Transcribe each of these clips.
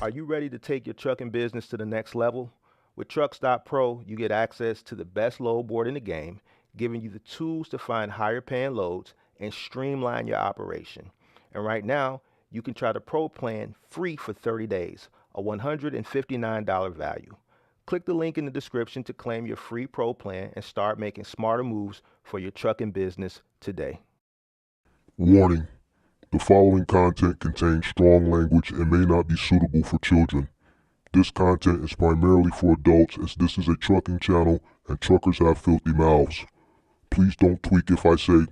Are you ready to take your trucking business to the next level? With Trucks.pro, you get access to the best load board in the game, giving you the tools to find higher paying loads and streamline your operation. And right now, you can try the Pro plan free for 30 days, a $159 value. Click the link in the description to claim your free Pro plan and start making smarter moves for your trucking business today. Warning: the following content contains strong language and may not be suitable for children. This content is primarily for adults, as this is a trucking channel and truckers have filthy mouths. Please don't tweak if I say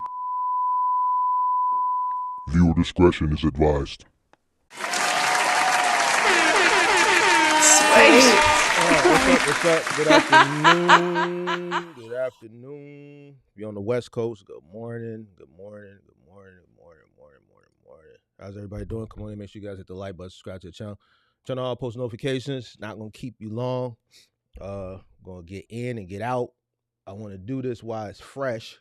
viewer discretion is advised. What's up? Good afternoon. Good afternoon. If you're on the West Coast, good morning. Good morning. Good morning. Good morning. Morning. Morning. Morning. How's everybody doing? Come on in. Make sure you guys hit the like button, subscribe to the channel. Turn on all post notifications. Not gonna keep you long. Gonna get in and get out. I want to do this while it's fresh.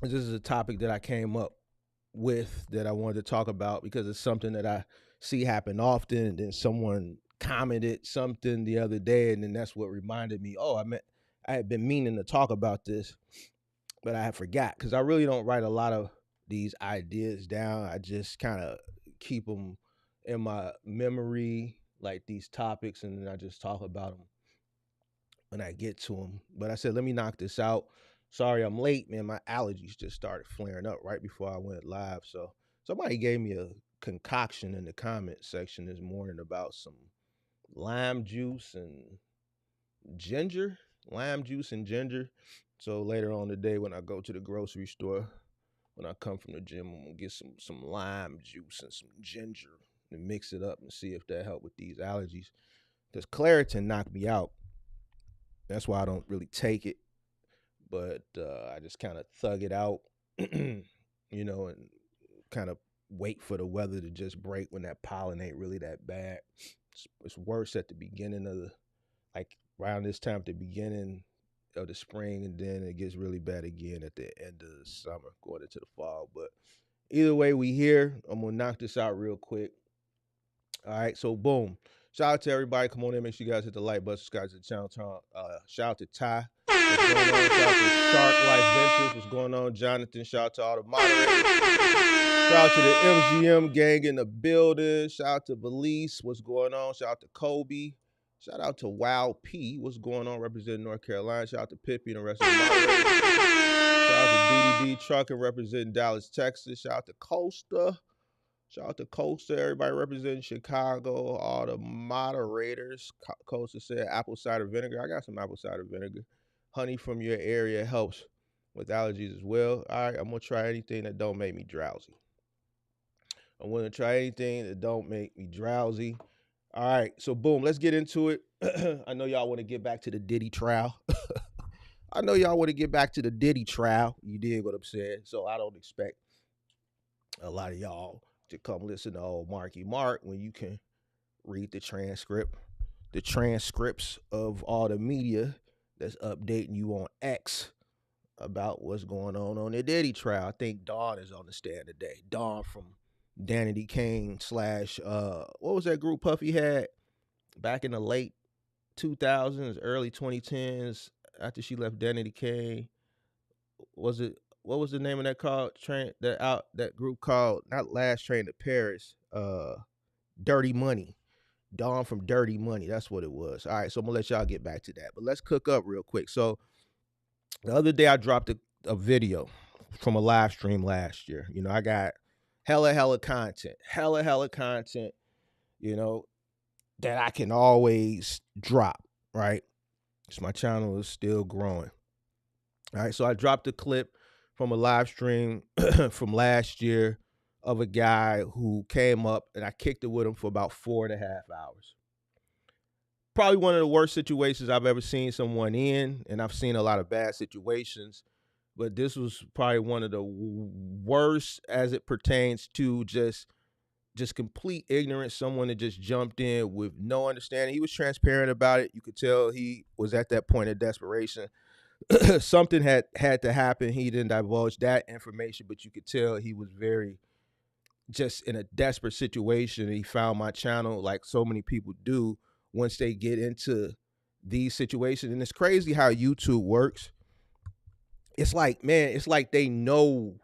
This is a topic that I came up with that I wanted to talk about because it's something that I see happen often. And then someone commented something the other day, and then that's what reminded me. I had been meaning to talk about this, but I had forgot because I really don't write a lot of these ideas down. I just kind of keep them in my memory, like these topics, and then I just talk about them when I get to them. But I said, let me knock this out. Sorry, I'm late, man. My allergies just started flaring up right before I went live. So somebody gave me a concoction in the comment section this morning about some lime juice and ginger. Lime juice and ginger. So later on today, when I go to the grocery store, when I come from the gym, I'm gonna get some lime juice and some ginger and mix it up and see if that help with these allergies. Because Claritin knocked me out. That's why I don't really take it. But I just kind of thug it out, and kind of wait for the weather to just break when that pollen ain't really that bad. It's worse at the beginning of like around this time at the beginning of the spring, and then it gets really bad again at the end of the summer, going into the fall. But either way, we here. I'm gonna knock this out real quick. All right, so boom. Shout out to everybody. Come on in. Make sure you guys hit the like button, subscribe to the channel. Shout out to Ty. What's going on? Shout out to Shark Life Ventures. What's going on, Jonathan? Shout out to all the moderators. Shout out to the MGM gang in the building. Shout out to Belize. What's going on? Shout out to Kobe. Shout out to Wow P. What's going on? Representing North Carolina. Shout out to Pippi and the rest of the moderators. Shout out to DDD Trucking representing Dallas, Texas. Shout out to Costa. Shout out to Costa, everybody representing Chicago, all the moderators. Costa said apple cider vinegar. I got some apple cider vinegar. Honey from your area helps with allergies as well. All right, I'm going to try anything that don't make me drowsy. I'm going to try anything that don't make me drowsy. All right, so boom, let's get into it. I know y'all want to get back to the Diddy trial. I know y'all want to get back to the Diddy trial. You dig what I'm saying? So I don't expect a lot of y'all to come listen to old Marky Mark when you can read the transcripts of all the media that's updating you on X about what's going on the Diddy trial. I think Dawn is on the stand today. Dawn from Danity Kane / what was that group Puffy had back in the late 2000s, early 2010s after she left Danity Kane? What was the name of that that group called, not Last Train to Paris, Dirty Money. Dawn from Dirty Money. That's what it was. All right, so I'm gonna let y'all get back to that. But let's cook up real quick. So the other day I dropped a video from a live stream last year. I got hella content. Hella content, that I can always drop, right? Because my channel is still growing. All right, so I dropped a clip from a live stream from last year of a guy who came up, and I kicked it with him for about 4.5 hours. Probably one of the worst situations I've ever seen someone in, and I've seen a lot of bad situations, but this was probably one of the worst as it pertains to just complete ignorance, someone that just jumped in with no understanding. He was transparent about it. You could tell he was at that point of desperation. Something had to happen. He didn't divulge that information, but you could tell he was very just in a desperate situation. He found my channel like so many people do once they get into these situations. And it's crazy how YouTube works. It's like, man, it's like they know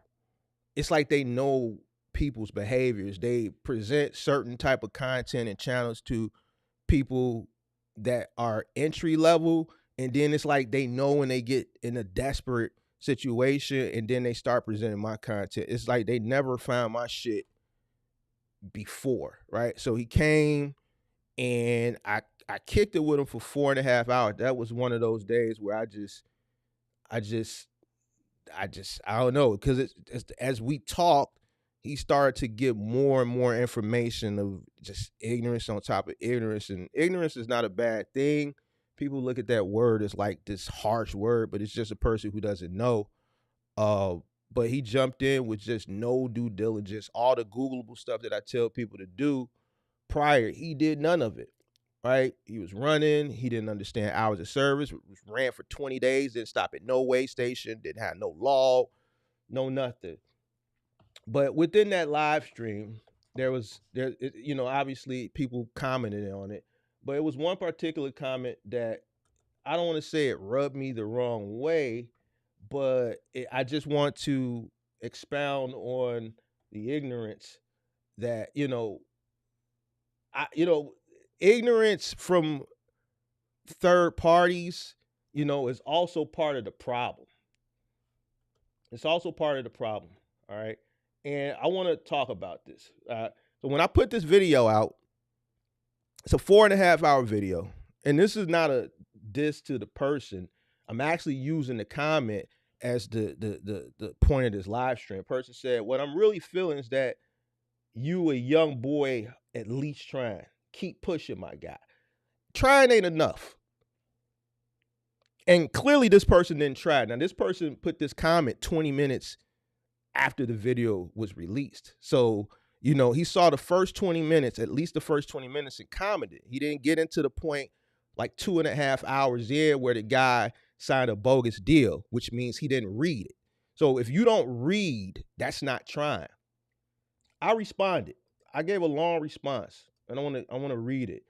people's behaviors. They present certain type of content and channels to people that are entry level, and then it's like they know when they get in a desperate situation, and then they start presenting my content. It's like they never found my shit before, right? So he came, and I kicked it with him for 4.5 hours. That was one of those days where I don't know, because it's as we talked, he started to get more and more information of just ignorance on top of ignorance, and ignorance is not a bad thing. People look at that word as like this harsh word, but it's just a person who doesn't know. Uh, but he jumped in with just no due diligence. All the Googleable stuff that I tell people to do prior, he did none of it. Right? He was running. He didn't understand hours of service. Ran for 20 days. Didn't stop at no way station. Didn't have no log. No nothing. But within that live stream, obviously people commented on it. But it was one particular comment that I don't want to say it rubbed me the wrong way, but I just want to expound on the ignorance that ignorance from third parties, is also part of the problem. It's also part of the problem. All right. And I want to talk about this. So when I put this video out, it's a 4.5 hour video. And this is not a diss to the person. I'm actually using the comment as the point of this live stream. Person said, what I'm really feeling is that you, a young boy, at least trying. Keep pushing, my guy. Trying ain't enough. And clearly this person didn't try. Now, this person put this comment 20 minutes after the video was released. So, he saw the first 20 minutes, at least the first 20 minutes, and commented. He didn't get into the point like 2.5 hours in where the guy signed a bogus deal, which means he didn't read it. So if you don't read, that's not trying. I responded. I gave a long response, and I want to read it.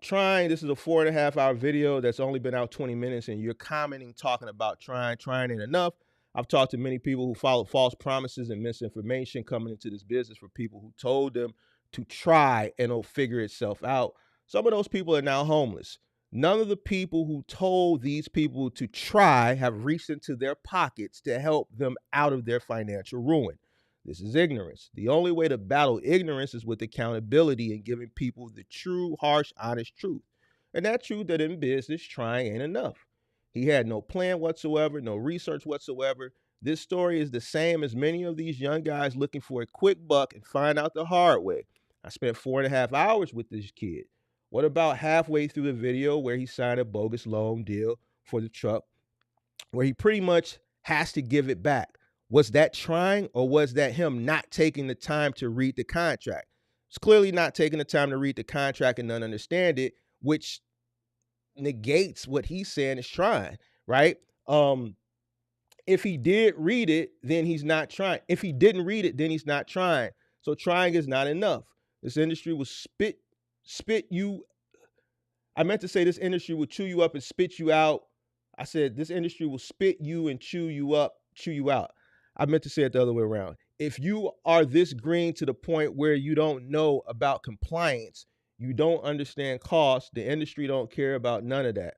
Trying, this is a 4.5 hour video that's only been out 20 minutes, and you're commenting, talking about trying ain't enough. I've talked to many people who followed false promises and misinformation coming into this business for people who told them to try and it'll figure itself out. Some of those people are now homeless. None of the people who told these people to try have reached into their pockets to help them out of their financial ruin. This is ignorance. The only way to battle ignorance is with accountability and giving people the true, harsh, honest truth. And that truth that in business, trying ain't enough. He had no plan whatsoever, no research whatsoever. This story is the same as many of these young guys looking for a quick buck and find out the hard way. I spent 4.5 hours with this kid. What about halfway through the video where he signed a bogus loan deal for the truck, where he pretty much has to give it back? Was that trying, or was that him not taking the time to read the contract? It's clearly not taking the time to read the contract and not understand it, which negates what he's saying is trying, right? If he did read it, then he's not trying. If he didn't read it, then he's not trying. So trying is not enough. This industry will spit you. I meant to say this industry will chew you up and spit you out. I said this industry will spit you and chew you up, chew you out. I meant to say it the other way around. If you are this green to the point where you don't know about compliance, you don't understand cost, the industry don't care about none of that.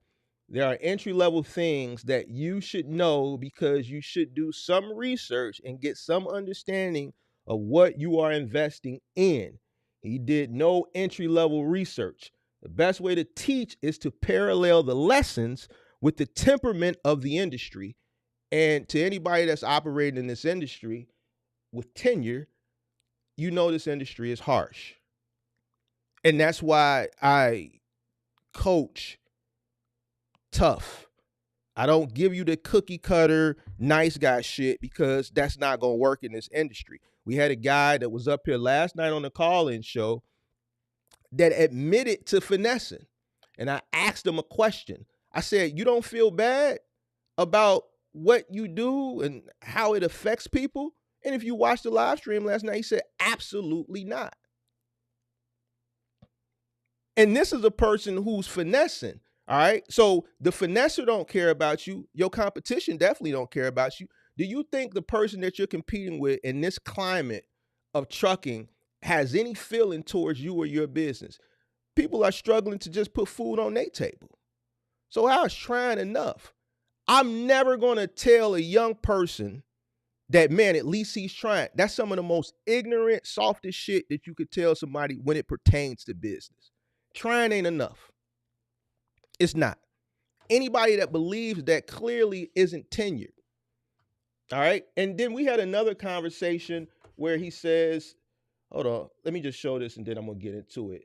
There are entry-level things that you should know because you should do some research and get some understanding of what you are investing in. He did no entry-level research. The best way to teach is to parallel the lessons with the temperament of the industry. And to anybody that's operating in this industry with tenure, this industry is harsh. And that's why I coach tough. I don't give you the cookie cutter, nice guy shit, because that's not going to work in this industry. We had a guy that was up here last night on the call-in show that admitted to finessing. And I asked him a question. I said, you don't feel bad about what you do and how it affects people? And if you watched the live stream last night, he said, absolutely not. And this is a person who's finessing. All right. So the finesser don't care about you. Your competition definitely don't care about you. Do you think the person that you're competing with in this climate of trucking has any feeling towards you or your business? People are struggling to just put food on their table. So I was trying enough. I'm never going to tell a young person that, man, at least he's trying. That's some of the most ignorant, softest shit that you could tell somebody when it pertains to business. Trying ain't enough. It's not. Anybody that believes that clearly isn't tenured. All right. And then we had another conversation where he says, hold on, let me just show this and then I'm going to get into it.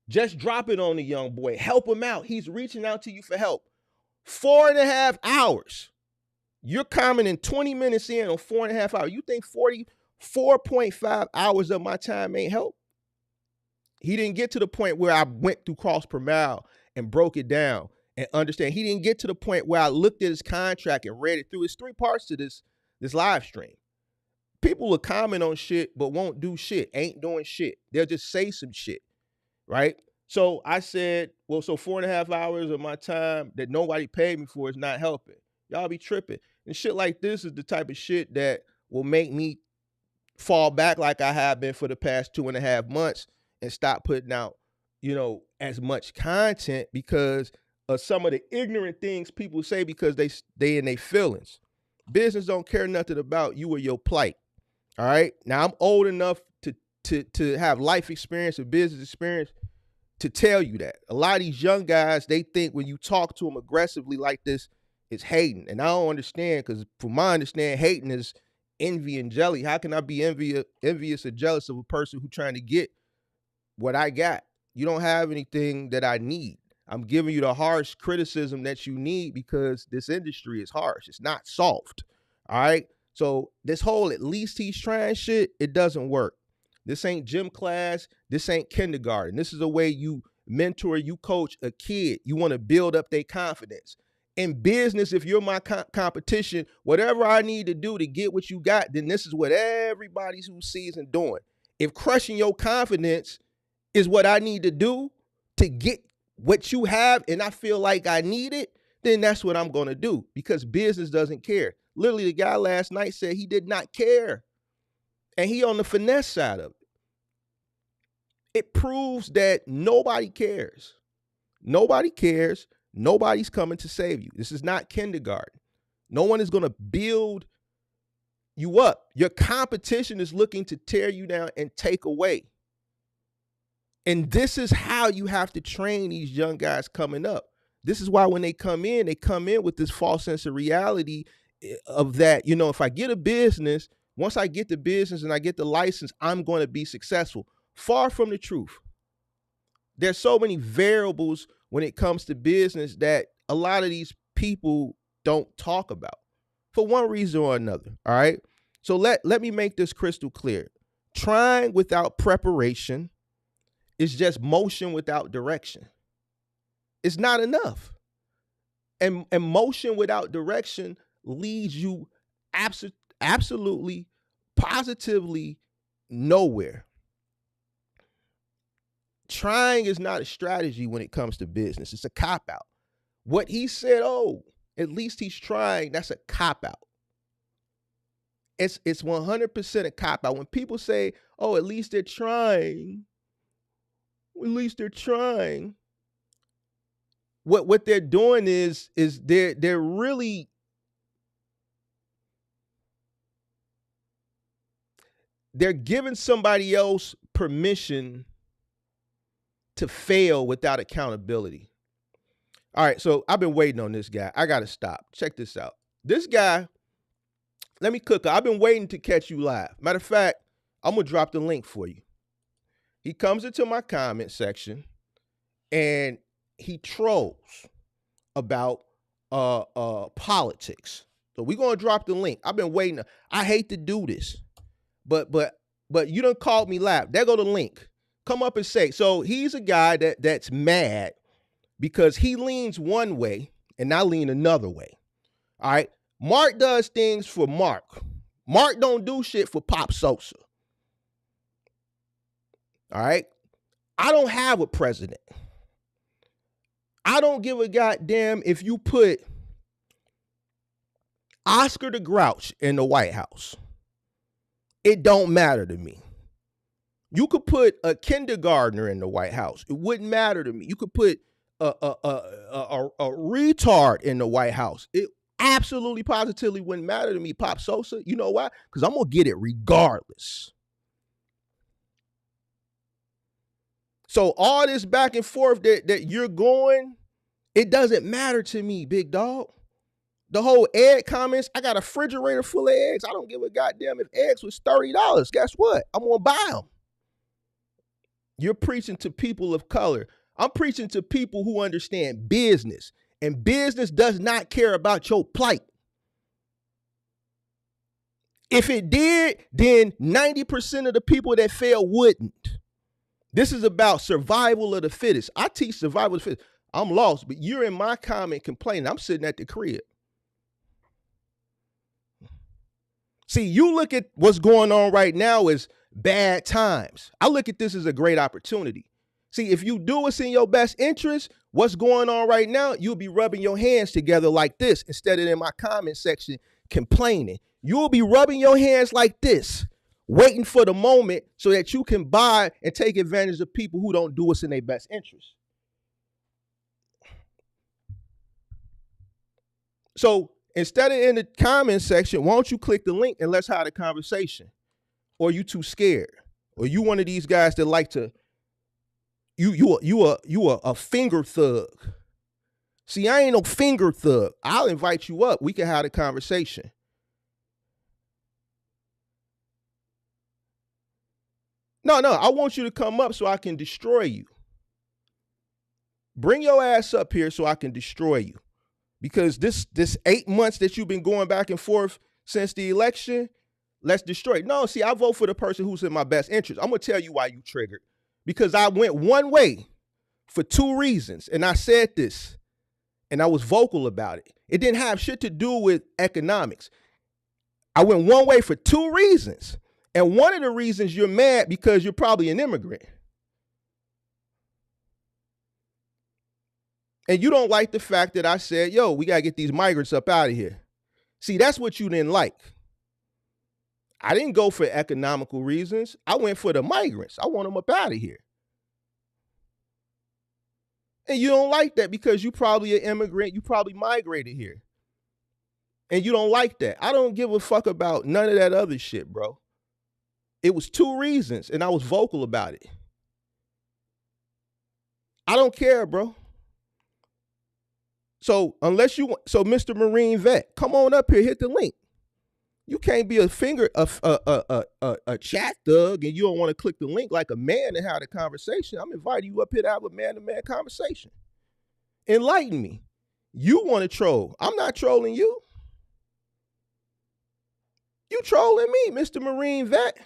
Just drop it on the young boy. Help him out. He's reaching out to you for help. 4.5 hours. You're commenting 20 minutes in on 4.5 hours. You think 44.5 hours of my time ain't help? He didn't get to the point where I went through cost per mile and broke it down and understand. He didn't get to the point where I looked at his contract and read it through. It's 3 parts to this live stream. People will comment on shit but won't do shit, ain't doing shit. They'll just say some shit, right? So I said, well, so 4.5 hours of my time that nobody paid me for is not helping. Y'all be tripping. And shit like this is the type of shit that will make me fall back like I have been for the past 2.5 months and stop putting out, as much content because of some of the ignorant things people say because they in their feelings. Business don't care nothing about you or your plight. All right. Now I'm old enough to have life experience and business experience to tell you that. A lot of these young guys, they think when you talk to them aggressively like this, it's hating. And I don't understand because from my understanding, hating is envy and jealousy. How can I be envious or jealous of a person who's trying to get what I got? You don't have anything that I need. I'm giving you the harsh criticism that you need because this industry is harsh. It's not soft. All right. So this whole at least he's trying shit, it doesn't work. This ain't gym class. This ain't kindergarten. This is a way you mentor, you coach a kid. You want to build up their confidence. In business, if you're my competition, whatever I need to do to get what you got, then this is what everybody who's seasoned doing. If crushing your confidence is what I need to do to get what you have and I feel like I need it, then that's what I'm going to do because business doesn't care. Literally, the guy last night said he did not care. And he on the finesse side of it. It proves that nobody cares. Nobody cares. Nobody's coming to save you. This is not kindergarten. No one is going to build you up. Your competition is looking to tear you down and take away. And this is how you have to train these young guys coming up. This is why when they come in with this false sense of reality of that, if I get a business, once I get the business and I get the license, I'm going to be successful. Far from the truth. There's so many variables when it comes to business that a lot of these people don't talk about for one reason or another. All right. So let me make this crystal clear. Trying without preparation is just motion without direction. It's not enough. And motion without direction leads you absolutely, positively nowhere. Trying is not a strategy when it comes to business. It's a cop-out. What he said, at least he's trying, that's a cop-out. It's 100% a cop-out. When people say, at least they're trying, what they're doing is they're really they're giving somebody else permission to fail without accountability. All right, so I've been waiting on this guy. I got to stop. Check this out. This guy, let me cook. I've been waiting to catch you live. Matter of fact, I'm going to drop the link for you. He comes into my comment section and he trolls about politics. So we're going to drop the link. I've been waiting. I hate to do this, but you done called me live. There go the link. Come up and say. So he's a guy that's mad because he leans one way and I lean another way. All right. Mark does things for Mark. Mark don't do shit for Pop Sosa. All right? I don't have a president. I don't give a goddamn if you put Oscar the Grouch in the White House. It don't matter to me. You could put a kindergartner in the White House. It wouldn't matter to me. You could put a retard in the White House. It absolutely positively wouldn't matter to me, Pop Sosa. You know why? Because I'm going to get it regardless. So all this back and forth that you're going, it doesn't matter to me, big dog. The whole egg comments, I got a refrigerator full of eggs. I don't give a goddamn if eggs was $30. Guess what? I'm going to buy them. You're preaching to people of color. I'm preaching to people who understand business. And business does not care about your plight. If it did, then 90% of the people that fail wouldn't. This is about survival of the fittest. I teach survival of the fittest. I'm lost, but you're in my comment complaining. I'm sitting at the crib. See, you look at what's going on right now as bad times. I look at this as a great opportunity. See, if you do what's in your best interest, what's going on right now, you'll be rubbing your hands together like this instead of in my comment section complaining. You'll be rubbing your hands like this, waiting for the moment so that you can buy and take advantage of people who don't do what's in their best interest. So instead of in the comment section, why don't you click the link and let's have a conversation? Or you too scared? Or you one of these guys that like to, you a finger thug. See, I ain't no finger thug. I'll invite you up. We can have a conversation. No, I want you to come up so I can destroy you. Bring your ass up here so I can destroy you. Because this 8 months that you've been going back and forth since the election, let's destroy it. No, see, I vote for the person who's in my best interest. I'm going to tell you why you triggered. Because I went one way for 2 reasons. And I said this, and I was vocal about it. It didn't have shit to do with economics. I went one way for 2 reasons. And one of the reasons you're mad because you're probably an immigrant. And you don't like the fact that I said, yo, we got to get these migrants up out of here. See, that's what you didn't like. I didn't go for economical reasons. I went for the migrants. I want them up out of here. And you don't like that because you probably an immigrant. You probably migrated here. And you don't like that. I don't give a fuck about none of that other shit, bro. It was 2 reasons, and I was vocal about it. I don't care, bro. So unless you want, so Mr. Marine Vet, come on up here, hit the link. You can't be a chat thug and you don't want to click the link like a man and have a conversation. I'm inviting you up here to have a man-to-man conversation. Enlighten me. You want to troll. I'm not trolling you. You trolling me, Mr. Marine Vet.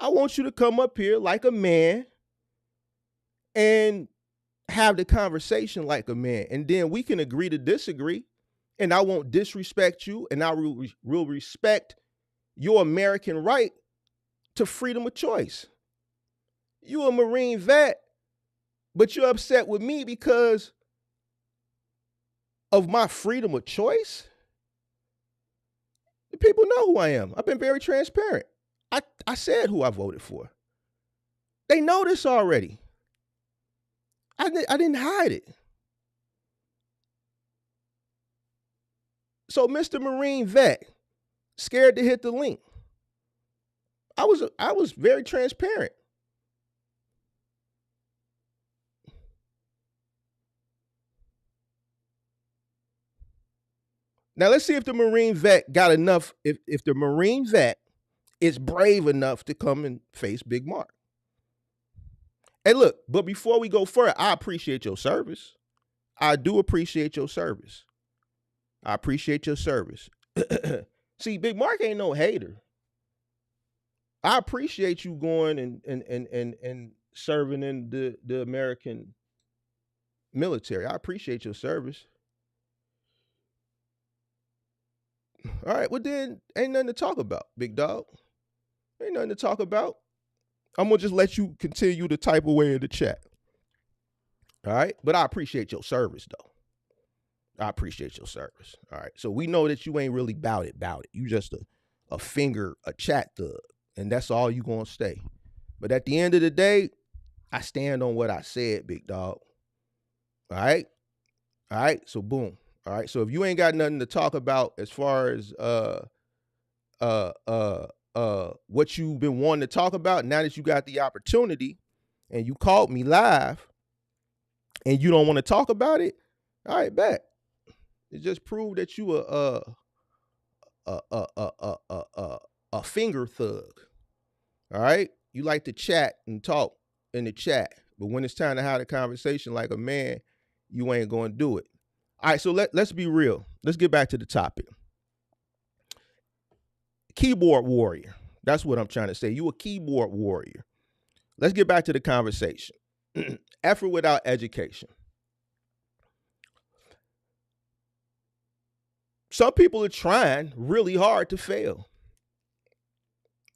I want you to come up here like a man and have the conversation like a man. And then we can agree to disagree. And I won't disrespect you. And I will respect your American right to freedom of choice. You a Marine vet, but you're upset with me because of my freedom of choice? The people know who I am. I've been very transparent. I said who I voted for. They know this already. I didn't hide it. So Mr. Marine Vet, scared to hit the link. I was very transparent. Now let's see if the Marine Vet got enough, if the Marine Vet is brave enough to come and face Big Mark. Hey, look, but before we go further, I appreciate your service. I do appreciate your service. I appreciate your service. See, Big Mark ain't no hater. I appreciate you going and serving in the American military. I appreciate your service. All right, well then ain't nothing to talk about, big dog. Ain't nothing to talk about. I'm gonna just let you continue to type away in the chat. All right, but I appreciate your service though. I appreciate your service. All right, so we know that you ain't really bout it. You just a finger, a chat thug, and that's all you gonna stay. But at the end of the day, I stand on what I said, big dog. All right, all right. So boom. All right. So if you ain't got nothing to talk about as far as uh uh what you've been wanting to talk about, now that you got the opportunity and you called me live and you don't want to talk about it, all right, bet. It just proved that you a a a a a a finger thug. All right, you like to chat and talk in the chat, but when it's time to have a conversation like a man, you ain't going to do it. All right, so let's be real. Let's get back to the topic. Keyboard warrior. That's what I'm trying to say. You a keyboard warrior. Let's get back to the conversation. Effort without education. Some people are trying really hard to fail.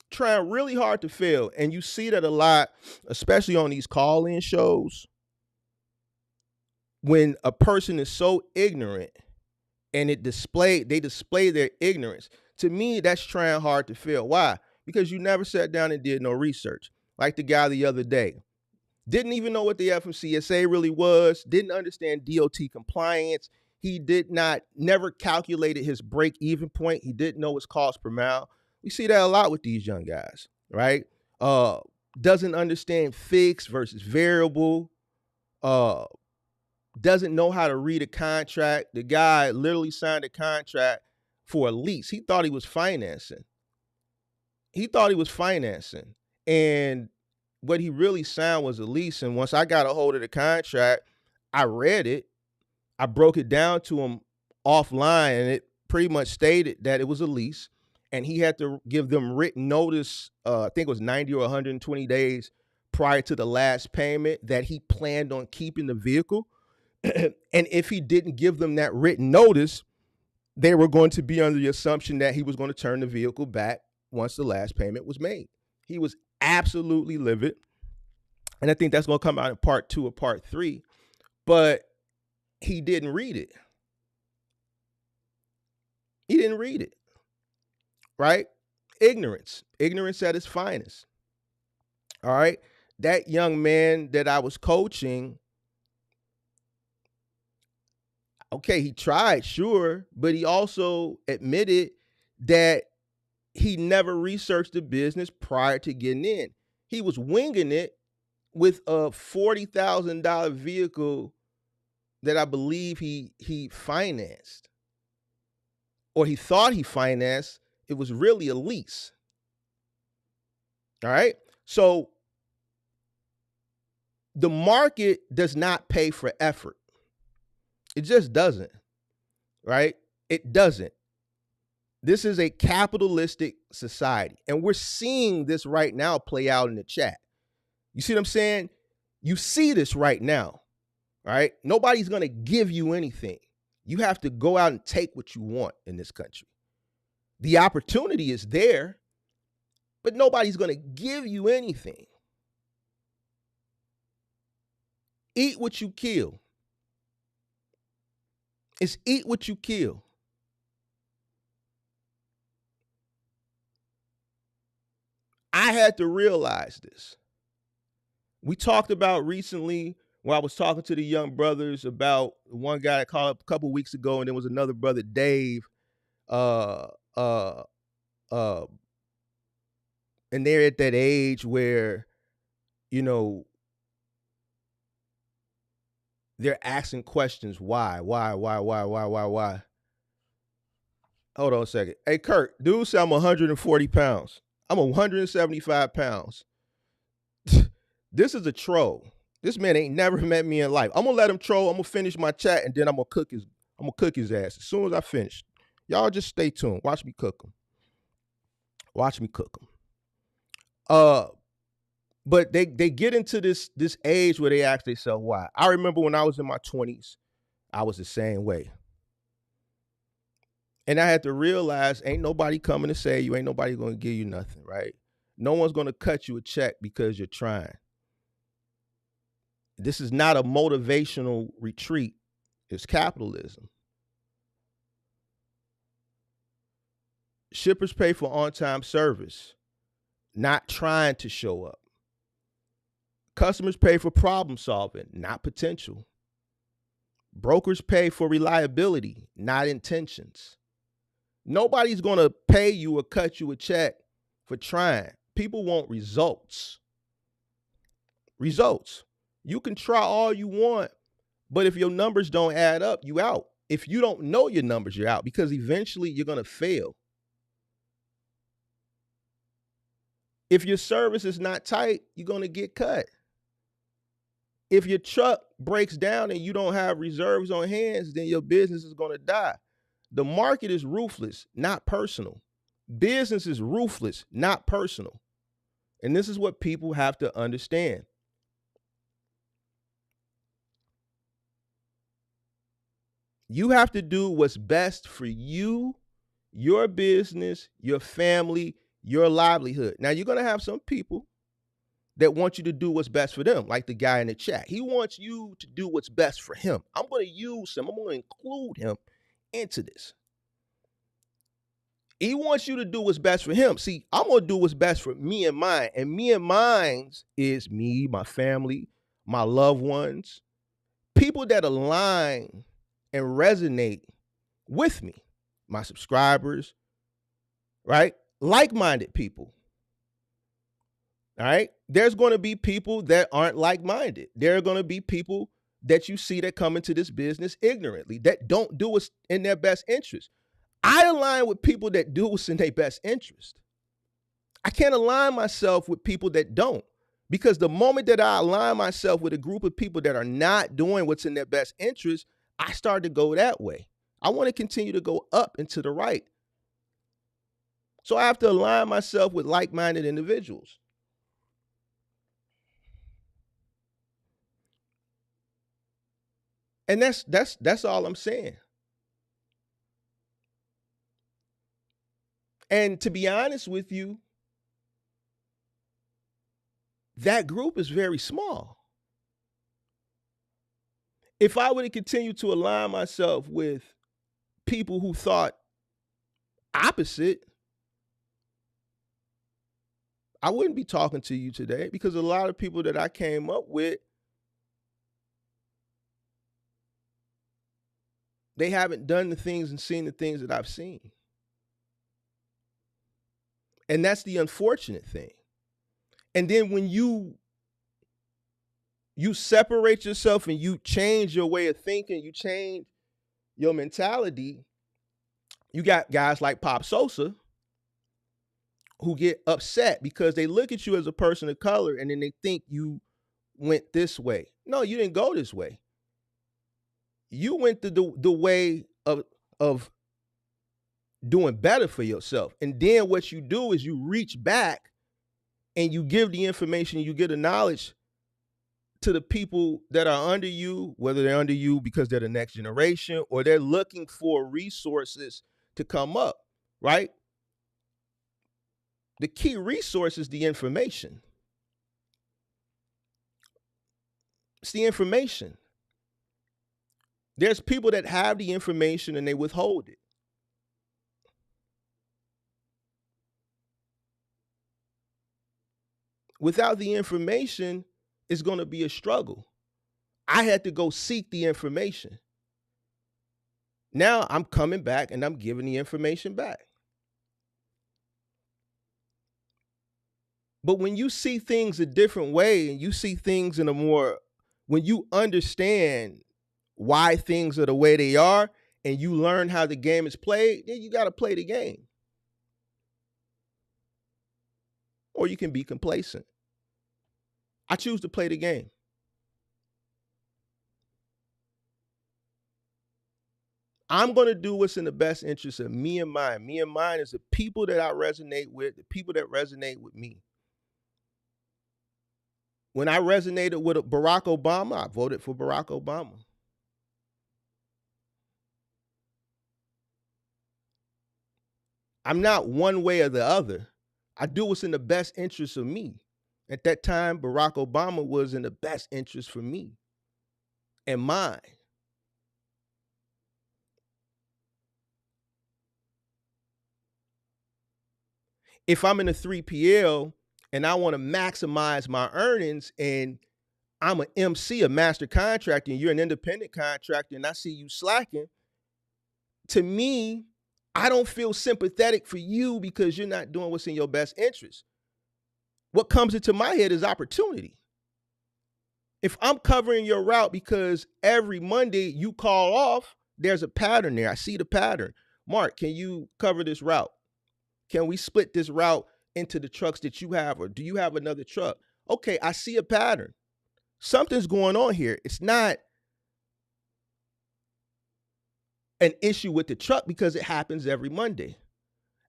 Trying really hard to fail. And you see that a lot, especially on these call-in shows, when a person is so ignorant and they display their ignorance. To me, that's trying hard to fail. Why? Because you never sat down and did no research. Like the guy the other day. Didn't even know what the FMCSA really was, didn't understand DOT compliance. He never calculated his break even point. He didn't know his cost per mile. We see that a lot with these young guys, right? Doesn't understand fixed versus variable. Doesn't know how to read a contract. The guy literally signed a contract for a lease. He thought he was financing. And what he really signed was a lease. And once I got a hold of the contract, I read it. I broke it down to him offline, and it pretty much stated that it was a lease. And he had to give them written notice, I think it was 90 or 120 days prior to the last payment, that he planned on keeping the vehicle. And if he didn't give them that written notice, they were going to be under the assumption that he was going to turn the vehicle back once the last payment was made. He was absolutely livid. And I think that's going to come out in part 2 or part 3. But he didn't read it. He didn't read it. Right? Ignorance at its finest. All right? That young man that I was coaching, okay, he tried, sure, but he also admitted that he never researched the business prior to getting in. He was winging it with a $40,000 vehicle that I believe he financed, or he thought he financed. It was really a lease. All right. So the market does not pay for effort. It just doesn't. Right? It doesn't. This is a capitalistic society. And we're seeing this right now play out in the chat. You see what I'm saying? You see this right now. Right? Nobody's going to give you anything. You have to go out and take what you want in this country. The opportunity is there, but nobody's going to give you anything. Eat what you kill. It's eat what you kill. I had to realize this. We talked about recently when I was talking to the young brothers about one guy that called up a couple weeks ago, and there was another brother, Dave, and they're at that age where, you know, they're asking questions. Why? Hold on a second. Hey, Kurt, dude said I'm 140 pounds. I'm 175 pounds. This is a troll. This man ain't never met me in life. I'm gonna let him troll. I'm gonna finish my chat, and then I'm gonna cook his ass as soon as I finish. Y'all just stay tuned. Watch me cook him. But they get into this age where they ask themselves why. I remember when I was in my 20s, I was the same way. And I had to realize ain't nobody coming to save you, ain't nobody going to give you nothing, right? No one's going to cut you a check because you're trying. This is not a motivational retreat. It's capitalism. Shippers pay for on-time service, not trying to show up. Customers pay for problem solving, not potential. Brokers pay for reliability, not intentions. Nobody's going to pay you or cut you a check for trying. People want results. Results. You can try all you want, but if your numbers don't add up, you out. If you don't know your numbers, you're out, because eventually you're going to fail. If your service is not tight, you're going to get cut. If your truck breaks down and you don't have reserves on hands, then your business is going to die. The market is ruthless, not personal. Business is ruthless, not personal. And this is what people have to understand. You have to do what's best for you, your business, your family, your livelihood. Now, you're going to have some people that want you to do what's best for them, like the guy in the chat. He wants you to do what's best for him. I'm going to use him. I'm going to include him into this. He wants you to do what's best for him. See, I'm going to do what's best for me and mine. And me and mine is me, my family, my loved ones, people that align and resonate with me, my subscribers, right? Like-minded people. All right. There's going to be people that aren't like-minded. There are going to be people that you see that come into this business ignorantly, that don't do what's in their best interest. I align with people that do what's in their best interest. I can't align myself with people that don't, because the moment that I align myself with a group of people that are not doing what's in their best interest, I start to go that way. I want to continue to go up and to the right. So I have to align myself with like-minded individuals. And that's all I'm saying. And to be honest with you, that group is very small. If I were to continue to align myself with people who thought opposite, I wouldn't be talking to you today, because a lot of people that I came up with, they haven't done the things and seen the things that I've seen. And that's the unfortunate thing. And then when you separate yourself and you change your way of thinking, you change your mentality, you got guys like Pop Sosa who get upset because they look at you as a person of color and then they think you went this way. No, you didn't go this way. You went the way of doing better for yourself. And then what you do is you reach back and you give the information, you get the knowledge to the people that are under you, whether they're under you because they're the next generation or they're looking for resources to come up, right? The key resource is the information. It's the information. There's people that have the information and they withhold it. Without the information, it's going to be a struggle. I had to go seek the information. Now I'm coming back and I'm giving the information back. But when you see things a different way and you see things in a more, when you understand why things are the way they are and you learn how the game is played, then you got to play the game. Or you can be complacent. I choose to play the game. I'm going to do what's in the best interest of me and mine. Me and mine is the people that I resonate with, the people that resonate with me. When I resonated with Barack Obama, I voted for Barack Obama. I'm not one way or the other. I do what's in the best interest of me. At that time, Barack Obama was in the best interest for me and mine. If I'm in a 3PL and I want to maximize my earnings and I'm an MC, a master contractor, and you're an independent contractor, and I see you slacking, to me, I don't feel sympathetic for you because you're not doing what's in your best interest. What comes into my head is opportunity. If I'm covering your route because every Monday you call off, there's a pattern there. I see the pattern. Mark, can you cover this route? Can we split this route into the trucks that you have, or do you have another truck? Okay, I see a pattern. Something's going on here. It's not an issue with the truck because it happens every Monday.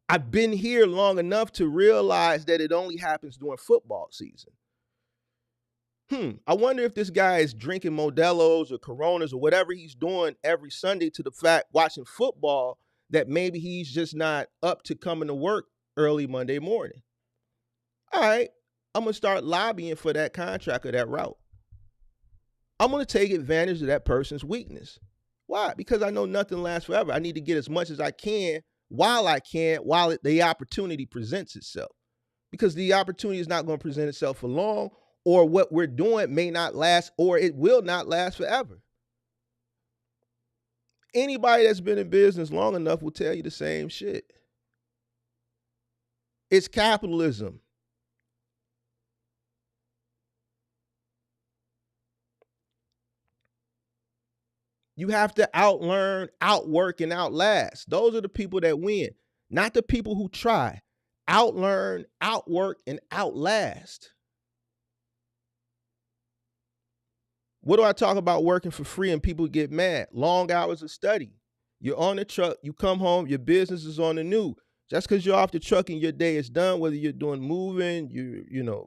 I've been here long enough to realize that it only happens during football season. I wonder if this guy is drinking Modelo's or Coronas or whatever he's doing every Sunday to the fact watching football that maybe he's just not up to coming to work early Monday morning. All right, I'm going to start lobbying for that contract or that route. I'm going to take advantage of that person's weakness. Why? Because I know nothing lasts forever. I need to get as much as I can while the opportunity presents itself. Because the opportunity is not going to present itself for long, or what we're doing may not last, or it will not last forever. Anybody that's been in business long enough will tell you the same shit. It's capitalism. You have to outlearn, outwork, and outlast. Those are the people that win, not the people who try. Outlearn, outwork, and outlast. What do I talk about working for free and people get mad? Long hours of study. You're on the truck, you come home, your business is on the news. Just because you're off the truck and your day is done, whether you're doing moving, your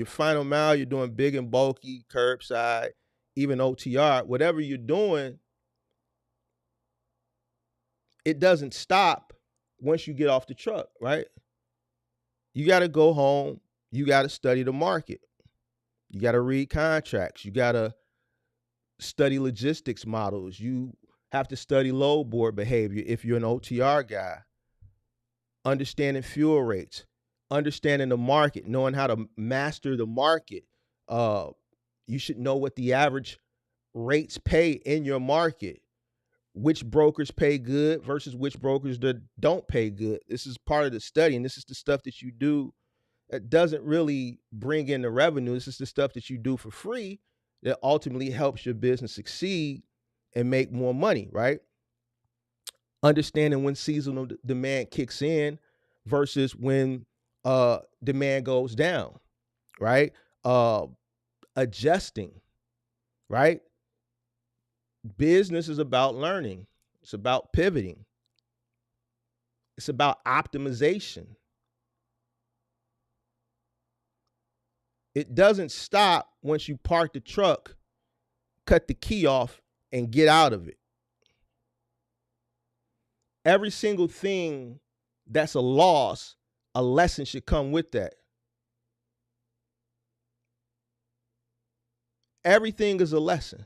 final mile, you're doing big and bulky, curbside, even OTR, whatever you're doing, it doesn't stop once you get off the truck, right? You got to go home. You got to study the market. You got to read contracts. You got to study logistics models. You have to study load board behavior if you're an OTR guy. Understanding fuel rates, understanding the market, knowing how to master the market. You should know what the average rates pay in your market, which brokers pay good versus which brokers that don't pay good. This is part of the study, and this is the stuff that you do that doesn't really bring in the revenue. This is the stuff that you do for free that ultimately helps your business succeed and make more money, right? Understanding when seasonal demand kicks in versus when demand goes down, right? Adjusting, right? Business is about learning. It's about pivoting. It's about optimization. It doesn't stop once you park the truck, cut the key off, and get out of it. Every single thing that's a loss, a lesson should come with that. Everything is a lesson.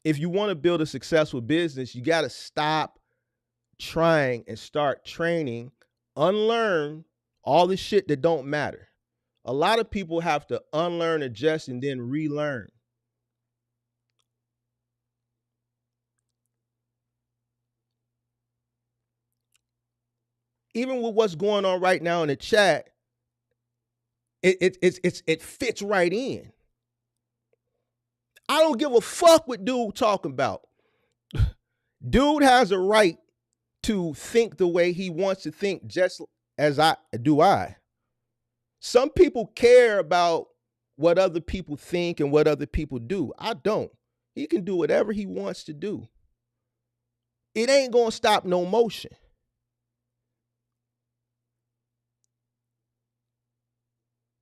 If you want to build a successful business, you got to stop trying and start training, unlearn all the shit that don't matter. A lot of people have to unlearn, adjust, and then relearn. Even with what's going on right now in the chat, it fits right in. I don't give a fuck what dude talking about. Dude has a right to think the way he wants to think, just as I do. Some people care about what other people think and what other people do. I don't. He can do whatever he wants to do. It ain't gonna stop no motion.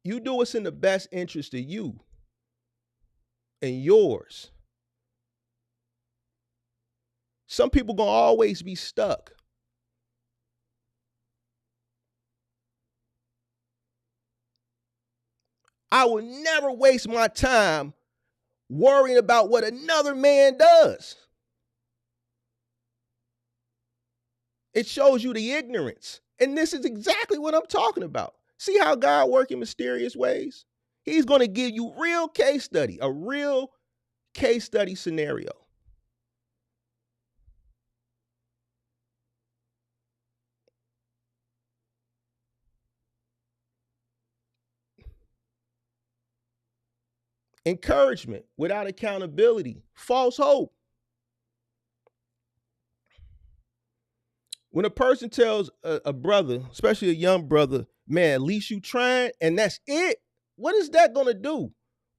You do what's in the best interest of you and yours. Some people gonna always be stuck. I will never waste my time worrying about what another man does. It shows you the ignorance. And this is exactly what I'm talking about. See how God works in mysterious ways? He's going to give you real case study, a real case study scenario. Encouragement without accountability, false hope. When a person tells a brother, especially a young brother, man, at least you trying, and that's it, what is that going to do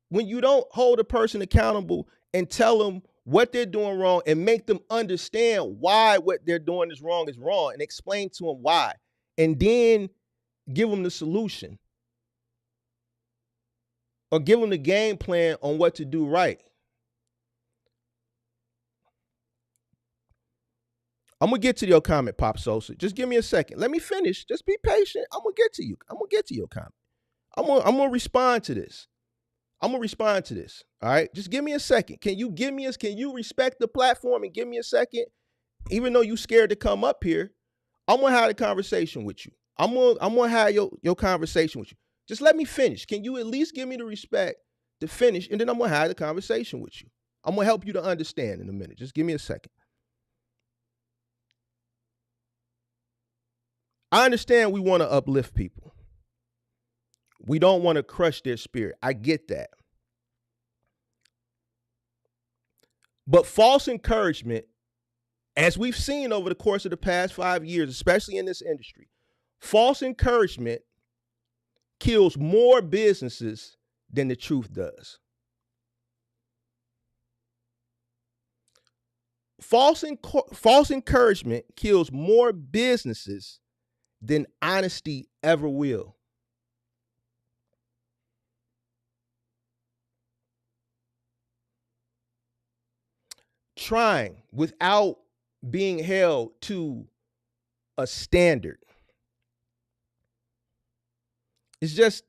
when you don't hold a person accountable and tell them what they're doing wrong and make them understand why what they're doing is wrong and explain to them why, and then give them the solution or give them the game plan on what to do right? I'm gonna get to your comment, Pop Sosa. Just give me a second. Let me finish. Just be patient. I'm gonna get to you. I'm gonna get to your comment. I'm gonna respond to this. I'm gonna respond to this. All right. Just give me a second. Can you respect the platform and give me a second? Even though you scared to come up here, I'm gonna have a conversation with you. I'm gonna have your conversation with you. Just let me finish. Can you at least give me the respect to finish? And then I'm gonna have the conversation with you. I'm gonna help you to understand in a minute. Just give me a second. I understand we want to uplift people. We don't want to crush their spirit. I get that. But false encouragement, as we've seen over the course of the past 5 years, especially in this industry, false encouragement kills more businesses than the truth does. False encouragement kills more businesses than honesty ever will. Trying without being held to a standard. It's just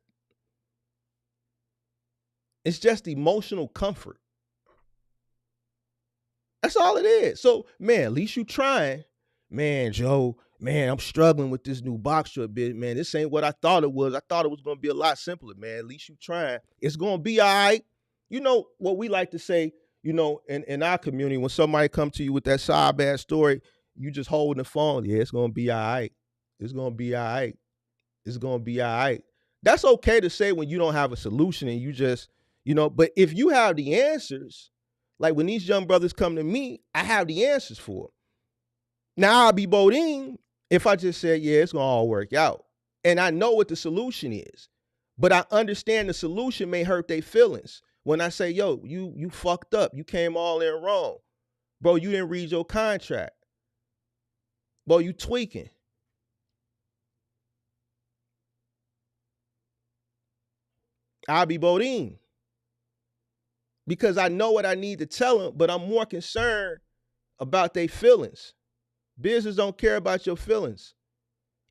emotional comfort. That's all it is. So, man, at least you trying. Man, Joe, man, I'm struggling with this new box truck bit. Man, this ain't what I thought it was. I thought it was going to be a lot simpler, man. At least you trying. It's going to be all right. You know what we like to say, in our community, when somebody come to you with that side bad story, you just holding the phone. Yeah, it's going to be all right. It's going to be all right. It's going to be all right. That's okay to say when you don't have a solution and you just, but if you have the answers, like when these young brothers come to me, I have the answers for them. Now I'll be Bodine if I just said, yeah, it's going to all work out. And I know what the solution is, but I understand the solution may hurt their feelings. When I say, yo, you fucked up. You came all in wrong. Bro, you didn't read your contract. Bro, you tweaking. I'll be Bodine. Because I know what I need to tell them, but I'm more concerned about their feelings. Business don't care about your feelings.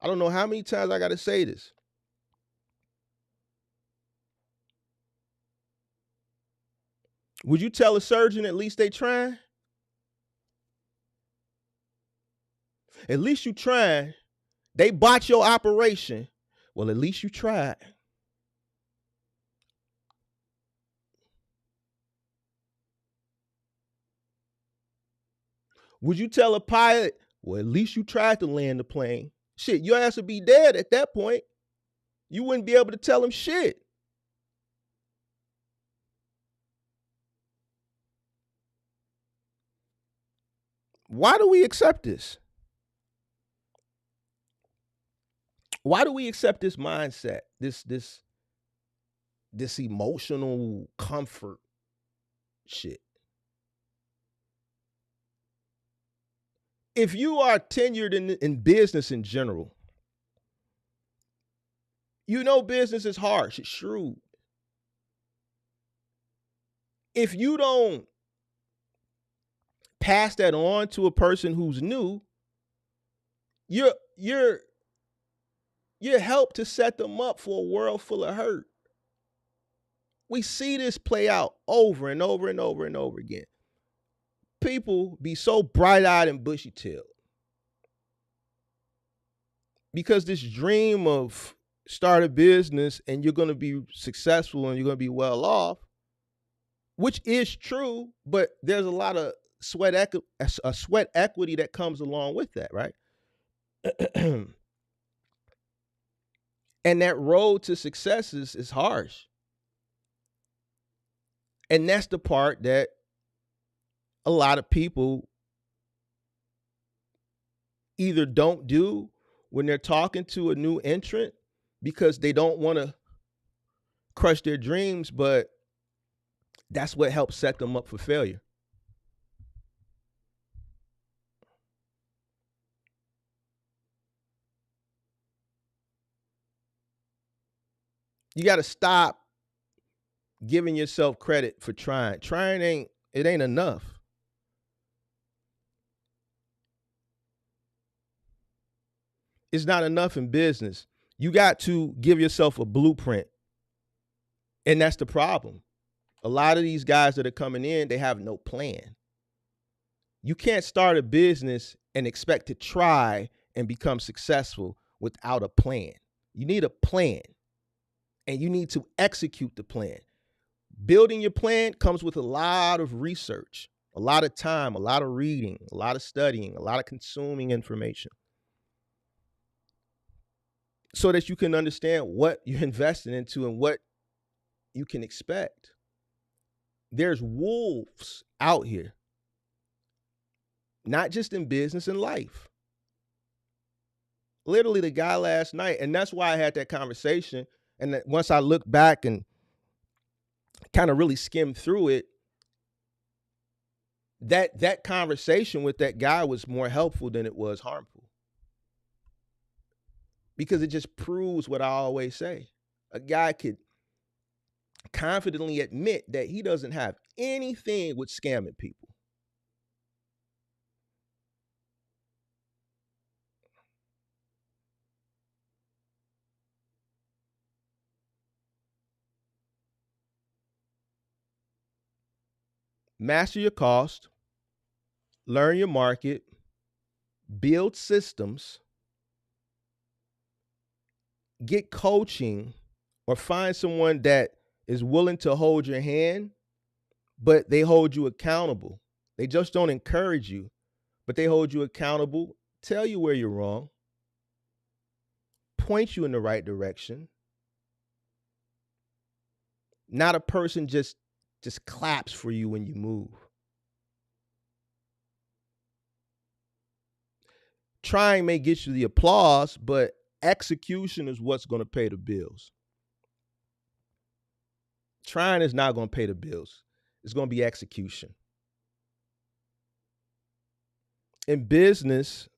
I don't know how many times I got to say this. Would you tell a surgeon at least they trying? At least you trying. They botched your operation. Well, at least you tried. Would you tell a pilot, well, at least you tried to land the plane? Shit, your ass would be dead at that point. You wouldn't be able to tell him shit. Why do we accept this? Why do we accept this mindset, this emotional comfort shit? If you are tenured in business in general, You know business is harsh, it's shrewd. If you don't pass that on to a person who's new, you're help to set them up for a world full of hurt. We see this play out over and over and over and over again. People be so bright-eyed and bushy-tailed because this dream of start a business and you're going to be successful and you're going to be well off, which is true, but there's a lot of sweat equity that comes along with that, right? And that road to success is harsh. And that's the part that a lot of people either don't do when they're talking to a new entrant because they don't want to crush their dreams, but that's what helps set them up for failure. You got to stop giving yourself credit for trying. Trying ain't enough. It's not enough in business. You got to give yourself a blueprint. And that's the problem. A lot of these guys that are coming in, they have no plan. You can't start a business and expect to try and become successful without a plan. You need a plan, and you need to execute the plan. Building your plan comes with a lot of research, a lot of time, a lot of reading, a lot of studying, a lot of consuming information so that you can understand what you're investing into and what you can expect. There's wolves out here, not just in business and life. Literally the guy last night, and that's why I had that conversation. And that once I looked back and kind of really skimmed through it, that conversation with that guy was more helpful than it was harmful. Because it just proves what I always say. A guy could confidently admit that he doesn't have anything with scamming people. Master your cost, learn your market, build systems, get coaching, or find someone that is willing to hold your hand, but they hold you accountable. They just don't encourage you, but they hold you accountable, tell you where you're wrong, point you in the right direction. Not a person just claps for you when you move. Trying may get you the applause, but execution is what's going to pay the bills. Trying is not going to pay the bills. It's going to be execution. In business,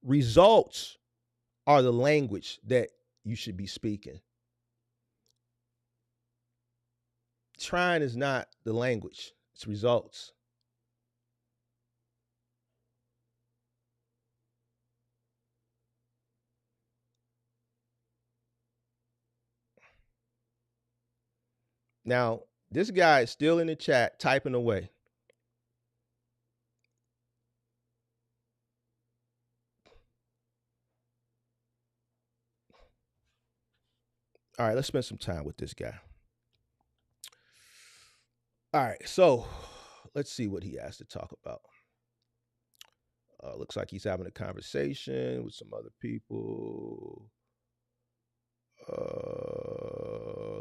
results are the language that you should be speaking. Trying is not the language, it's results. Now, this guy is still in the chat typing away. All right, let's spend some time with this guy. All right, so let's see what he has to talk about. Looks like he's having a conversation with some other people.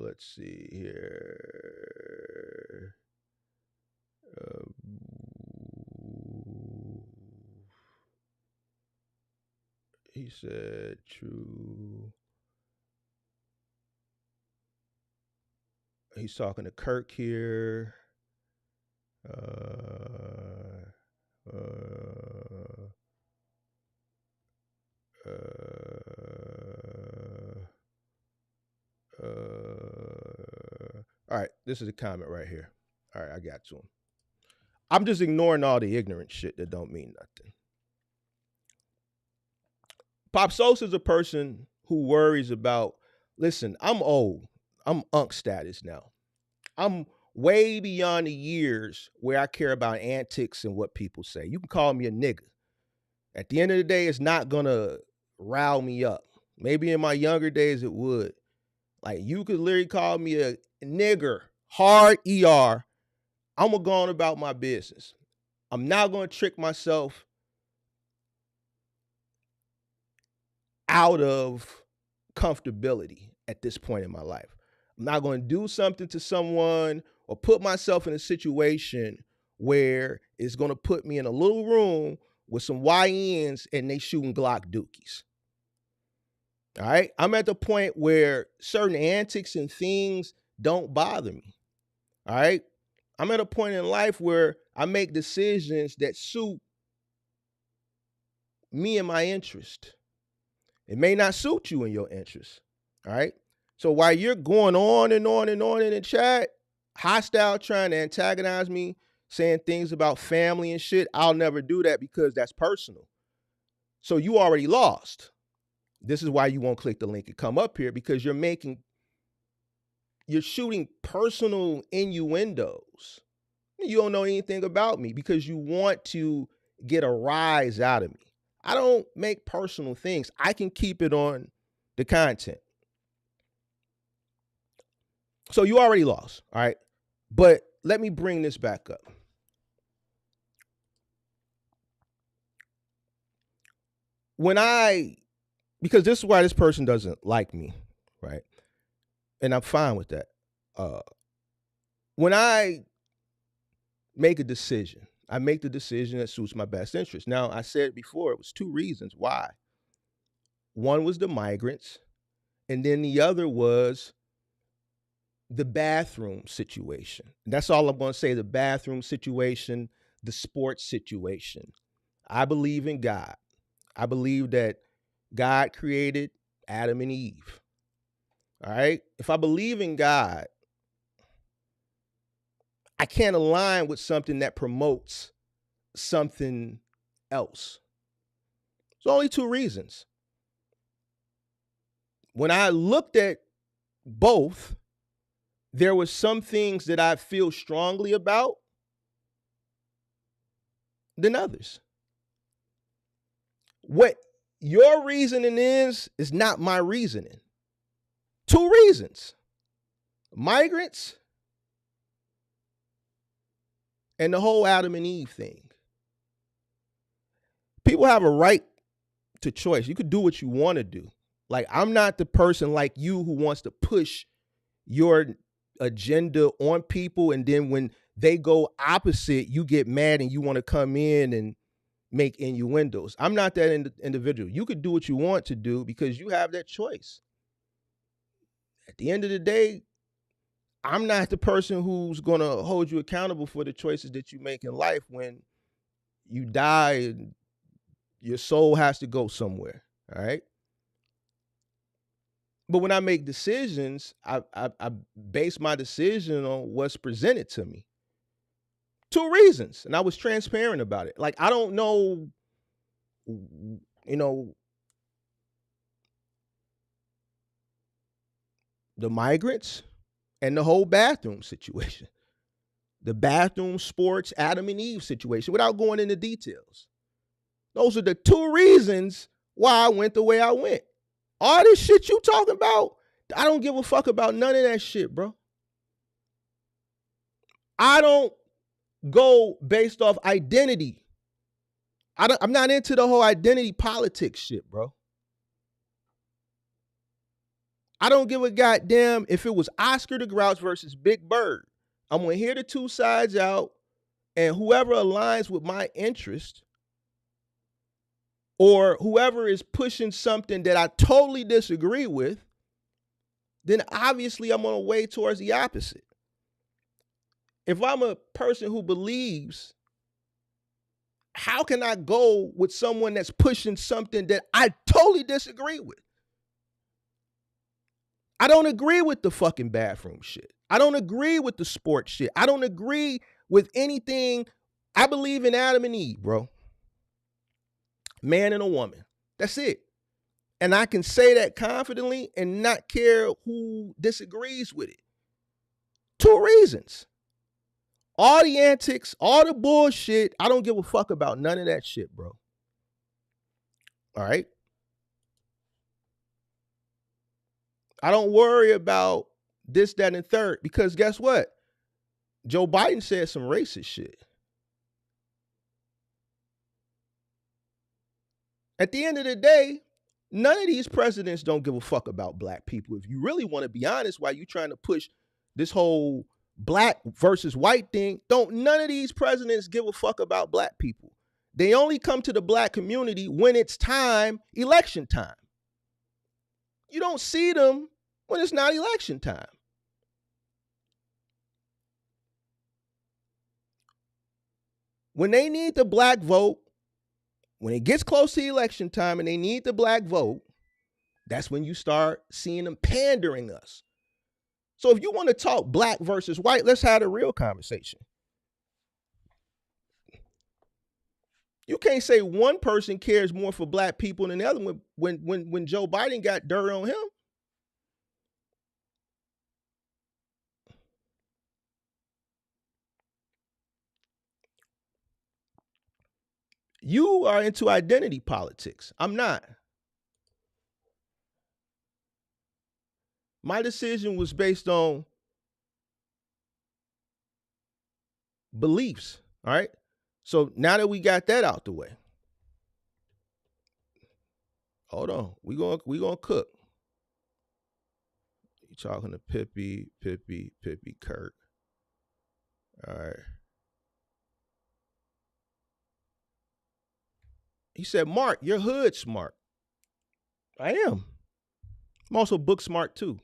Let's see here. He said true. He's talking to Kirk here. Uh, All right, this is a comment right here. All right, I got to him. I'm just ignoring all the ignorant shit that don't mean nothing. Pop Sosa is a person who worries about, listen, I'm old. I'm unk status now. I'm way beyond the years where I care about antics and what people say. You can call me a nigga. At the end of the day, it's not gonna rile me up. Maybe in my younger days it would. Like you could literally call me a nigger, hard ER. I'm gonna go on about my business. I'm not gonna trick myself out of comfortability at this point in my life. I'm not going to do something to someone or put myself in a situation where it's going to put me in a little room with some YNs and they shooting Glock dookies. All right. I'm at the point where certain antics and things don't bother me. All right. I'm at a point in life where I make decisions that suit me and my interest. It may not suit you in your interest. All right. So while you're going on and on and on in the chat, hostile, trying to antagonize me, saying things about family and shit, I'll never do that because that's personal. So you already lost. This is why you won't click the link and come up here, because you're shooting personal innuendos. You don't know anything about me because you want to get a rise out of me. I don't make personal things. I can keep it on the content. So you already lost, all right? But let me bring this back up. Because this is why this person doesn't like me, right? And I'm fine with that. When I make a decision, I make the decision that suits my best interest. Now, I said before, it was two reasons why. One was the migrants, and then the other was the bathroom situation. That's all I'm going to say, the bathroom situation, the sports situation. I believe in God. I believe that God created Adam and Eve. All right? If I believe in God, I can't align with something that promotes something else. There's only two reasons. When I looked at both, there were some things that I feel strongly about than others. What your reasoning is not my reasoning. Two reasons: migrants and the whole Adam and Eve thing. People have a right to choice. You could do what you want to do. Like, I'm not the person like you who wants to push your agenda on people, and then when they go opposite, you get mad and you want to come in and make innuendos. I'm not that individual. You could do what you want to do because you have that choice. At the end of the day, I'm not the person who's going to hold you accountable for the choices that you make in life when you die and your soul has to go somewhere. All right. But when I make decisions, I base my decision on what's presented to me. Two reasons. And I was transparent about it. Like, I don't know, the migrants and the whole bathroom situation. The bathroom, sports, Adam and Eve situation, without going into details. Those are the two reasons why I went the way I went. All this shit you talking about, I don't give a fuck about none of that shit, bro. I don't go based off identity. I'm not into the whole identity politics shit, bro. I don't give a goddamn if it was Oscar the Grouch versus Big Bird. I'm going to hear the two sides out, and whoever aligns with my interest or whoever is pushing something that I totally disagree with, then obviously I'm going to weigh towards the opposite. If I'm a person who believes, how can I go with someone that's pushing something that I totally disagree with? I don't agree with the fucking bathroom shit. I don't agree with the sports shit. I don't agree with anything. I believe in Adam and Eve, bro. Man and a woman. That's it. And I can say that confidently and not care who disagrees with it. 2 reasons. All the antics, all the bullshit, I don't give a fuck about none of that shit, bro. All right? I don't worry about this, that, and third, because guess what? Joe Biden said some racist shit. At the end of the day, none of these presidents don't give a fuck about black people. If you really want to be honest, why you trying to push this whole black versus white thing, none of these presidents give a fuck about black people. They only come to the black community when it's time, election time. You don't see them when it's not election time. When they need the black vote, when it gets close to election time and they need the black vote, that's when you start seeing them pandering us. So if you want to talk black versus white, let's have a real conversation. You can't say one person cares more for black people than the other when Joe Biden got dirt on him. You are into identity politics. I'm not. My decision was based on beliefs. All right. So now that we got that out the way, hold on. We gonna cook. You talking to Pippi, Kirk. All right. He said, Mark, you're hood smart. I am. I'm also book smart too.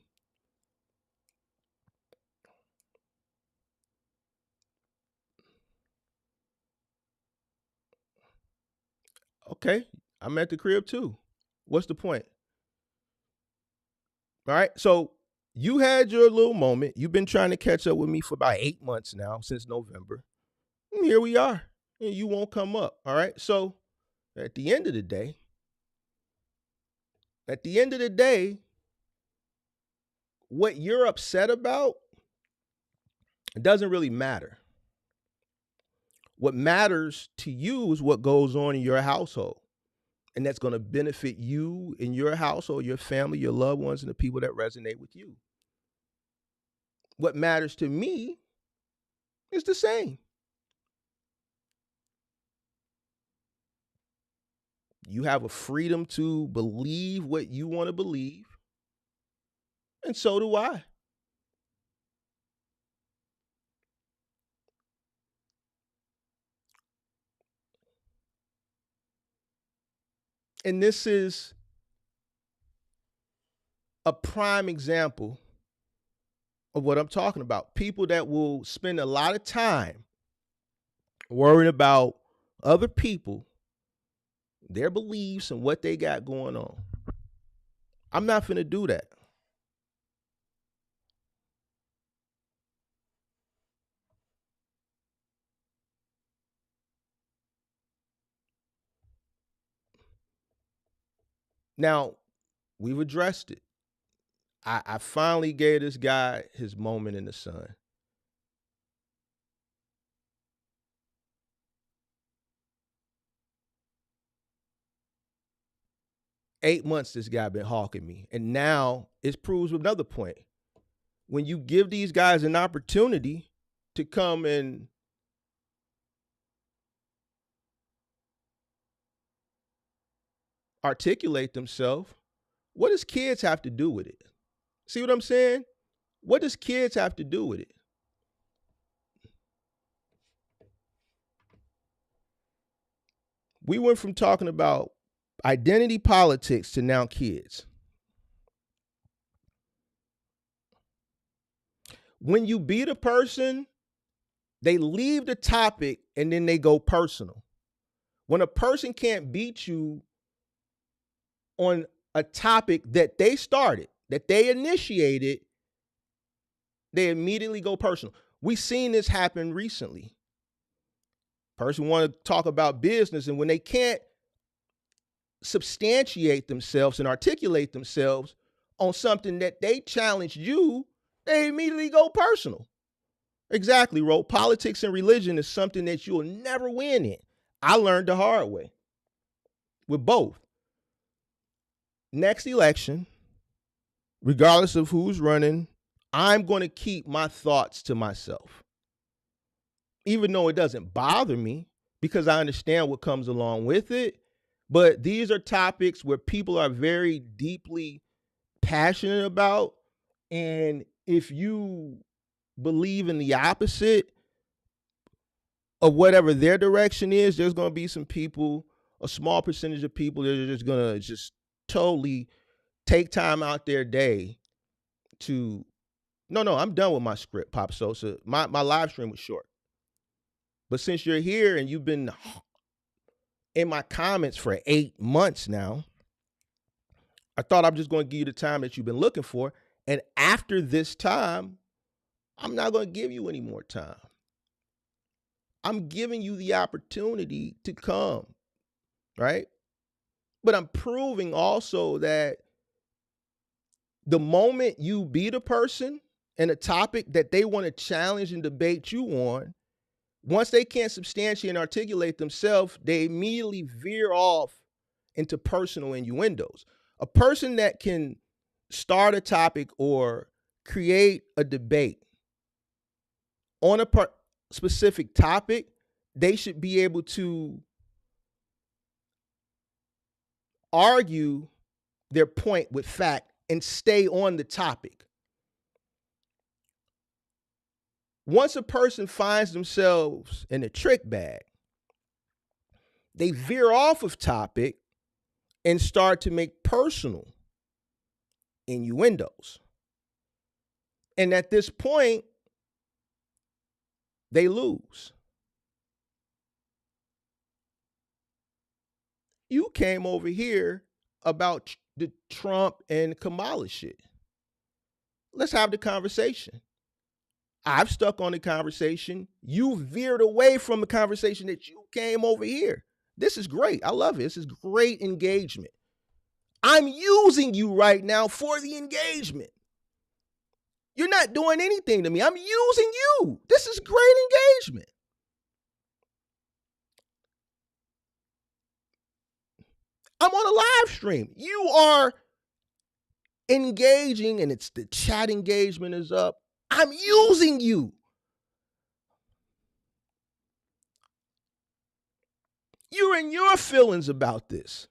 Okay. I'm at the crib too. What's the point? All right. So you had your little moment. You've been trying to catch up with me for about 8 months now, since November. And here we are. And you won't come up. All right. So at the end of the day, what you're upset about doesn't really matter. What matters to you is what goes on in your household. And that's going to benefit you in your household, your family, your loved ones, and the people that resonate with you. What matters to me is the same. You have a freedom to believe what you want to believe, and so do I. And this is a prime example of what I'm talking about. People that will spend a lot of time worrying about other people, their beliefs, and what they got going on. I'm not finna do that. Now, we've addressed it. I finally gave this guy his moment in the sun. Eight months this guy been hawking me. And now it proves another point. When you give these guys an opportunity to come and articulate themselves, what does kids have to do with it? See what I'm saying? What does kids have to do with it? We went from talking about identity politics to now kids. When you beat a person, they leave the topic and then they go personal. When a person can't beat you on a topic that they started, that they initiated, They immediately go personal. We've seen this happen recently. Person want to talk about business, and when they can't substantiate themselves and articulate themselves on something that they challenged you, they immediately go personal. Exactly, Ro. Politics and religion is something that you'll never win in. I learned the hard way with both. Next election, regardless of who's running, I'm going to keep my thoughts to myself. Even though it doesn't bother me because I understand what comes along with it. But these are topics where people are very deeply passionate about. And if you believe in the opposite of whatever their direction is, there's going to be some people, a small percentage of people that are just going to just totally take time out their day to, no, I'm done with my script, Pop Sosa. My live stream was short. But since you're here and you've been in my comments for 8 months now, I thought I'm just going to give you the time that you've been looking for. And after this time, I'm not going to give you any more time. I'm giving you the opportunity to come, right? But I'm proving also that the moment you be the person and a topic that they want to challenge and debate you on, once they can't substantiate and articulate themselves, they immediately veer off into personal innuendos. A person that can start a topic or create a debate on a specific topic, they should be able to argue their point with fact and stay on the topic. Once a person finds themselves in a trick bag, they veer off of topic and start to make personal innuendos. And at this point, they lose. You came over here about the Trump and Kamala shit. Let's have the conversation. I've stuck on the conversation. You veered away from the conversation that you came over here. This is great. I love it. This is great engagement. I'm using you right now for the engagement. You're not doing anything to me. I'm using you. This is great engagement. I'm on a live stream. You are engaging, and it's the chat engagement is up. I'm using you. You're in your feelings about this.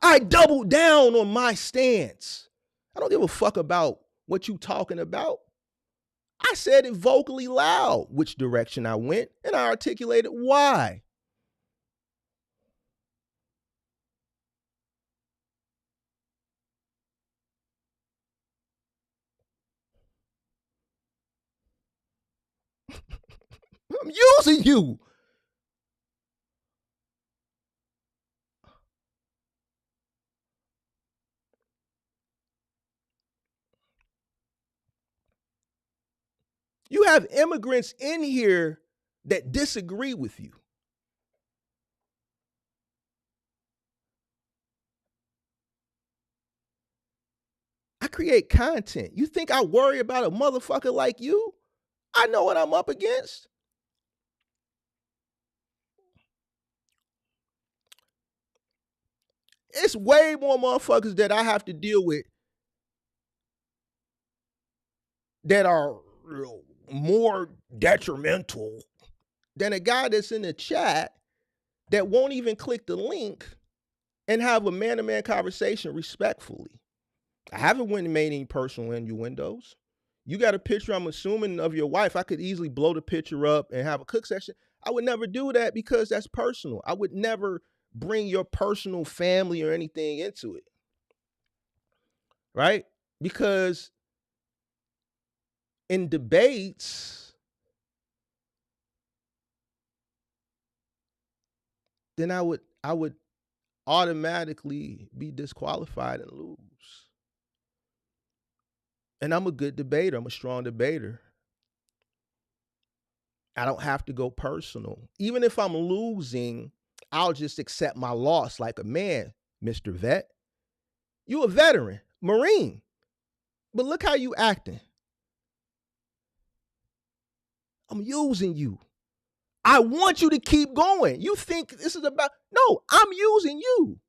I doubled down on my stance. I don't give a fuck about what you talking about. I said it vocally loud, which direction I went, and I articulated why. I'm using you. You have immigrants in here that disagree with you. I create content. You think I worry about a motherfucker like you? I know what I'm up against. It's way more motherfuckers that I have to deal with that are more detrimental than a guy that's in the chat that won't even click the link and have a man-to-man conversation respectfully. I haven't went and made any personal innuendos. You got a picture, I'm assuming, of your wife. I could easily blow the picture up and have a cook session. I would never do that because that's personal. I would never bring your personal family or anything into it. Right? Because in debates, then I would automatically be disqualified and lose. And I'm a good debater. I'm a strong debater. I don't have to go personal. Even if I'm losing, I'll just accept my loss like a man, Mr. Vet. You a veteran, Marine. But look how you acting. I'm using you. I want you to keep going. You think this is about, no, I'm using you.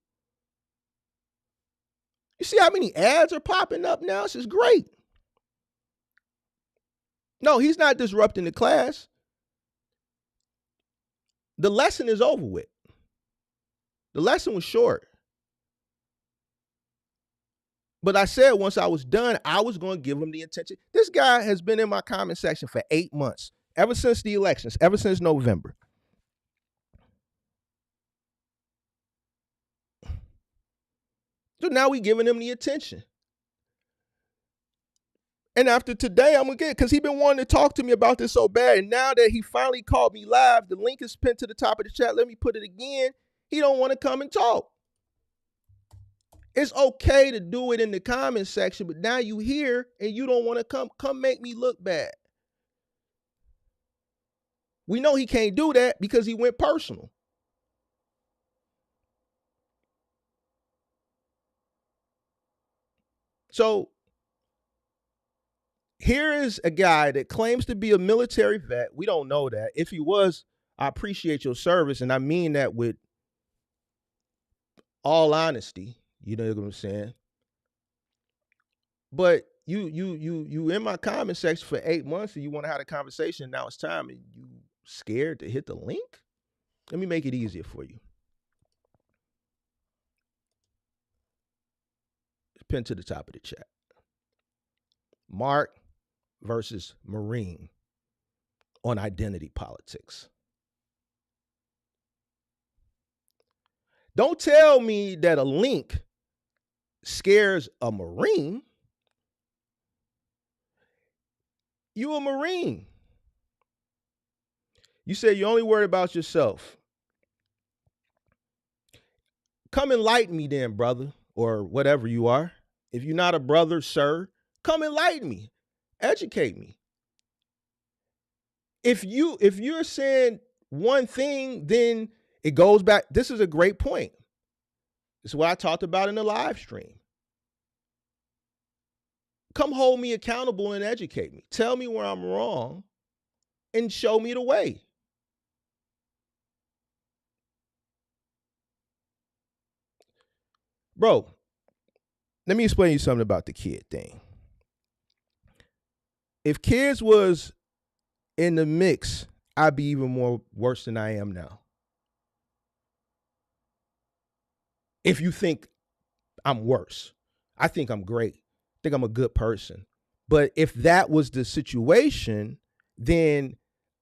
You see how many ads are popping up now? This is great. No, he's not disrupting the class. The lesson is over with. The lesson was short. But I said once I was done, I was going to give him the attention. This guy has been in my comment section for 8 months, ever since the elections, ever since November. So now we giving him the attention. And after today, I'm going to get, because he been wanting to talk to me about this so bad. And now that he finally called me live, the link is pinned to the top of the chat. Let me put it again. He don't want to come and talk. It's okay to do it in the comment section, but now you here and you don't want to come make me look bad. We know he can't do that because he went personal. So here is a guy that claims to be a military vet. We don't know that. If he was, I appreciate your service, and I mean that with all honesty. You know what I'm saying? But you in my comment section for 8 months and you want to have a conversation. Now it's time, and you scared to hit the link? Let me make it easier for you. It's pinned to the top of the chat. Mark versus Marine on identity politics. Don't tell me that a link scares a Marine. You a Marine. You say you're only worried about yourself. Come enlighten me then, brother, or whatever you are. If you're not a brother, sir, come enlighten me. Educate me. If you're saying one thing, then it goes back. This is a great point. This is what I talked about in the live stream. Come hold me accountable and educate me. Tell me where I'm wrong and show me the way. Bro, let me explain you something about the kid thing. If kids was in the mix, I'd be even more worse than I am now. If you think I'm worse, I think I'm great. I think I'm a good person. But if that was the situation, then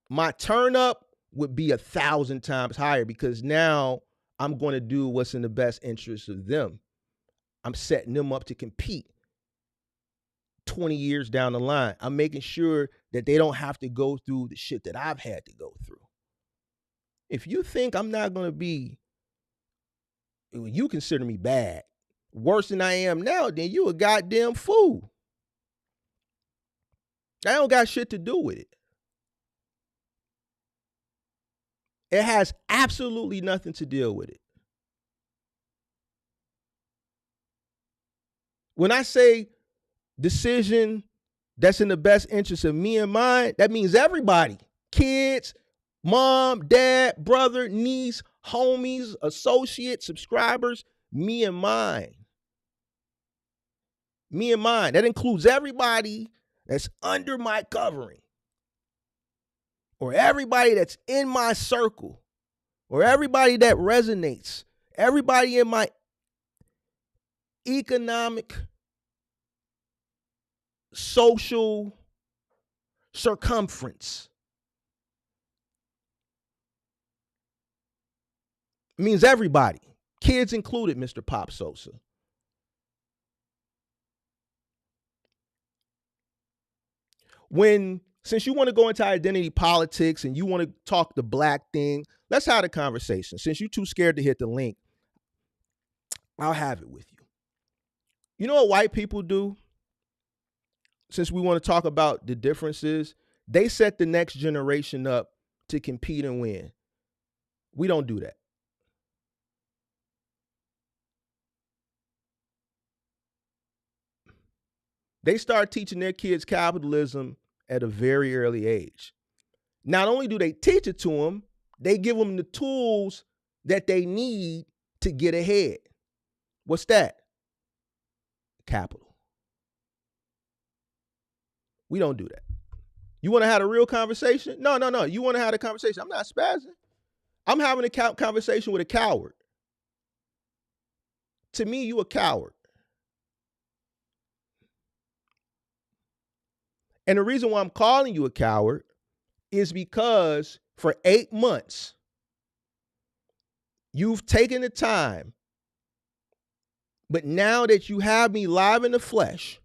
my turn up would be 1,000 times higher, because now I'm going to do what's in the best interest of them. I'm setting them up to compete 20 years down the line. I'm making sure that they don't have to go through the shit that I've had to go through. If you think I'm not going to be, you consider me bad, worse than I am now, then you a goddamn fool. I don't got shit to do with it. It has absolutely nothing to deal with it. When I say decision that's in the best interest of me and mine, that means everybody. Kids, mom, dad, brother, niece, homies, associates, subscribers, me and mine. Me and mine. That includes everybody that's under my covering, or everybody that's in my circle, or everybody that resonates, everybody in my economic, social circumference. It means everybody, kids included, Mr. Pop Sosa. Since you want to go into identity politics and you want to talk the black thing, let's have a conversation. Since you're too scared to hit the link, I'll have it with you. You know what white people do? since we want to talk about the differences, they set the next generation up to compete and win. We don't do that. They start teaching their kids capitalism at a very early age. Not only do they teach it to them, they give them the tools that they need to get ahead. What's that? Capital. We don't do that. You want to have a real conversation? No. You want to have a conversation. I'm not spazzing. I'm having a conversation with a coward. To me, you a coward. And the reason why I'm calling you a coward is because for 8 months, you've taken the time, but now that you have me live in the flesh,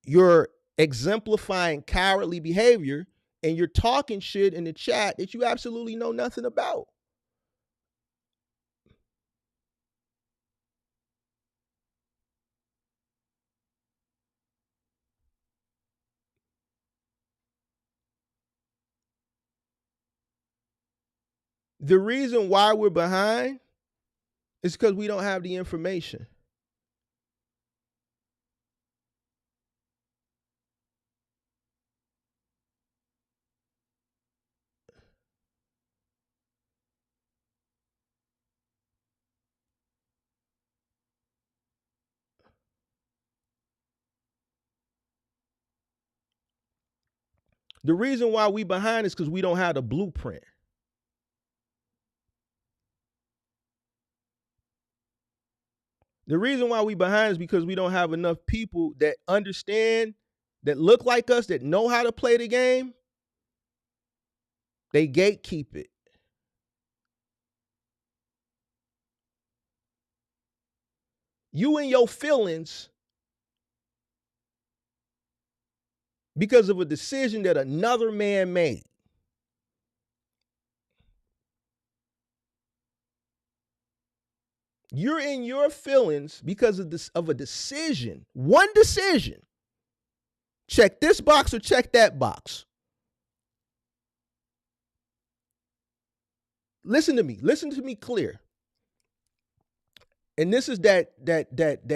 you're exemplifying cowardly behavior and you're talking shit in the chat that you absolutely know nothing about. The reason why we're behind is because we don't have the information. The reason why we behind is because we don't have the blueprint. The reason why we behind is because we don't have enough people that understand, that look like us, that know how to play the game. They gatekeep it. You and your feelings because of a decision that another man made. You're in your feelings because of this, of a decision, one decision. Check this box or check that box. Listen to me clear. And this is that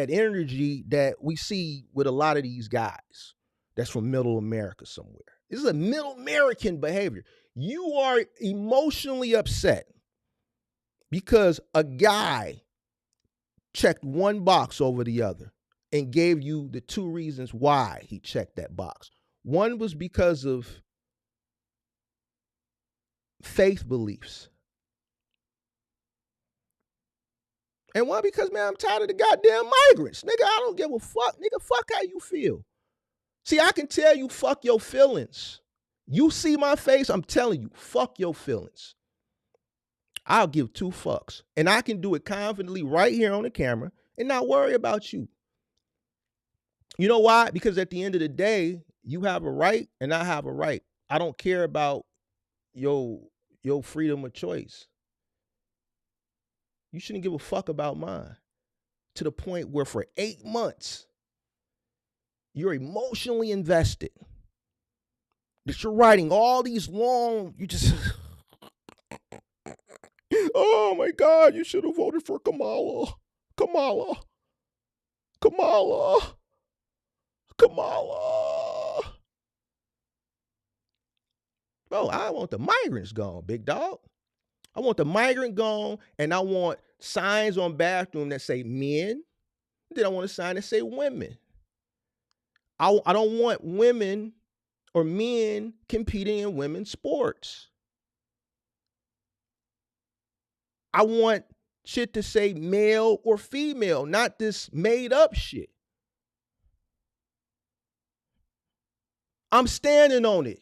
energy that we see with a lot of these guys that's from middle America somewhere. This is a middle American behavior. You are emotionally upset because a guy checked one box over the other and gave you the two reasons why he checked that box. One was because of faith beliefs. And one because, man, I'm tired of the goddamn migrants. Nigga, I don't give a fuck. Nigga, fuck how you feel. See, I can tell you fuck your feelings. You see my face, I'm telling you, fuck your feelings. I'll give two fucks. And I can do it confidently right here on the camera and not worry about you. You know why? Because at the end of the day, you have a right and I have a right. I don't care about your freedom of choice. You shouldn't give a fuck about mine. To the point where for 8 months, you're emotionally invested. That you're writing all these long, you just, oh my God, you should have voted for Kamala. Kamala. Kamala. Kamala. Bro, I want the migrants gone, big dog. I want the migrant gone, and I want signs on bathroom that say men. Then I want a sign that say women. I don't want women or men competing in women's sports. I want shit to say male or female, not this made up shit. I'm standing on it.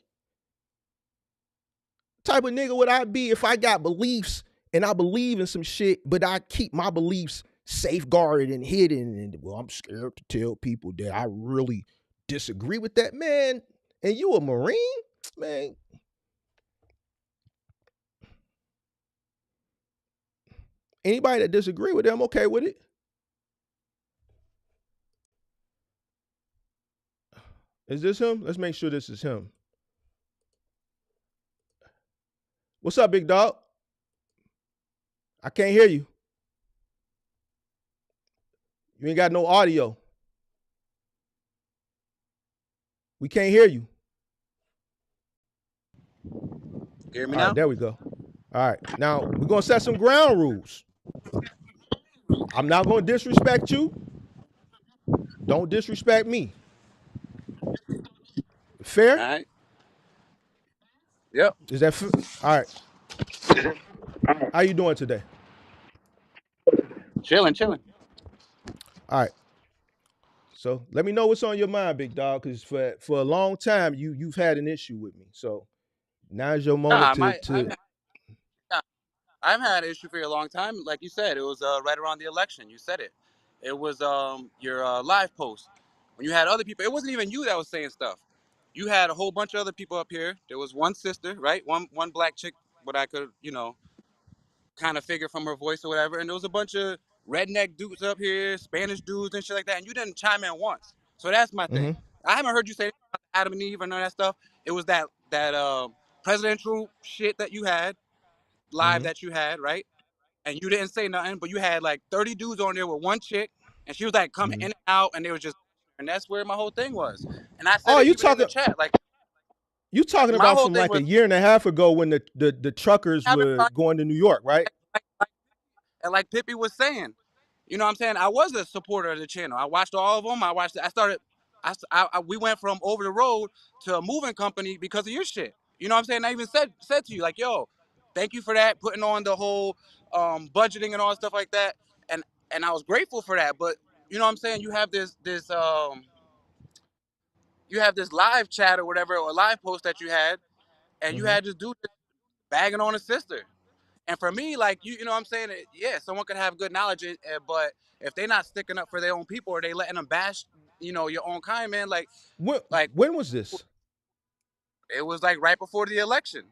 Type of nigga would I be if I got beliefs and I believe in some shit, but I keep my beliefs safeguarded and hidden. And well, I'm scared to tell people that I really disagree with that, man. And you a Marine, man. Anybody that disagree with them, okay with it. Is this him? Let's make sure this is him. What's up, big dog? I can't hear you. You ain't got no audio. We can't hear you. Hear me All now? right, there we go. All right, now we're gonna set some ground rules. I'm not gonna disrespect you. Don't disrespect me. Fair? All right. Yep. Is that all right? How you doing today? Chilling, chilling. All right. So let me know what's on your mind, big dog, because for a long time you've had an issue with me. So now's your moment Nah, to I've had an issue for a long time. Like you said, it was right around the election. You said it. It was your live post when you had other people. It wasn't even you that was saying stuff. You had a whole bunch of other people up here. There was one sister, right? One black chick, what I could kind of figure from her voice or whatever. And there was a bunch of redneck dudes up here, Spanish dudes and shit like that. And you didn't chime in once. So that's my thing. mm-hmm, I haven't heard you say Adam and Eve or none of that stuff. It was that presidential shit that you had live mm-hmm, that you had, right? And you didn't say nothing, but you had like 30 dudes on there with one chick, and she was like coming mm-hmm. in and out, and they were just, and that's where my whole thing was. And I said Oh, it even in the chat, like you talking my about whole from thing like was a year and a half ago when the truckers having were fun, going to New York, right? and like Pippi was saying, you know what I'm saying? I was a supporter of the channel. I watched all of them. I started, we went from over the road to a moving company because of your shit. You know what I'm saying? I even said to you, like, yo, thank you for that, putting on the whole budgeting and all stuff like that. And and I was grateful for that. But you know what I'm saying? You have this live chat or whatever, or live post that you had, and you Mm-hmm. had this dude bagging on a sister. And for me, like you know what I'm saying? Yeah, someone could have good knowledge, but if they're not sticking up for their own people or they letting them bash, your own kind, man, When like when was this? it was like right before the election.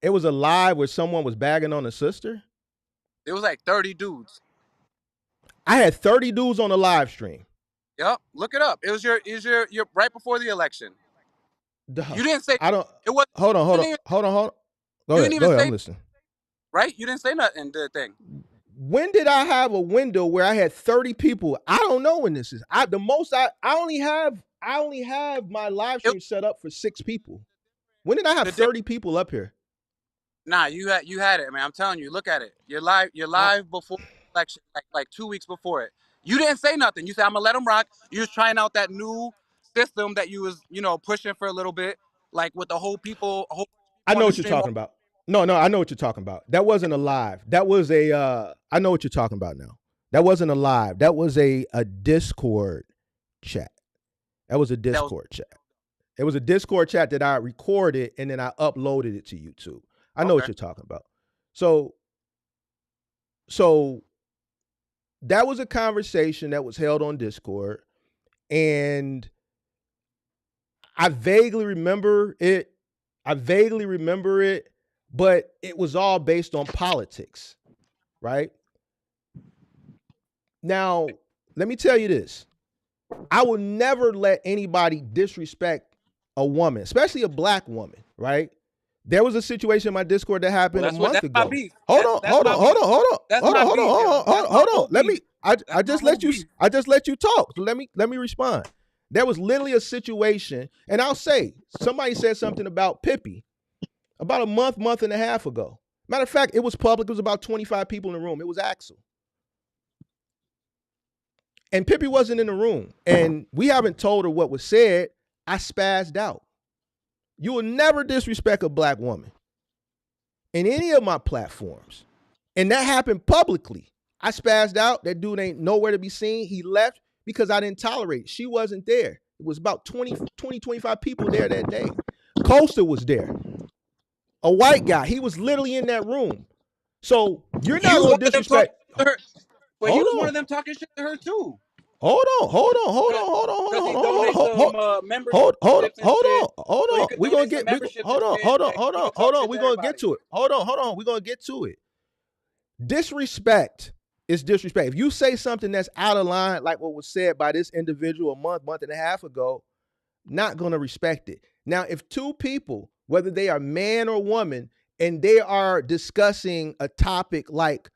It was a live where someone was bagging on a sister. It was like 30 dudes. I had 30 dudes on the live stream. Yep, look it up. It was your right before the election. Duh. You didn't say I don't. it was. Hold on, You hold on, didn't even, hold on, hold on. you didn't Go even ahead. say I'm listening. right. You didn't say nothing to the thing. When did I have a window where I had 30 people? I don't know when this is. I only have my live It, stream set up for 6 people. When did I have the 30 people up here? Nah, you had it, man. I'm telling you, look at it. You're I, live before the election, like 2 weeks before it. You didn't say nothing. You said I'm gonna let them rock. You was trying out that new system that you was pushing for a little bit, like with the a whole I people on know the what you're stream. talking about. No, I know what you're talking about. That wasn't a live. That was a I know what you're talking about now. That wasn't a live. That was a Discord chat. That was a That was Discord chat. It was a Discord chat that I recorded and then I uploaded it to YouTube. I know what okay. you're talking about. So that was a conversation that was held on Discord, and I vaguely remember it. But it was all based on politics, right? Now, let me tell you this. I will never let anybody disrespect a woman, especially a black woman, right? There was a situation in my Discord that Well, happened a month that's my ago. beef. That's my beef. That's my beef, yo. That's my Hold on. whole beef. I That's my just whole let you beef. talk. So let me respond. There was literally a situation, and I'll say somebody said something about Pippi about a month and a half ago. Matter of fact, it was public. It was about 25 people in the room. It was Axel. And Pippi wasn't in the room. And we haven't told her what was said. I spazzed out. You will never disrespect a black woman in any of my platforms. And that happened publicly. I spazzed out. That dude ain't nowhere to be seen. He left because I didn't tolerate it. She wasn't there. It was about 25 people there that day. Coaster was there. A white guy. He was literally in that room. So you're not You going one to of them talking disrespect. to her, but you Hold was one on. of them talking shit to her too. Hold on. Because he donates some memberships and shit. Hold So he on. could donate some memberships and shit. And he could talk shit We're to gonna get everybody. to it. Hold on. We're gonna get to it. Disrespect is disrespect. If you say something that's out of line, like what was said by this individual a month and a half ago, not going to respect it. Now, if two people, whether they are man or woman, and they are discussing a topic like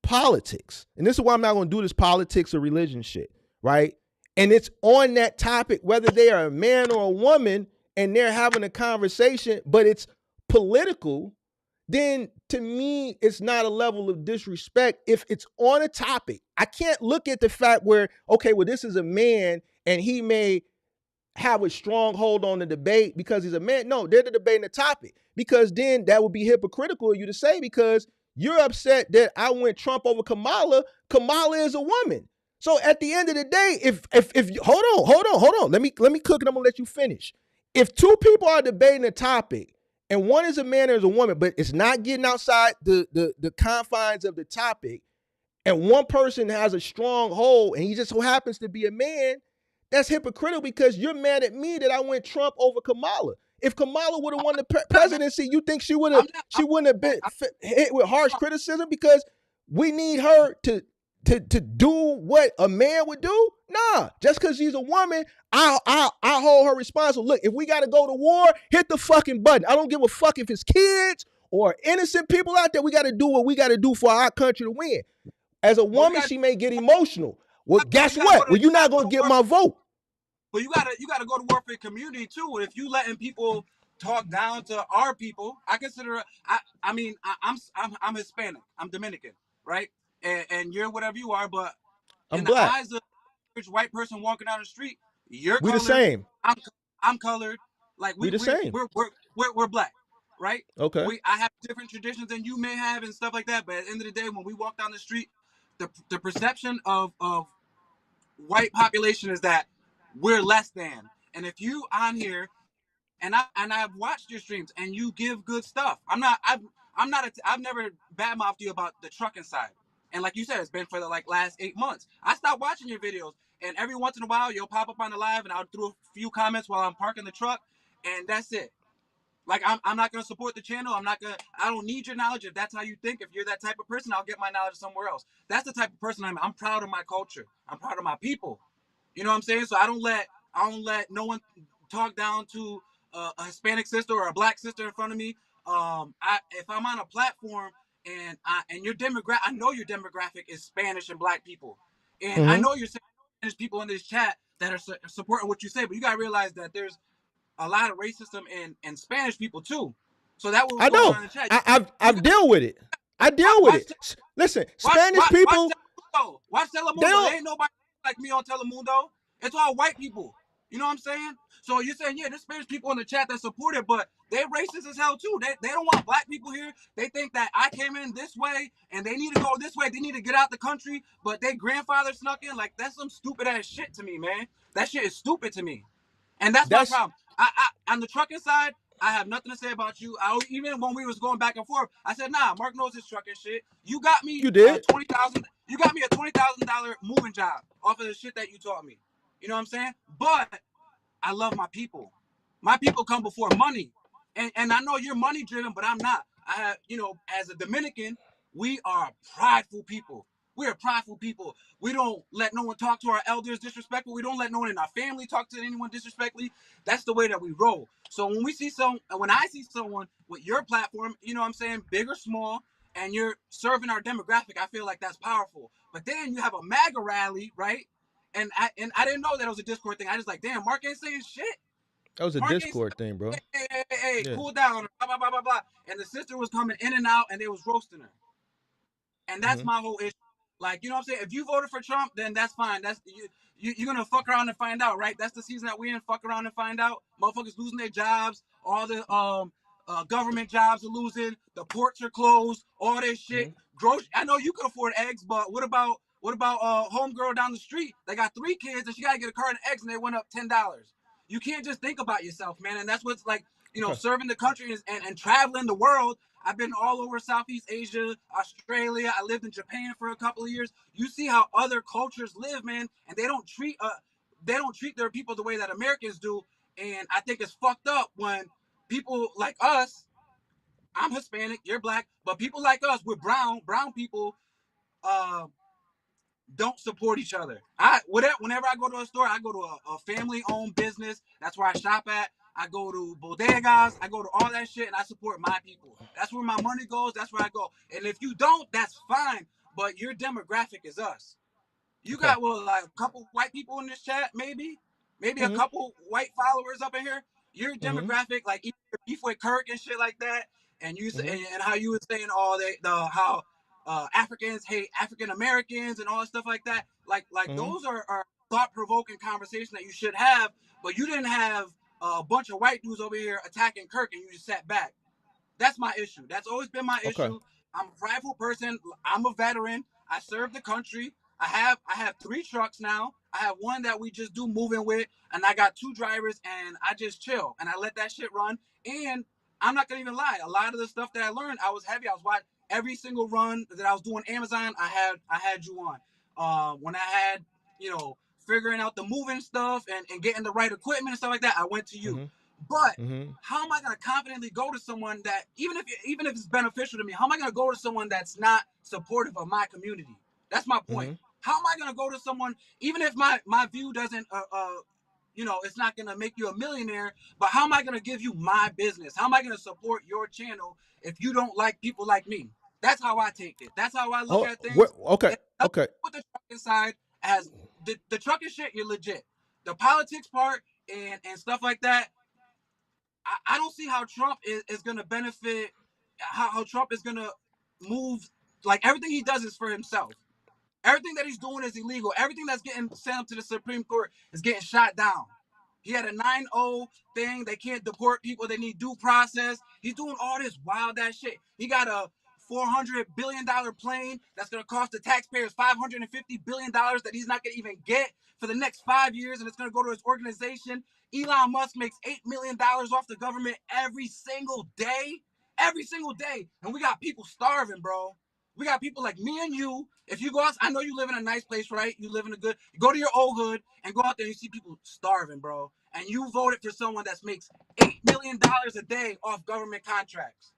politics, and this is why I'm not going to do this politics or religion shit, right? And it's on that topic, whether they are a man or a woman, and they're having a conversation, but it's political, then to me, it's not a level of disrespect if it's on a topic. I can't look at the fact where, okay, well, this is a man and he may have a strong hold on the debate because he's a man. No, they're debating the topic, because then that would be hypocritical of you to say, because you're upset that I went Trump over Kamala. Kamala is a woman. So at the end of the day, if hold on, let me cook and I'm gonna let you finish. If two people are debating a topic and one is a man and is a woman, but it's not getting outside the confines of the topic, and one person has a strong hold and he just so happens to be a man, that's hypocritical, because you're mad at me that I went Trump over Kamala. If Kamala would have won the presidency, you think she wouldn't have been hit with harsh criticism because we need her to do what a man would do? Nah, just because she's a woman, I hold her responsible. Look, if we got to go to war, hit the fucking button. I don't give a fuck if it's kids or innocent people out there. We got to do what we got to do for our country to win. As a woman, she may get emotional. Well, guess what? Well, you're not gonna get my vote. But you gotta go to war for your community too. If you letting people talk down to our people, I consider I'm Hispanic, I'm Dominican, right? And you're whatever you are, but I'm in black. the eyes of a white person walking down the street, you're we colored. The same. I'm colored. Like we the same. We're black, right? Okay. I have different traditions than you may have and stuff like that. But at the end of the day, when we walk down the street, the perception of white population is that we're less than. And if you on here, and I've watched your streams and you give good stuff. I've never badmouthed you about the trucking side. And like you said, it's been for the last 8 months. I stopped watching your videos, and every once in a while you'll pop up on the live and I'll throw a few comments while I'm parking the truck, and that's it. Like I'm not gonna support the channel. I don't need your knowledge. If that's how you think, if you're that type of person, I'll get my knowledge somewhere else. That's the type of person I'm proud of my culture. I'm proud of my people. You know what I'm saying? So I don't let no one talk down to a Hispanic sister or a black sister in front of me. If I'm on a platform and your demographic, I know your demographic is Spanish and black people, and I know you're Spanish people in this chat that are supporting what you say, but you gotta realize that there's a lot of racism in Spanish people too. So that was going on in the chat. I've dealt with it. I deal with it. Listen, Spanish people. Watch Telemundo. There ain't nobody like me on Telemundo. It's all white people. You know what I'm saying? So you're saying, yeah, there's Spanish people in the chat that support it, but they racist as hell too. They don't want black people here. They think that I came in this way and they need to go this way. They need to get out the country, but their grandfather snuck in. Like, that's some stupid ass shit to me, man. That shit is stupid to me. And that's my problem. I on the trucking side, I have nothing to say about you. Even when we was going back and forth, I said, nah, Mark knows his trucking shit. You got me. You did. $20,000. You got me a $20,000 moving job off of the shit that you taught me. You know what I'm saying? But I love my people. My people come before money. And I know you're money driven, but I'm not. I have, as a Dominican, we are prideful people. We are prideful people. We don't let no one talk to our elders disrespectful. We don't let no one in our family talk to anyone disrespectfully. That's the way that we roll. So when I see someone with your platform, you know what I'm saying, big or small, and you're serving our demographic, I feel like that's powerful. But then you have a MAGA rally, right? And I didn't know that it was a Discord thing. I just like, damn, Mark ain't saying shit. That was a Mark Discord thing, bro. Hey, yeah. Cool down, blah, blah, blah, blah, blah. And the sister was coming in and out, and they was roasting her. And that's my whole issue. Like, you know what I'm saying? If you voted for Trump, then that's fine. That's you're gonna fuck around and find out, right? That's the season that we in. Fuck around and find out. Motherfuckers losing their jobs. All the government jobs are losing. The ports are closed. All this shit. I know you can afford eggs, but what about homegirl down the street? They got 3 kids and she gotta get a carton of eggs and they went up $10. You can't just think about yourself, man. And that's what's like, serving the country and traveling the world. I've been all over Southeast Asia, Australia. I lived in Japan for a couple of years. You see how other cultures live, man, and they don't treat their people the way that Americans do. And I think it's fucked up when people like us, I'm Hispanic, you're black, but people like us, we're brown people, don't support each other. Whenever I go to a store, I go to a family-owned business. That's where I shop at. I go to bodegas. I go to all that shit, and I support my people. That's where my money goes. That's where I go. And if you don't, that's fine. But your demographic is us. You Okay. got like a couple white people in this chat, maybe a Mm-hmm. couple white followers up in here. Your Mm-hmm. demographic, like even beef with Kirk and shit like that, and you Mm-hmm. and how you were saying all the how Africans hate African Americans and all that stuff like that. Like Mm-hmm. those are thought provoking conversations that you should have, but you didn't have a bunch of white dudes over here attacking Kirk, and you just sat back. That's my issue. That's always been my Okay. issue. I'm a prideful person. I'm a veteran. I served the country. I have 3 trucks now. I have one that we just do moving with, and I got 2 drivers, and I just chill and I let that shit run. And I'm not gonna even lie. A lot of the stuff that I learned, I was heavy. I was watching every single run that I was doing Amazon. I had you on. When I had figuring out the moving stuff and getting the right equipment and stuff like that, I went to you. Mm-hmm. But Mm-hmm. how am I going to confidently go to someone that even if it's beneficial to me, how am I going to go to someone that's not supportive of my community? That's my point. Mm-hmm. How am I going to go to someone even if my view doesn't it's not going to make you a millionaire, but how am I going to give you my business? How am I going to support your channel if you don't like people like me? That's how I take it. That's how I look Oh, at things. okay. Okay. With the trucking side, as the trucking shit, you're legit. The politics part and stuff like that, I don't see how Trump is going to benefit, how Trump is going to move. Like everything he does is for himself. Everything that he's doing is illegal. Everything that's getting sent up to the Supreme Court is getting shot down. He had a 9-0 thing. They can't deport people. They need due process. He's doing all this wild ass shit. He got a $400 billion plane that's going to cost the taxpayers $550 billion that he's not going to even get for the next 5 years, and it's going to go to his organization. Elon Musk makes $8 million off the government every single day. Every single day. And we got people starving, bro. We got people like me and you. If you go out, I know you live in a nice place, right? You live in a good, you go to your old hood and go out there and you see people starving, bro. And you voted for someone that makes $8 million a day off government contracts.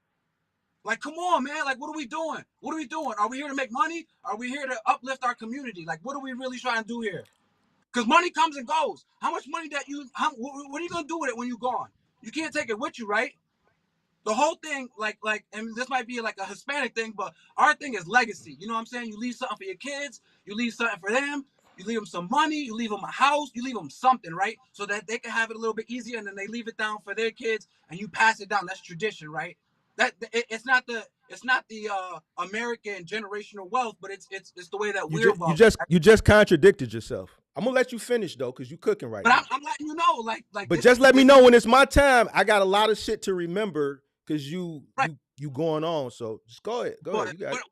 Like, come on, man. Like, what are we doing? What are we doing? Are we here to make money? Are we here to uplift our community? Like, what are we really trying to do here? Because money comes and goes. How much money what are you going to do with it when you're gone? You can't take it with you, right? The whole thing, and this might be like a Hispanic thing, but our thing is legacy. You know what I'm saying? You leave something for your kids, you leave something for them, you leave them some money, you leave them a house, you leave them something, right? So that they can have it a little bit easier, and then they leave it down for their kids, and you pass it down. That's tradition, right? It's not the American generational wealth, but it's the way that we're wealthy. You just contradicted yourself. I'm gonna let you finish though, because you cooking right But now. I'm letting you know, like. But just let me know when it's my time. I got a lot of shit to remember because you going on. So just go ahead. Go ahead. You got it.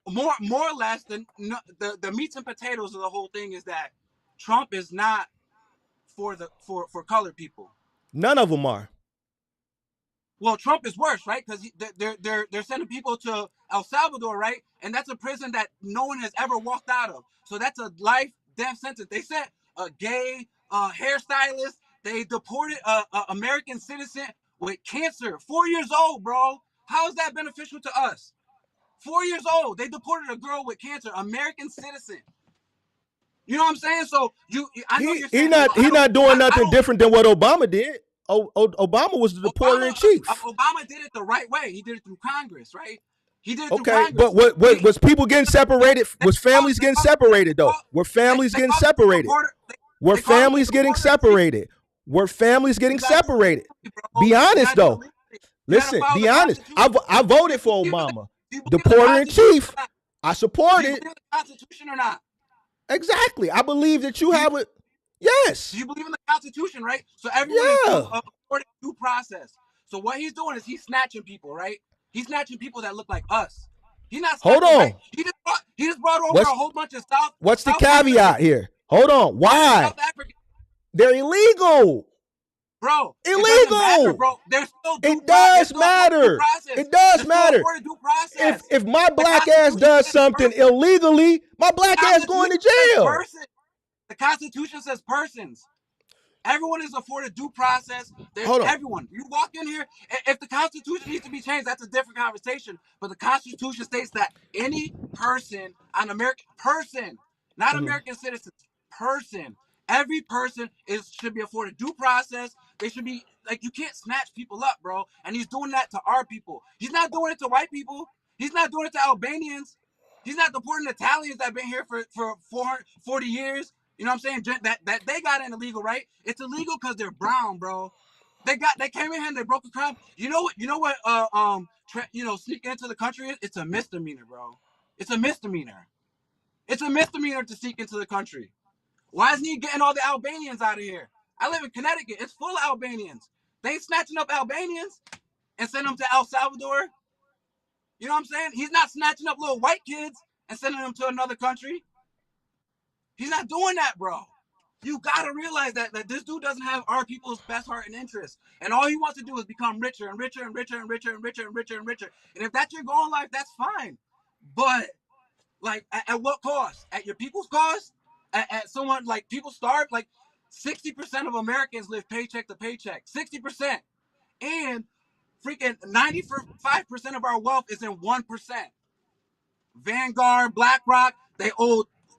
More or less, the meats and potatoes of the whole thing is that Trump is not for colored people. None of them are. Well, Trump is worse, right? Because they're sending people to El Salvador, right? And that's a prison that no one has ever walked out of. So that's a life death sentence. They sent a gay hairstylist. They deported a American citizen with cancer, 4 years old, bro. How is that beneficial to us? 4 years old. They deported a girl with cancer, American citizen. You know what I'm saying? So I know you're saying he's not doing nothing different than what Obama did. Obama was the deporter in chief. Obama did it the right way. He did it through Congress, right? He did it through Okay, Congress. but what was people getting separated? Was families getting separated though? Were families getting separated? Were families getting separated? Were families getting separated? Be honest though. Listen, be honest. I voted for Obama. Deporter in chief. I support it. Do you believe in the Constitution or not? Exactly. I believe that you have it. Yes. Do you believe in the Constitution, right? So everyone is afforded due process. So what he's doing is he's snatching people, right? He's snatching people that look like us. He's not. Hold on. Right? He just brought over a whole bunch of South. What's the caveat here? Hold on. Why? South African. They're illegal. Bro, illegal. It matter, bro. There's still it does matter. It does matter. If my black ass does something illegally, my black ass going to jail. The Constitution says persons. Everyone is afforded due process. Everyone. You walk in here. If the Constitution needs to be changed, that's a different conversation. But the Constitution states that any person, an American person, not American citizens. Person. Every person should be afforded due process. They should be like, you can't snatch people up, bro. And he's doing that to our people. He's not doing it to white people. He's not doing it to Albanians. He's not deporting Italians that have been here for 440 years. You know what I'm saying? That they got in illegal, right? It's illegal because they're brown, bro. They came in here and they broke a crime. You know what sneaking into the country is? It's a misdemeanor, bro. It's a misdemeanor. It's a misdemeanor to sneak into the country. Why isn't he getting all the Albanians out of here? I live in Connecticut. It's full of Albanians. They ain't snatching up Albanians and sending them to El Salvador. You know what I'm saying? He's not snatching up little white kids and sending them to another country. He's not doing that, bro. You gotta realize that this dude doesn't have our people's best heart and interest. And all he wants to do is become richer and richer and richer and richer and richer and richer and richer. And if that's your goal in life, that's fine. But like, at what cost? At your people's cost? At someone, like, people starve? Like, 60% of Americans live paycheck to paycheck. 60%. And freaking 95% of our wealth is in 1%. Vanguard, BlackRock,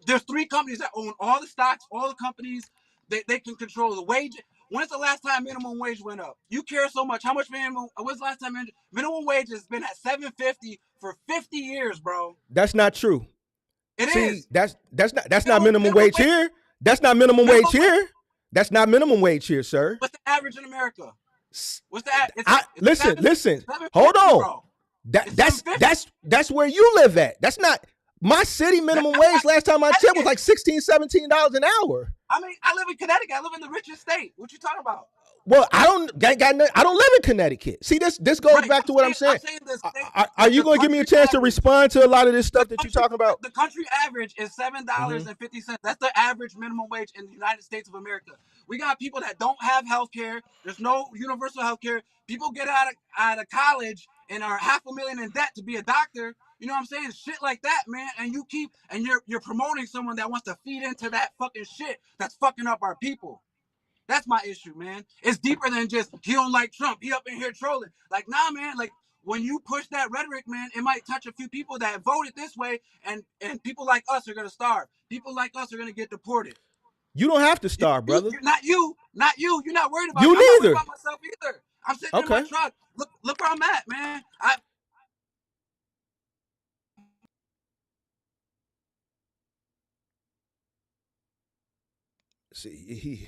there's 3 companies that own all the stocks, all the companies. They can control the wage. When's the last time minimum wage went up? You care so much. How much when's the last time minimum wage has been at $7.50 for 50 years, bro? That's not true. It is. That's not minimum wage here. That's not minimum wage here. That's not minimum wage here, sir. What's the average in America? What's the listen. Hold on. That's where you live at. That's not my city minimum wage. Last time I checked was like $16, $17 an hour. I mean, I live in Connecticut. I live in the richest state. What you talking about? Well, I don't live in Connecticut. See, this goes back to what I'm saying. Are you going to give me a chance to respond to a lot of this stuff that you're talking about? The country average is $7.50. That's the average minimum wage in the United States of America. We got people that don't have health care. There's no universal health care. People get out of college and are $500,000 in debt to be a doctor. You know what I'm saying? Shit like that, man. And you're promoting someone that wants to feed into that fucking shit that's fucking up our people. That's my issue, man. It's deeper than just, he don't like Trump, he up in here trolling. Like, nah, man, like, when you push that rhetoric, man, it might touch a few people that voted this way, and people like us are going to starve. People like us are going to get deported. You don't have to starve, brother. Not you. You're not worried about you it. neither. I'm not worried about myself either. I'm sitting in my truck. Look where I'm at, man. See,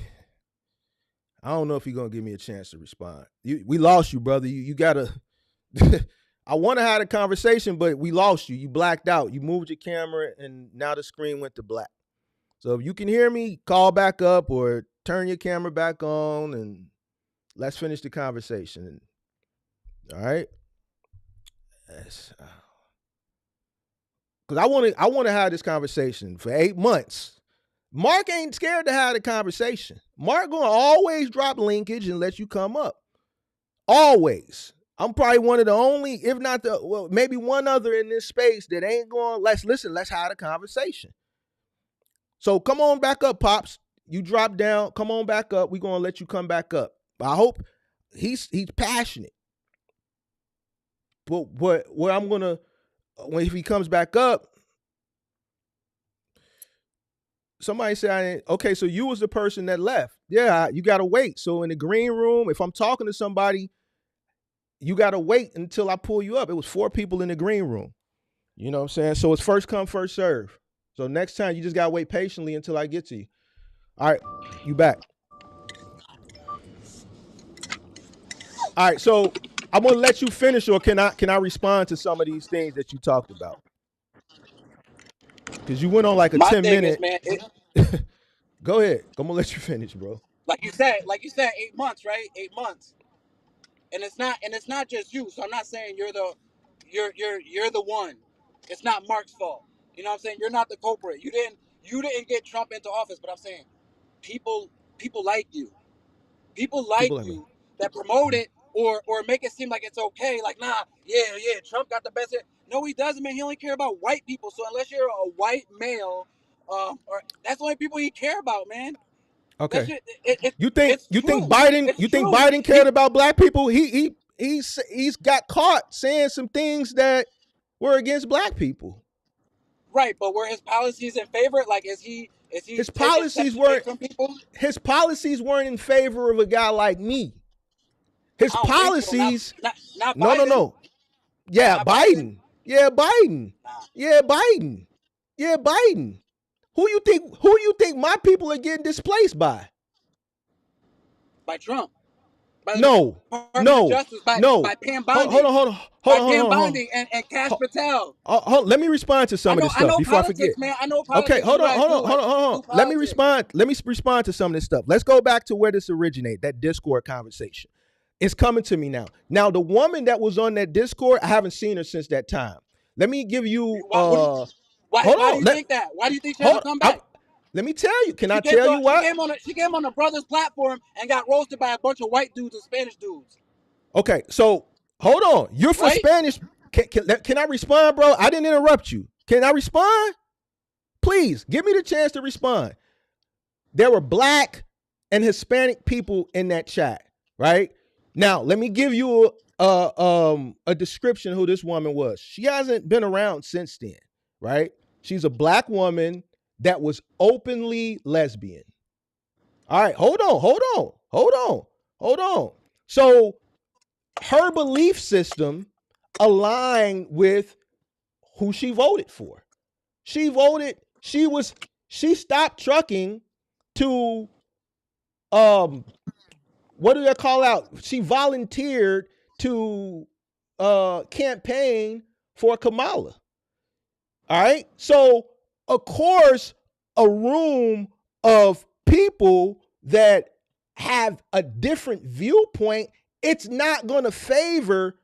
I don't know if he's gonna give me a chance to respond. We lost you, brother. You gotta. I want to have a conversation, but we lost you. You blacked out. You moved your camera, and now the screen went to black. So if you can hear me, call back up or turn your camera back on, and let's finish the conversation. All right. Because I want to have this conversation for 8 months. Mark ain't scared to have the conversation. Mark gonna always drop linkage and let you come up. Always. I'm probably one of the only, if not maybe one other in this space that ain't going, let's have a conversation. So come on back up, Pops. You drop down, come on back up. We're gonna let you come back up. I hope he's passionate. But what I'm gonna, if he comes back up, somebody said, okay, so you was the person that left. Yeah, you got to wait. So in the green room, if I'm talking to somebody, you got to wait until I pull you up. It was 4 people in the green room. You know what I'm saying? So it's first come, first serve. So next time you just got to wait patiently until I get to you. All right, you back. All right, so I'm going to let you finish, or can I respond to some of these things that you talked about? Because you went on like a 10-minute. Go ahead. I'm gonna let you finish, bro. Like you said, 8 months, right? 8 months. And it's not just you. So I'm not saying you're the one. It's not Mark's fault. You know what I'm saying? You're not the culprit. You didn't get Trump into office, but I'm saying people like you. People like you that promote it or make it seem like it's okay. Like, nah, yeah, Trump got the best. No, he doesn't, man. He only care about white people. So unless you're a white male, or that's the only people he care about, man. Okay. You think Biden cared about black people? He's got caught saying some things that were against black people. Right, but were his policies in favor? Like, is he His taking policies steps away weren't from people? his policies weren't in favor of a guy like me. His I don't think so. policies, Not no, no, Biden. no. Yeah, Not Biden. Biden. Yeah, Biden. Nah. Yeah, Biden. Yeah, Biden. Who you think my people are getting displaced by? By Trump. By the No. Department of No. Justice. By No. Pam Hold Bondi. on, hold on. By Hold on, hold Pam on, hold on. Bondi and Cash Patel. Let me respond to some of this I stuff know before I forget. politics, man. I know Okay, politics. hold You on, guys hold do, on, hold on, hold on. do Let me politics. respond. Let me respond to some of this stuff. Let's go back to where this originated, that Discord conversation. It's coming to me now. Now, the woman that was on that Discord, I haven't seen her since that time. Let me give you Why hold do you on. think that? Why do you think she hasn't come back? Let me tell you. Can I tell you what? She came on a brother's platform and got roasted by a bunch of white dudes and Spanish dudes. Okay, so hold on. You're for Right? Spanish. Can I respond, bro? I didn't interrupt you. Can I respond? Please give me the chance to respond. There were black and Hispanic people in that chat, right? Now, let me give you a description of who this woman was. She hasn't been around since then, right? She's a black woman that was openly lesbian. All right, hold on. So her belief system aligned with who she voted for. She stopped trucking to what do they call out? She volunteered to campaign for Kamala. All right. So of course, a room of people that have a different viewpoint, it's not going to favor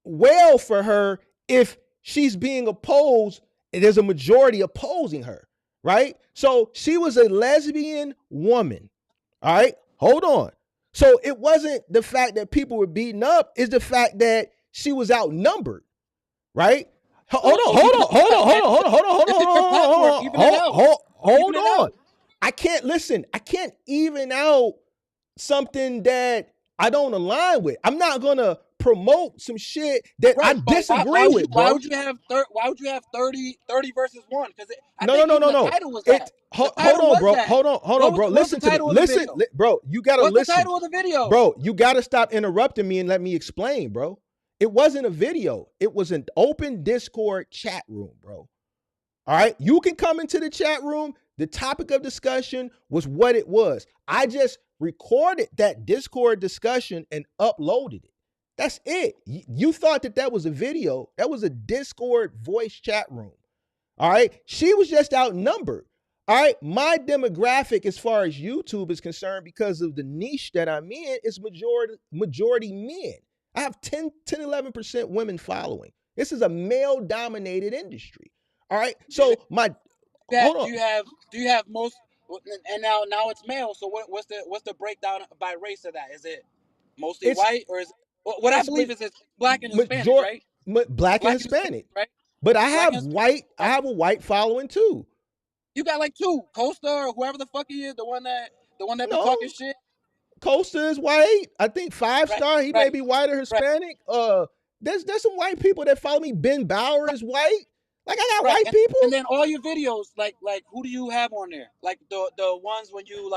well for her if she's being opposed. There's a majority opposing her, right? So she was a lesbian woman. All right. Hold on. So it wasn't the fact that people were beaten up, it's the fact that she was outnumbered, right? Hold on. I can't even out something that I don't align with. I'm not gonna promote some shit that I disagree with, bro. Why would you have 30 versus 1? Because No. The title was that. Hold on, bro. Hold on, bro. Listen to me. Listen, bro. You gotta listen. What's the title of the video? Bro, you gotta stop interrupting me and let me explain, bro. It wasn't a video. It was an open Discord chat room, bro. All right. You can come into the chat room. The topic of discussion was what it was. I just recorded that Discord discussion and uploaded it. That's it. You thought that was a video. That was a Discord voice chat room. All right. She was just outnumbered. All right. My demographic, as far as YouTube is concerned, because of the niche that I'm in, is majority men. I have 11% women following. This is a male-dominated industry. All right. So hold on. Do you have most? And now it's male. So what's the breakdown by race of that? Is it mostly white, or is what I believe is it's black and Hispanic, right? Black and Hispanic, right? But I have white. I have a white following too. You got like 2, Costa or whoever the fuck he is, the one that be talking shit. Costa is white. I think 5-star. He may be white or Hispanic. There's some white people that follow me. Ben Bauer is white. Like, I got white people. And then all your videos, like who do you have on there? Like the ones when you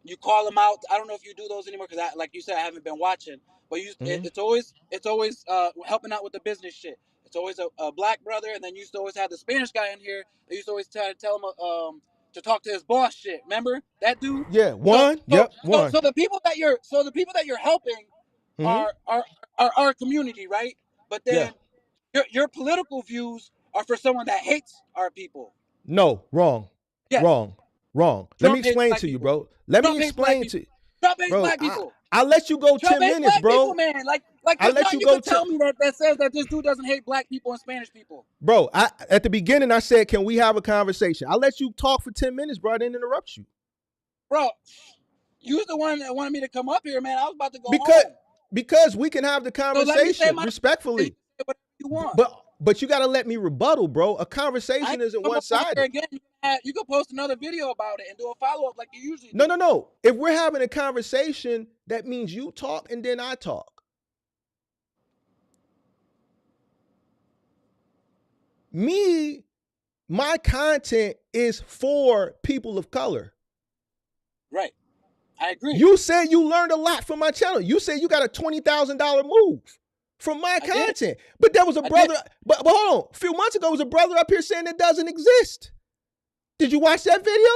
you call them out. I don't know if you do those anymore because like you said, I haven't been watching. But it's always helping out with the business shit. It's always a black brother, and then you used to always have the Spanish guy in here. They used to always try to tell him to talk to his boss shit. Remember that dude? Yeah, one. One. So the people that you're helping are our community, right? But then your political views are for someone that hates our people. No, wrong. Yes. Wrong. Trump Let me explain to you, bro. Let me explain to you. Trump hates black people. I'll let you go Trump 10 minutes, bro. People, man. Like I'll let you go. Tell me that says that this dude doesn't hate black people and Spanish people. Bro, at the beginning I said, can we have a conversation? I'll let you talk for 10 minutes, bro. I didn't interrupt you. Bro, you was the one that wanted me to come up here, man. I was about to go home. Because we can have the conversation respectfully. Whatever you want. But you got to let me rebuttal, bro. A conversation isn't one-sided. Again, you can post another video about it and do a follow-up like you usually do. No. If we're having a conversation, that means you talk and then I talk. my content is for people of color. Right. I agree. You said you learned a lot from my channel. You said you got a $20,000 move from my content. But there was a brother, but hold on. A few months ago, was a brother up here saying it doesn't exist. Did you watch that video?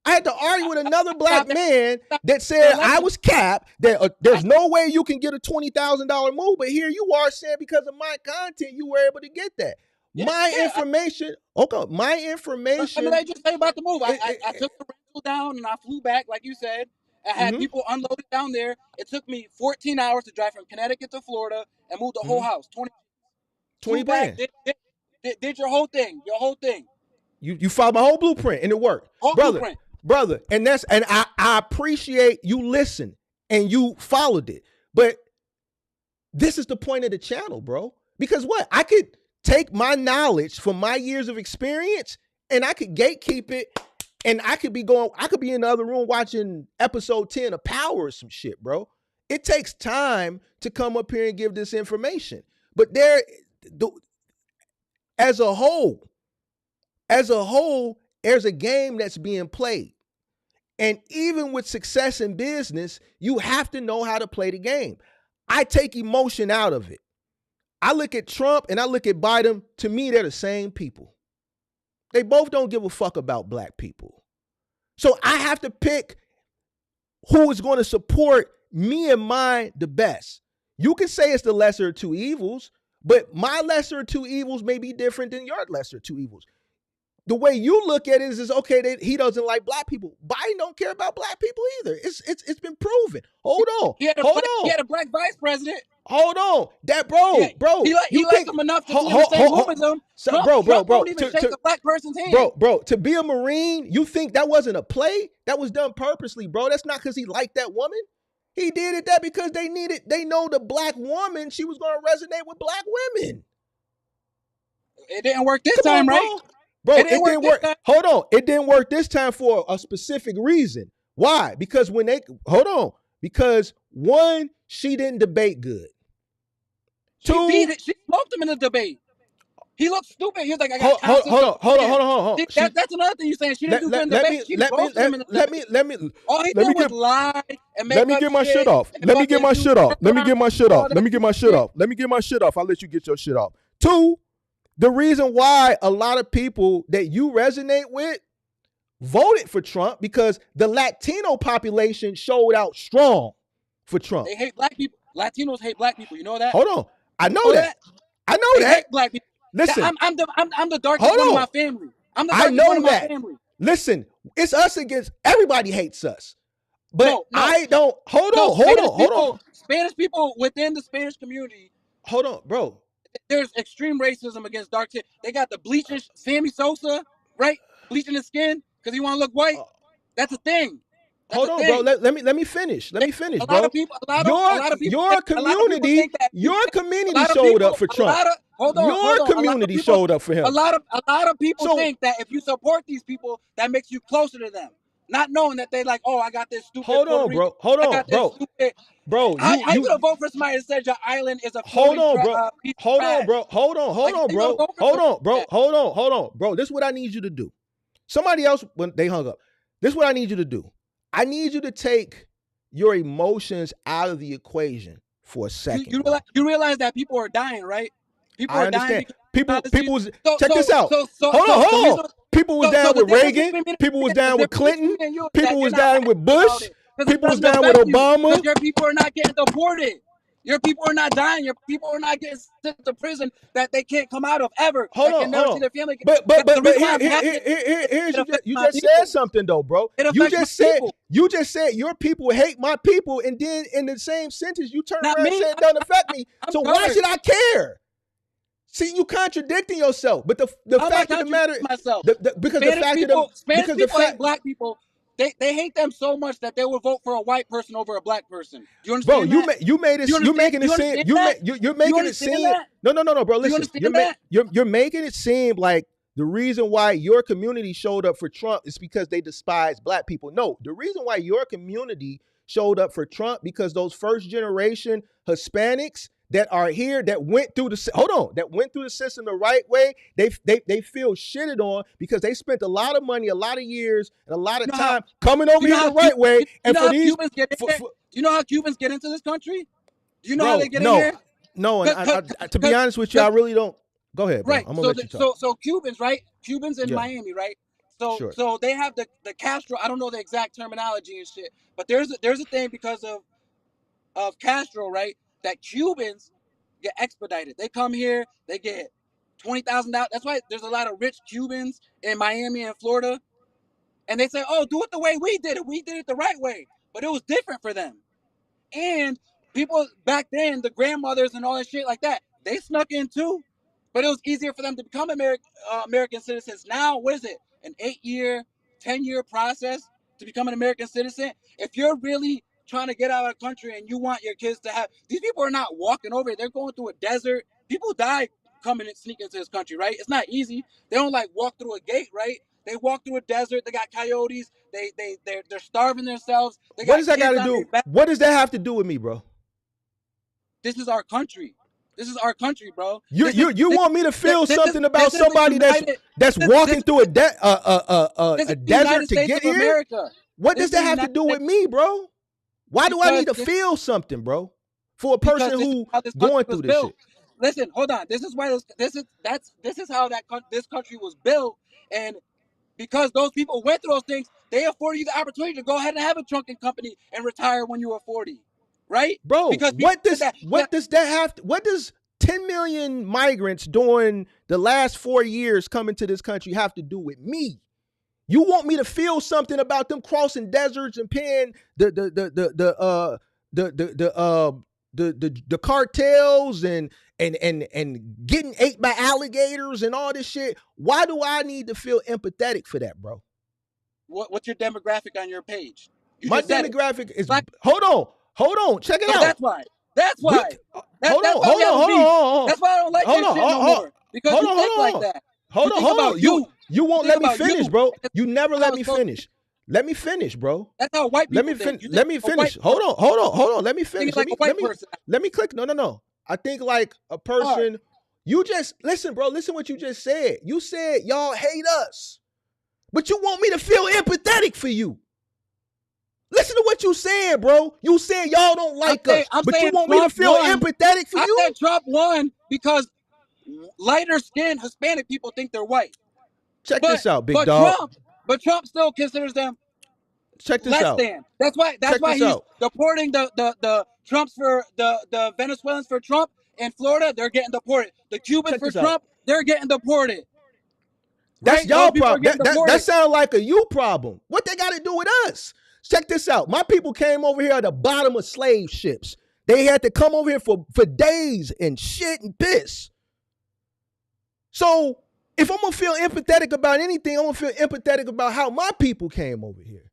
I had to argue with another black man that said I was capped, that there's no way you can get a $20,000 move, but here you are saying because of my content, you were able to get that. Information. Okay, my information. Let me just tell you about the move. I took the rental down and I flew back, like you said. I had people unloaded down there. It took me 14 hours to drive from Connecticut to Florida and move the whole house. 20 grand. Did your whole thing. You followed my whole blueprint and it worked. Brother. And I appreciate you listen and you followed it. But this is the point of the channel, bro. Because what? I could take my knowledge from my years of experience and I could gatekeep it. And I could be in the other room watching episode 10 of Power or some shit, bro. It takes time to come up here and give this information. But as a whole, there's a game that's being played. And even with success in business, you have to know how to play the game. I take emotion out of it. I look at Trump and I look at Biden. To me, they're the same people. They both don't give a fuck about black people. So I have to pick who is going to support me and mine the best. You can say it's the lesser of two evils, but my lesser of two evils may be different than your lesser of two evils. The way you look at it is okay that he doesn't like black people. Biden don't care about black people either. It's been proven. Hold on. He had a black vice president. Hold on, bro. He likes him enough to be in the same room as him. Trump won't even shake a black person's hand. Bro. To be a Marine, you think that wasn't a play? That was done purposely, bro. That's not because he liked that woman. He did it because they know the black woman. She was going to resonate with black women. It didn't work this time, right? Bro, it didn't work. Hold on, it didn't work this time for a specific reason. Why? Because because one, she didn't debate good. Two, she smoked him in the debate. He looked stupid. He was like, I got hold on. That's another thing you're saying. She didn't do good in the debate. She roasted him in the debate. Let me. All he did was lie and make Let me get my shit off. Let me get my shit off. I'll let you get your shit off. Two, the reason why a lot of people that you resonate with voted for Trump because the Latino population showed out strong for Trump. They hate black people. Latinos hate black people. You know that? Hold on. I know that. They hate black people. Listen, I'm the darkest one of my family. I'm the darkest one of my family. Listen, it's us against everybody hates us. But no. I don't. Hold on. Spanish people within the Spanish community. Hold on, bro. There's extreme racism against dark skin. They got the bleaching Sammy Sosa, right? Bleaching his skin because he want to look white. That's a thing. Hold on, bro. Let me finish. Let me finish, bro. A lot of people. Your community showed up for Trump. Your community showed up for him. A lot of people think that if you support these people, that makes you closer to them. Not knowing that they like, oh, I got this stupid. Hold on, bro. Bro, I'm gonna vote for somebody that said your island is a. Hold on, bro. This is what I need you to do. Somebody else, when they hung up, this is what I need you to do. I need you to take your emotions out of the equation for a second. You realize that people are dying, right? People are dying. People check this out. Hold on. People was down with Reagan. People was down with Clinton. People was down with Bush. People was down with Obama. Your people are not getting deported. Your people are not dying. Your people are not getting sent to prison that they can't come out of ever. Hold on. Never see their family. But you just said something though, bro. You just said your people hate my people, and then in the same sentence you turn around and say it doesn't affect me. So why should I care? See, you contradicting yourself. But the fact of the matter, because the fact of the Spanish people hate black people. They hate them so much that they will vote for a white person over a black person. Do you understand? Bro, you're making it seem. No, bro. Listen, you're making it seem like the reason why your community showed up for Trump is because they despise black people. No, the reason why your community showed up for Trump because those first generation Hispanics, that are here that went through the system the right way, they feel shitted on because they spent a lot of money, a lot of years, and a lot of time coming over here the right way. And for these, Cubans get in here? Do you know how Cubans get into this country? Do you know how they get in here? No, and to be honest with you, I really don't. Go ahead, bro. Right. I'm gonna let you talk. So Cubans, right? Cubans in Miami, right? So they have the Castro. I don't know the exact terminology and shit, but there's a thing because of Castro, right? That Cubans get expedited. They come here, they get $20,000. That's why there's a lot of rich Cubans in Miami and Florida, and they say, "Oh, do it the way we did it. We did it the right way," but it was different for them. And people back then, the grandmothers and all that shit like that, they snuck in too. But it was easier for them to become American citizens. Now, what is it? An 8-year, 10-year process to become an American citizen? If you're really trying to get out of the country and you want your kids to have, these people are not walking over it. They're going through a desert. People die coming and sneaking into this country, right? It's not easy. They don't like walk through a gate, right? They walk through a desert. They got coyotes. They're starving themselves. What does that got to do? What does that have to do with me, bro? This is our country. This is our country, bro. You want me to feel something about somebody that's walking through a desert to get here? America. What does that have to do with me, bro? Why do I need to feel something, bro? For a person who going through this shit. Listen, hold on. This is why this is how this country was built, and because those people went through those things, they afforded you the opportunity to go ahead and have a trucking company and retire when you were 40. Right, bro? Because what does that have? What does 10 million migrants during the last 4 years coming to this country have to do with me? You want me to feel something about them crossing deserts and paying the cartels and getting ate by alligators and all this shit? Why do I need to feel empathetic for that, bro? What's your demographic on your page? My demographic is Hold on, check it out. That's why. Hold on. That's why I don't like this shit no more. Because you think like that. Hold on. You won't let me finish, bro. You never let me finish. Let me finish, bro. That's how white people think. Let me finish. Hold on. Let me finish. Let me click. No. I think like a person. You just listen, bro. Listen what you just said. You said y'all hate us, but you want me to feel empathetic for you. Listen to what you said, bro. You said y'all don't like us, but you want me to feel empathetic for you? I said Trump won because lighter skinned Hispanic people think they're white. Check this out, big dog. But Trump still considers them less than. That's why he's deporting the Trumps for the Venezuelans for Trump in Florida. They're getting deported. The Cubans for Trump, they're getting deported. That's y'all problem. That sounds like a you problem. What they got to do with us? Check this out. My people came over here at the bottom of slave ships. They had to come over here for days and shit and piss. So if I'm going to feel empathetic about anything, I'm going to feel empathetic about how my people came over here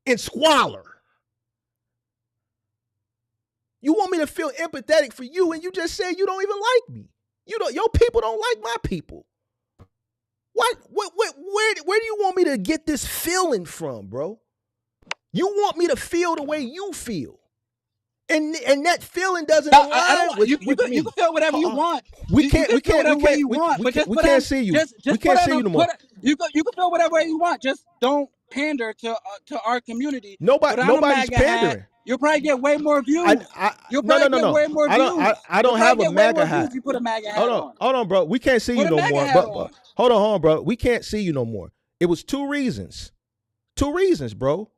in squalor. You want me to feel empathetic for you, and you just said you don't even like me. Your people don't like my people. Where do you want me to get this feeling from, bro? You want me to feel the way you feel. And that feeling doesn't align with me. You can feel whatever you want. We can't see you. We can't see you no more. You can feel whatever way you want. Just don't pander to our community. Nobody's pandering. You'll probably get way more views. You'll probably get way more views. I don't have a MAGA hat. You put a MAGA hat on. Hold on, bro. We can't see you no more. But hold on, bro. We can't see you no more. It was 2 reasons. 2 reasons, bro.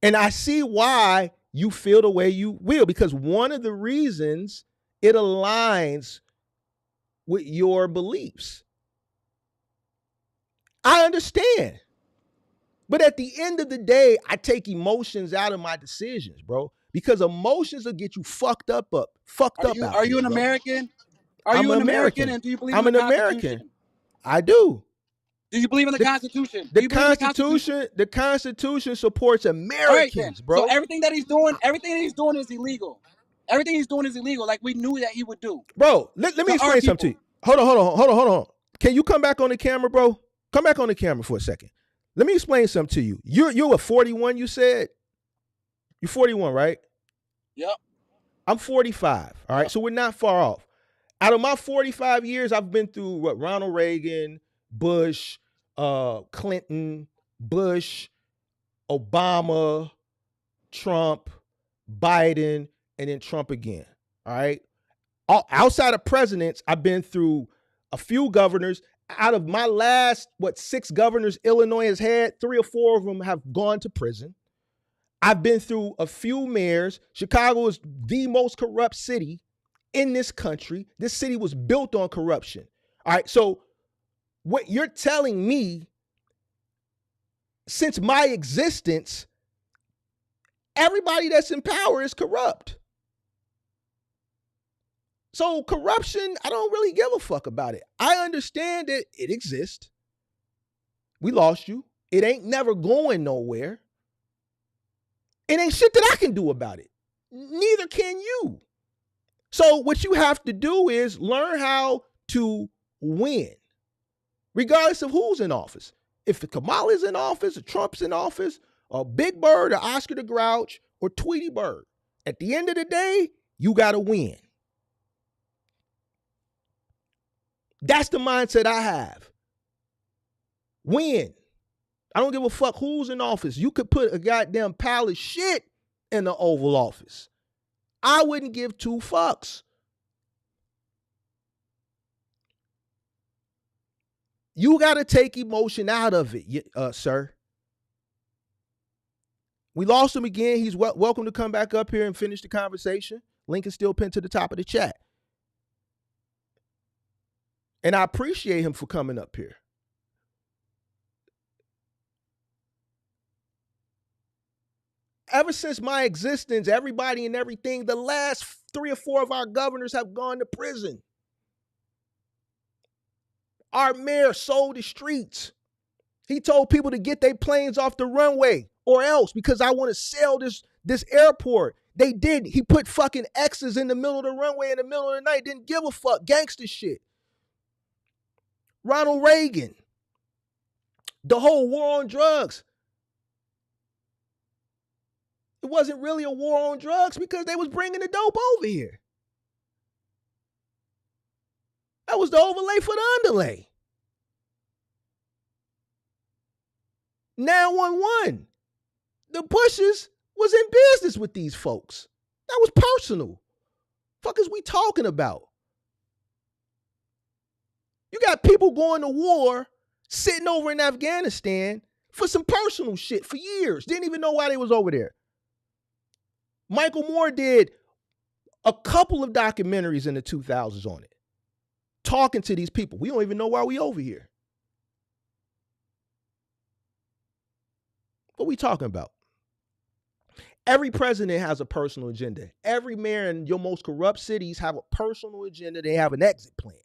And I see why you feel the way you will, because one of the reasons it aligns with your beliefs. I understand. But at the end of the day, I take emotions out of my decisions, bro, because emotions will get you fucked up. Are you an American? Are you an American? And do you believe in the Constitution? American. I do. Do you believe in the Constitution? The Constitution supports Americans, bro. So everything that he's doing is illegal. Everything he's doing is illegal, like we knew that he would do. Bro, let me explain something to you. Hold on. Can you come back on the camera, bro? Come back on the camera for a second. Let me explain something to you. You're a 41, you said? You're 41, right? Yep. I'm 45. All right, so we're not far off. Out of my 45 years, I've been through what, Ronald Reagan, Bush, Clinton, Bush, Obama, Trump, Biden, and then Trump again. All right. Outside of presidents, I've been through a few governors. Out of my last, 6 governors Illinois has had, 3 or 4 of them have gone to prison. I've been through a few mayors. Chicago is the most corrupt city in this country. This city was built on corruption. All right. So what you're telling me, since my existence, everybody that's in power is corrupt. So corruption, I don't really give a fuck about it. I understand that it exists. We lost you. It ain't never going nowhere. It ain't shit that I can do about it. Neither can you. So what you have to do is learn how to win, regardless of who's in office. If the Kamala's in office, or Trump's in office, or Big Bird, or Oscar the Grouch, or Tweety Bird, at the end of the day, you got to win. That's the mindset I have. Win. I don't give a fuck who's in office. You could put a goddamn pile of shit in the Oval Office. I wouldn't give 2 fucks. You got to take emotion out of it, sir. We lost him again. He's welcome to come back up here and finish the conversation. Link is still pinned to the top of the chat. And I appreciate him for coming up here. Ever since my existence, everybody and everything, the last 3 or 4 of our governors have gone to prison. Our mayor sold the streets. He told people to get their planes off the runway or else, because I want to sell this airport. They did. He put fucking X's in the middle of the runway in the middle of the night. Didn't give a fuck. Gangster shit. Ronald Reagan. The whole war on drugs. It wasn't really a war on drugs because they was bringing the dope over here. That was the overlay for the underlay. 911. The Bushes was in business with these folks. That was personal. Fuck is we talking about? You got people going to war, sitting over in Afghanistan for some personal shit for years. Didn't even know why they was over there. Michael Moore did a couple of documentaries in the 2000s on it, talking to these people. We don't even know why we over here. What we talking about? Every president has a personal agenda. Every mayor in your most corrupt cities have a personal agenda. They have an exit plan.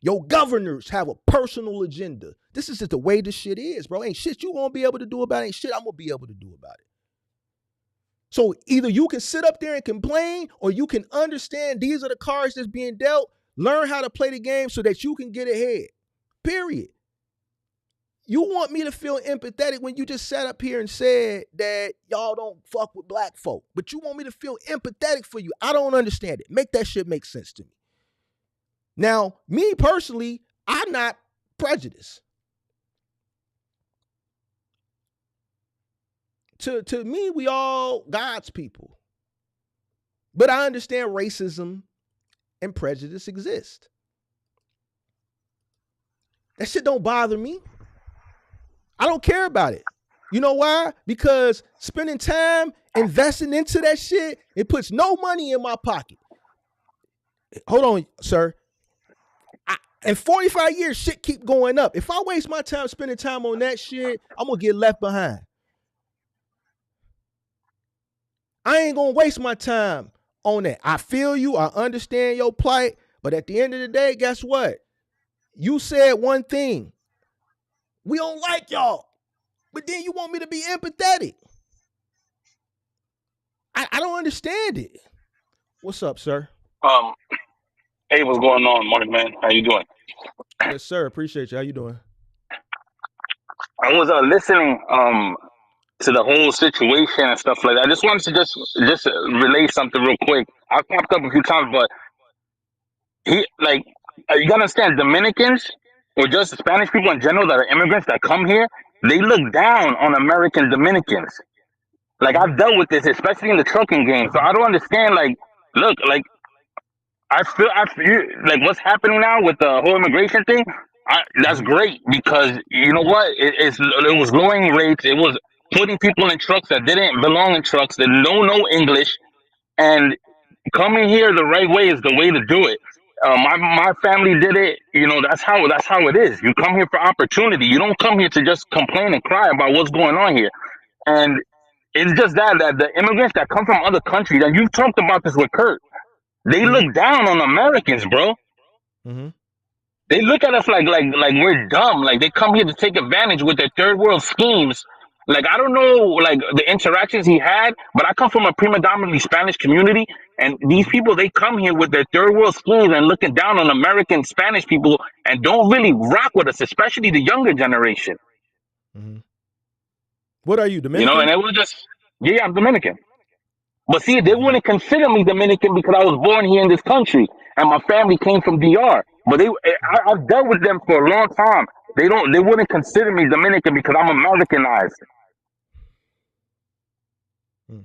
Your governors have a personal agenda. This is just the way this shit is, bro. Ain't shit you gonna be able to do about it. Ain't shit I'm gonna be able to do about it. So either you can sit up there and complain, or you can understand these are the cards that's being dealt. Learn how to play the game so that you can get ahead. Period. You want me to feel empathetic when you just sat up here and said that y'all don't fuck with black folk, but you want me to feel empathetic for you. I don't understand it. Make that shit make sense to me. Now, me personally, I'm not prejudiced. To me, we all God's people. But I understand racism and prejudice exist. That shit don't bother me. I don't care about it. You know why? Because spending time investing into that shit, it puts no money in my pocket. Hold on, sir. In 45 years, shit keep going up. If I waste my time spending time on that shit, I'm going to get left behind. I ain't going to waste my time on that. I feel you. I understand your plight. But at the end of the day, guess what? You said one thing. We don't like y'all. But then you want me to be empathetic. I don't understand it. What's up, sir? Hey, what's going on, morning man? How you doing? Yes, sir. Appreciate you. How you doing? I was listening to the whole situation and stuff like that. I just wanted to just relay something real quick. I popped up a few times, but he like you gotta understand Dominicans or just Spanish people in general that are immigrants that come here. They look down on American Dominicans. Like Mm-hmm. I've dealt with this, especially in the trucking game. So I don't understand. Like, look, like I feel like what's happening now with the whole immigration thing. That's Mm-hmm. great because you know what? It was lowering rates. It was putting people in trucks that didn't belong in trucks that don't know English, and coming here the right way is the way to do it. My family did it. You know that's how it is. You come here for opportunity. You don't come here to just complain and cry about what's going on here. And it's just that the immigrants that come from other countries, and you've talked about this with Kurt, they Mm-hmm. look down on Americans, bro. Mm-hmm. They look at us like we're dumb. Like they come here to take advantage with their third world schemes. Like I don't know like the interactions he had, but I come from a predominantly Spanish community, and these Mm-hmm. people they come here with their third world schemes and looking down on American Spanish people and don't really rock with us, especially the younger generation. Mm-hmm. What are you, You know, and Dominican? it was just yeah, I'm Dominican. But see, they Mm-hmm. wouldn't consider me Dominican because I was born here in this country and my family came from DR. But I've dealt with them for a long time. They wouldn't consider me Dominican because I'm Americanized. Mm-hmm.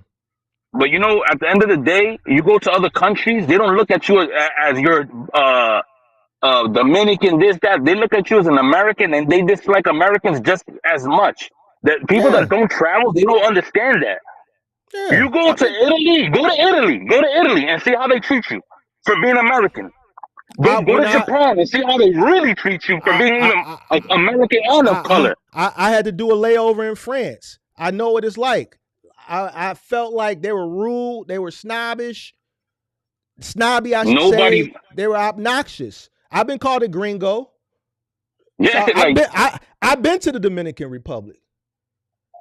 But you know, at the end of the day, you go to other countries, they don't look at you as your Dominican, this, that. They look at you as an American and they dislike Americans just as much. That people Yeah. that don't travel, they don't understand that. Yeah. You go I've to been. Italy, go to Italy and see how they treat you for being American. I Go when to Japan and see how they really treat you for I being I like American and of color. I had to do a layover in France. I know what it's like. I felt like they were rude. They were snobby, I should say. Nobody, They were obnoxious. I've been called a gringo. yeah, So like I've been to the Dominican Republic.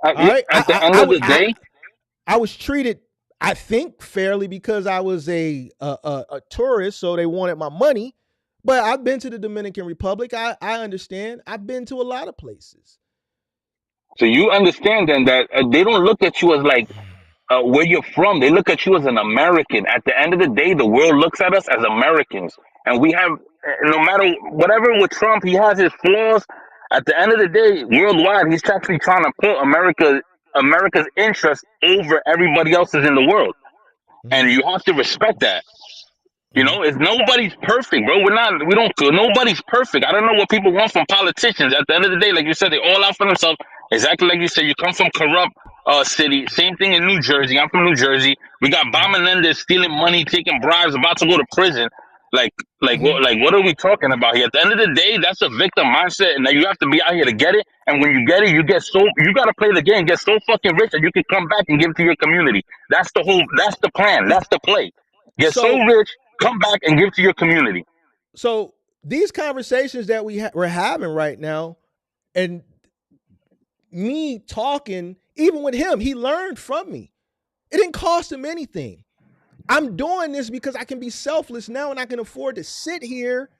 All right. at the end of the day, I was treated, I think, fairly because I was a tourist, so they wanted my money. But I've been to the Dominican Republic. I understand. I've been to a lot of places. so you understand then that they don't look at you as like where you're from. They look at you as an American. At the end of the day, the world looks at us as Americans, and we have no matter whatever with Trump, he has his flaws. At the end of the day, worldwide, he's actually trying to put America's interest over everybody else's in the world, Mm-hmm. and you have to respect that. You Mm-hmm. know, it's nobody's perfect, bro. We don't, nobody's perfect. I don't know what people want from politicians. At the end of the day, like you said, they all out for themselves. Exactly like you said, you come from corrupt city. Same thing in New Jersey. I'm from New Jersey. We got Bob Mm-hmm. Menendez stealing money, taking bribes, about to go to prison. Like, Mm-hmm. like what are we talking about here? At the end of the day, that's a victim mindset, and that you have to be out here to get it. And when you get it, you got to play the game, get so fucking rich that you can come back and give it to your community. That's the plan. That's the play. Get so So rich, come back and give to your community. so these conversations that we're having right now, and me talking, even with him, he learned from me. It didn't cost him anything. I'm doing this because I can be selfless now and I can afford to sit here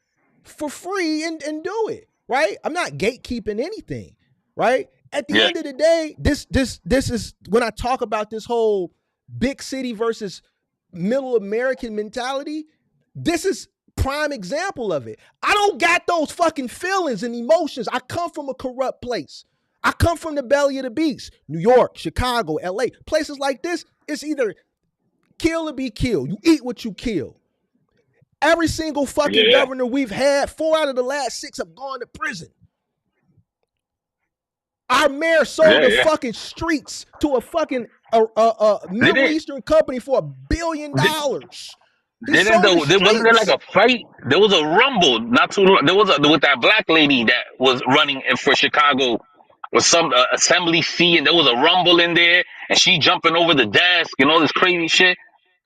for free and do it. Right? I'm not gatekeeping anything. Right? At the Yeah, end of the day, this is when I talk about this whole big city versus middle American mentality. This is prime example of it. I don't got those fucking feelings and emotions. I come from a corrupt place. I come from the belly of the beast. New York, Chicago, LA, places like this. It's either kill or be killed. You eat what you kill. Every single fucking yeah, governor we've had, 4 out of the last 6 have gone to prison. Our mayor sold yeah, the yeah. fucking streets to a fucking Middle Didn't Eastern company for $1 billion. did, He didn't sold the there wasn't there like streets. a fight? There was a rumble not too long. There was with that black lady that was running for Chicago with some assembly fee, and there was a rumble in there, and she jumping over the desk and all this crazy shit.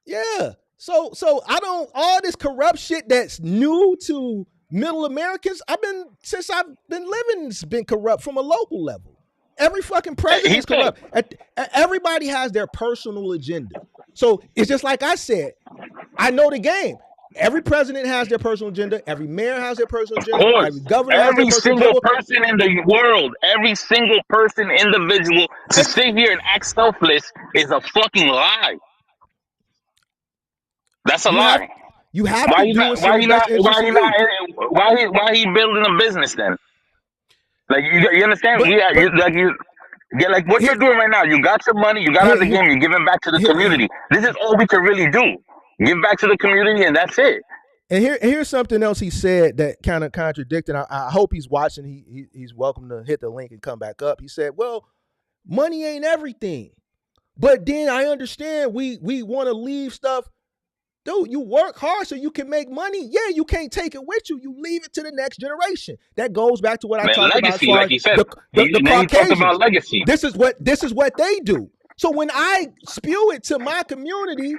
Yeah. So I don't all this corrupt shit that's new to middle Americans. Since I've been living, it's been corrupt from a local level. Every fucking He president's said, corrupt. Everybody has their personal agenda. So it's just like I said, I know the game. Every president has their personal agenda. Every mayor has their personal Of agenda. course. Every governor has their Every personal single agenda. person in the world, every single person individual to sit here and act selfless is a fucking lie. That's a You have lie. you have Why to he do not? what's in Why the he best not? interest Why of he not? you. Why he building a business then? Like you understand? But You get like what here, you're doing right now. You got your money. You got out here, of the here, game. You're giving back to the here, community. This is all we can really do. Give back to the community, and that's it. and here's something else he said that kind of contradicted. I hope he's watching. He's welcome to hit the link and come back up. He said, "Well, money ain't everything, but then I understand we want to leave stuff. Dude, you work hard so you can make money. Yeah, you can't take it with you. You leave it to the next generation. That goes back to what I Man, talked about as legacy, far like as he said. the Then he talked Caucasians. about legacy. This is what they do. So when I spew it to my community,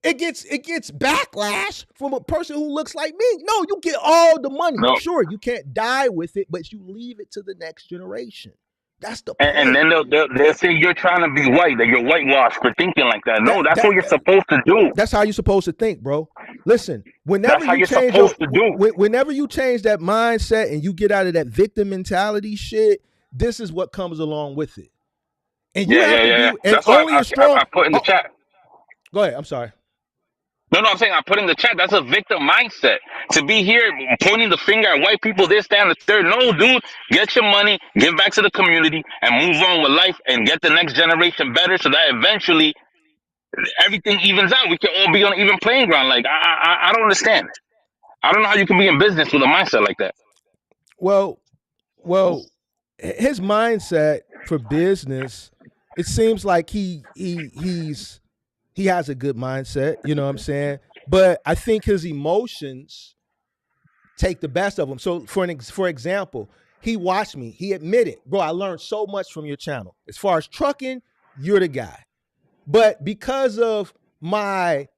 it gets backlash from a person who looks like me. No, you get all the money. No, Sure, you can't die with it, but you leave it to the next generation. That's the and point. then they'll say you're trying to be white, that you're whitewashed for thinking like that. No, That that's what that you're supposed to do. That's how you're supposed to think, bro. Listen, That's how you're supposed to do. whenever you change that mindset and you get out of that victim mentality shit, this is what comes along with it. And you have to Yeah. be, and That's why only a strong. I put in the Oh, chat. go ahead. I'm sorry. No, I'm saying I put in the chat. That's a victim mindset. To be here pointing the finger at white people, this, that, and the third. No, dude, get your money, give back to the community, and move on with life, and get the next generation better, so that eventually everything evens out. We can all be on an even playing ground. Like I don't understand. I don't know how you can be in business with a mindset like that. Well, his mindset for business, it seems like he has a good mindset. You know what I'm saying? But I think his emotions take the best of him. So for example, he watched me. He admitted, bro, I learned so much from your channel. As far as trucking, you're the guy. But because of my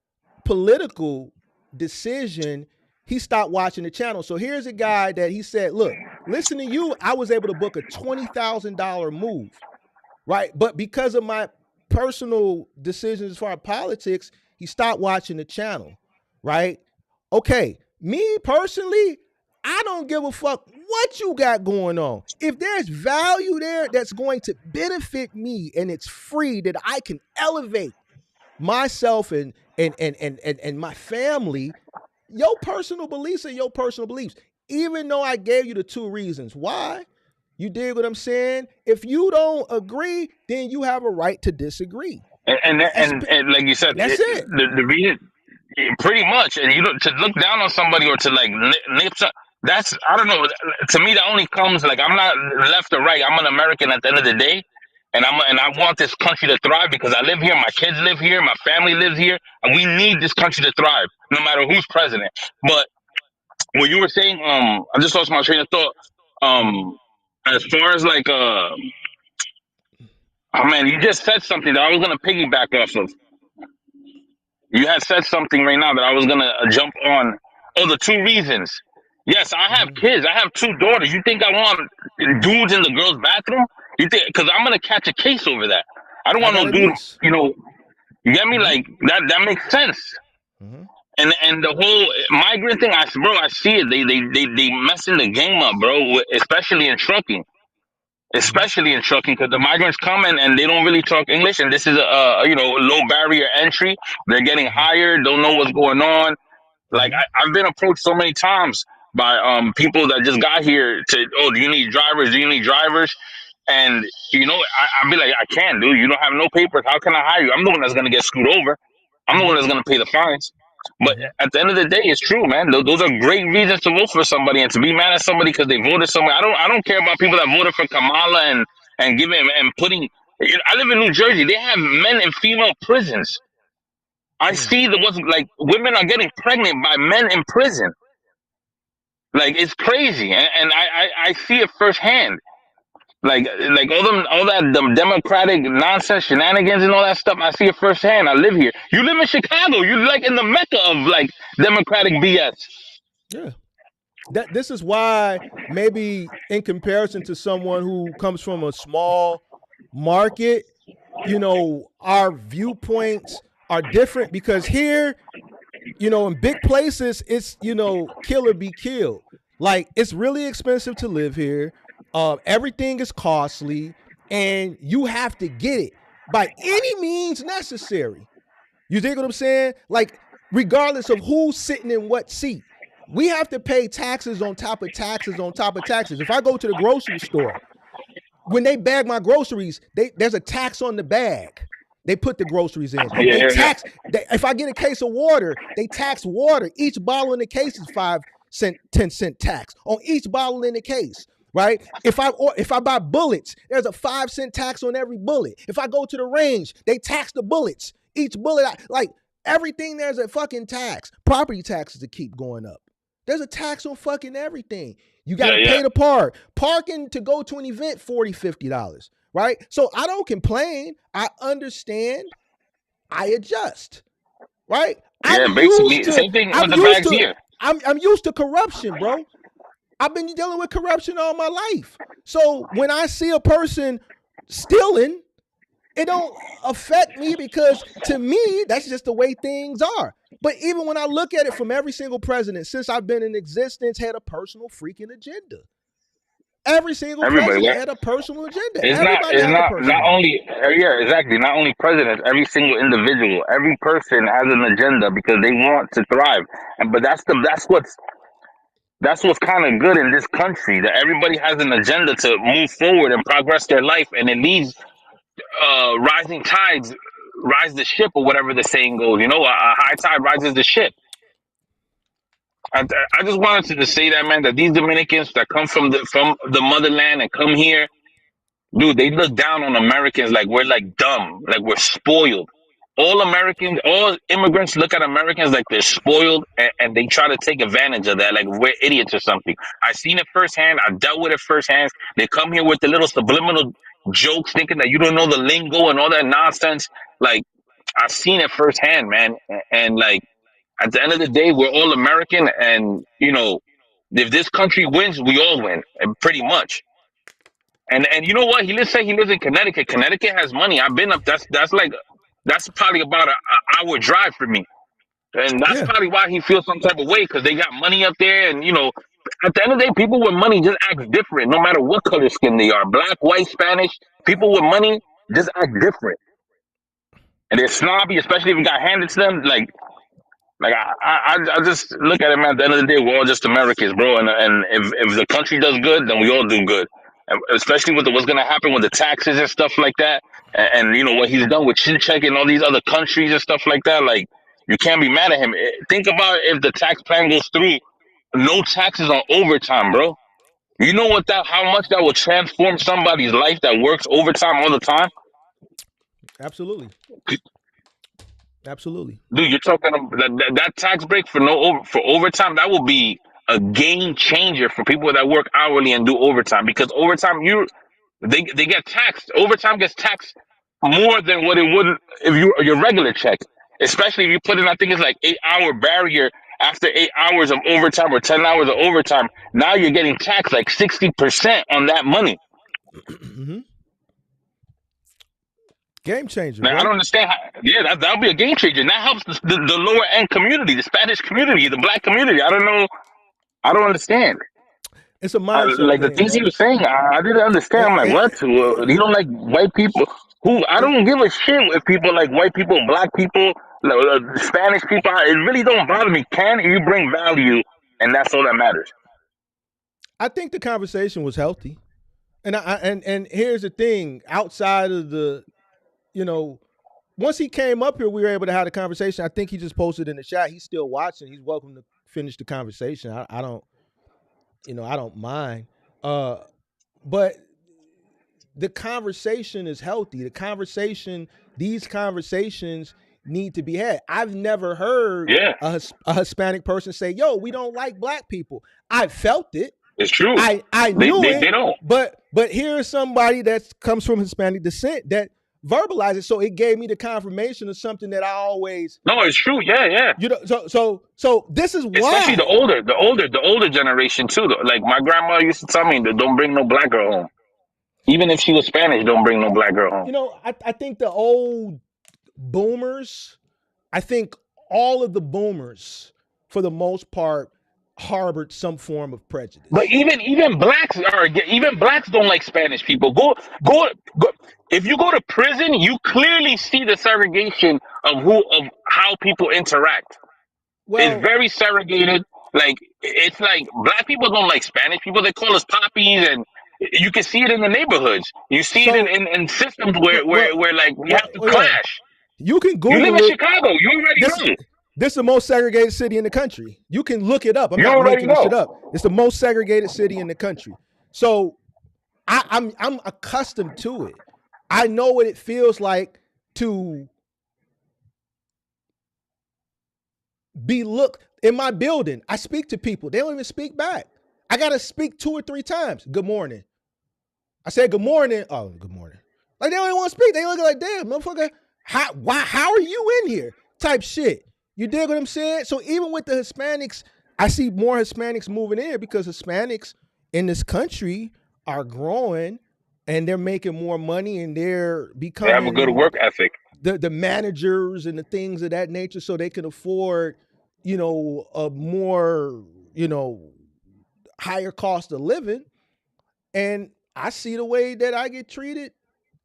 political decision, he stopped watching the channel. So here's a guy that he said, look, listen to you, I was able to book a $20,000 move, right? But because of my personal decisions as far as politics, he stopped watching the channel, right? Okay, me personally, I don't give a fuck what you got going on. If there's value there that's going to benefit me and it's free, that I can elevate myself and my family, your personal beliefs are your personal beliefs. Even though I gave you the two reasons why, you dig what I'm saying? If you don't agree, then you have a right to disagree. And like you said, That's it. The reason, pretty much, and you know, to look down on somebody or to like nip, that's, I don't know. To me, that only comes, like, I'm not left or right. I'm an American at the end of the day, and I want this country to thrive because I live here, my kids live here, my family lives here, and we need this country to thrive, no matter who's president. But what you were saying, I just lost my train of thought. As far as like, oh man, you just said something that I was gonna piggyback off of. You had said something right now that I was gonna jump on. Oh, the two reasons. Yes, I have kids. I have two daughters. You think I want dudes in the girls' bathroom? You think? Because I'm gonna catch a case over that. I don't I want got no a dude. niece. You know, you get me? Like that. That makes sense. And the whole migrant thing, I see it. They messing the game up, bro. Especially in trucking. Especially in trucking, because the migrants come in and they don't really talk English, and this is a low barrier entry. They're getting hired, don't know what's going on. Like I've been approached so many times by people that just got here to, oh, do you need drivers? Do you need drivers? And I'd be like, I can't, dude. You don't have no papers. How can I hire you? I'm the one that's gonna get screwed over. I'm the one that's gonna pay the fines. But at the end of the day, it's true, man. Those are great reasons to vote for somebody, and to be mad at somebody because they voted somewhere. I don't care about people that voted for Kamala and giving and putting. I live in New Jersey. They have men in female prisons. I see the what's like women are getting pregnant by men in prison. Like, it's crazy, and I see it firsthand. Like all that democratic nonsense, shenanigans, and all that stuff. I see it firsthand. I live here. You live in Chicago. You like in the mecca of like democratic BS. Yeah. This is why maybe in comparison to someone who comes from a small market, our viewpoints are different, because here in big places, it's kill or be killed. Like it's really expensive to live here. Everything is costly, and you have to get it by any means necessary. You dig what I'm saying? Like, regardless of who's sitting in what seat, we have to pay taxes on top of taxes on top of taxes. If I go to the grocery store, when they bag my groceries, there's a tax on the bag. They put the groceries in. They tax. If I get a case of water, they tax water. Each bottle in the case is 5 cent, 10 cent tax on each bottle in the case. Right? If I buy bullets, there's a 5 cent tax on every bullet. If I go to the range, they tax the bullets. Each bullet, like everything, there's a fucking tax. Property taxes to keep going up. There's a tax on fucking everything. You got to pay to park. Parking to go to an event, $40, $50. Right? So I don't complain. I understand. I adjust. Right? Yeah, basically, same thing with the bags here. I'm used to corruption, bro. I've been dealing with corruption all my life. So when I see a person stealing, it don't affect me because to me, that's just the way things are. But even when I look at it from every single president since I've been in existence had a personal freaking agenda. Every single president had a personal agenda. Everybody had a personal agenda. Not only presidents, every single individual, every person has an agenda because they want to thrive. But that's what's kind of good in this country, that everybody has an agenda to move forward and progress their life, and it leaves rising tides rise the ship, or whatever the saying goes. A high tide rises the ship. I just wanted to say that, man, that these Dominicans that come from the motherland and come here, dude, they look down on Americans like we're like dumb, like we're spoiled. All immigrants look at Americans like they're spoiled, and they try to take advantage of that, like we're idiots or something. I've seen it firsthand. I've dealt with it firsthand. They come here with the little subliminal jokes, thinking that you don't know the lingo and all that nonsense. Like, I've seen it firsthand, man. And like, at the end of the day, we're all American, and if this country wins, we all win, pretty much. And you know what? He lives in Connecticut. Connecticut has money. I've been up. That's probably about an hour drive for me, and that's probably why he feels some type of way, because they got money up there. And at the end of the day, people with money just act different, no matter what color skin they are, black, white, Spanish. People with money just act different, and they're snobby, especially if it got handed to them. Like I just look at it, man. At the end of the day, we're all just Americans, bro. And if the country does good, then we all do good. And especially with what's going to happen with the taxes and stuff like that, and what he's done with Chinchek and all these other countries and stuff like that. Like, you can't be mad at him. Think about if the tax plan goes through, no taxes on overtime, bro. You know how much that will transform somebody's life that works overtime all the time. Absolutely. Absolutely, dude. You're talking about that tax break for overtime. That will be a game changer for people that work hourly and do overtime, because overtime they get taxed. Overtime gets taxed more than what it would if your regular check. Especially if you put in, I think it's like 8-hour barrier after 8 hours of overtime or 10 hours of overtime. Now you're getting taxed like 60% on that money. Mm-hmm. Game changer. Now, I don't understand how. That'll be a game changer. And that helps the lower end community, the Spanish community, the black community. I don't know. I don't understand. It's a mindset. Like the things he was saying, I didn't understand. I'm like, what? You don't like white people? I don't give a shit if people like white people, black people, Spanish people. It really don't bother me. Can you bring value? And that's all that matters. I think the conversation was healthy. And here's the thing, outside of the, once he came up here, we were able to have the conversation. I think he just posted in the chat. He's still watching. He's welcome to finish the conversation. I don't mind. But the conversation is healthy. These conversations need to be had. I've never heard a Hispanic person say, "Yo, we don't like black people." I felt it. It's true. I knew it. They don't. But here's somebody that comes from Hispanic descent that verbalized it, so it gave me the confirmation of something that I always. No, it's true. Yeah. So this is why. Especially the older generation too. Like my grandma used to tell me that don't bring no black girl home, even if she was Spanish. Don't bring no black girl home. I think the old boomers, I think all of the boomers, for the most part, harbored some form of But prejudice. even blacks don't like Spanish people. Go. If you go to prison, you clearly see the segregation of how people interact. It's Well, very segregated. Like it's like black people don't like Spanish people. They call us poppies, and you can see it in the neighborhoods. You see it in, so in systems where, well, well, where, where like we have to yeah, clash. you can You live Google in it. Chicago. You This already know. this is the most segregated city in the country. You can look it up. I'm You not already making this shit know. up. It's the most segregated city in the country. So I'm accustomed to it. I know what it feels like to be looked in my building. I speak to people. They don't even speak back. I gotta speak 2 or 3 times. Good morning. I said good morning. Oh, good morning. Like they don't even want to speak. They look like, damn, motherfucker. How are you in here? Type shit. You dig what I'm saying? So even with the Hispanics, I see more Hispanics moving in because Hispanics in this country are growing and they're making more money and they're They have a good becoming work ethic. the managers and the things of that nature so they can afford, a more, higher cost of living. And I see the way that I get treated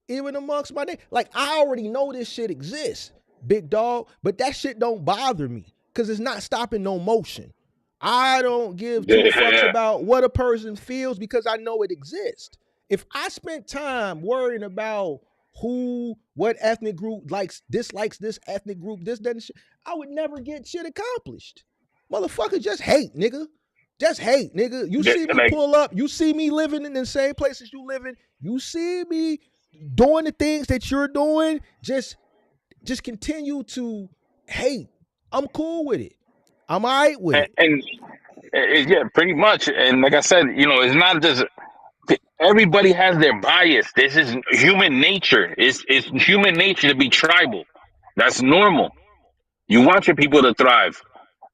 even amongst my neighbors. Like I already know this shit exists, big dog, but that shit don't bother me because it's not stopping no motion. I don't give two fucks Yeah. about what a person feels because I know it exists. If I spent time worrying about what ethnic group dislikes this ethnic group, this, that, and shit, I would never get shit accomplished. Motherfucker, just hate, nigga. Just hate, nigga. You see me Like, pull up. You see me living in the same places you live in. You see me doing the things that you're doing. Just continue to hate. I'm cool with it. I'm all right with it. and yeah, pretty much. And like I said, it's not just everybody has their bias. This is human nature. It's human nature to be tribal. That's normal. You want your people to thrive.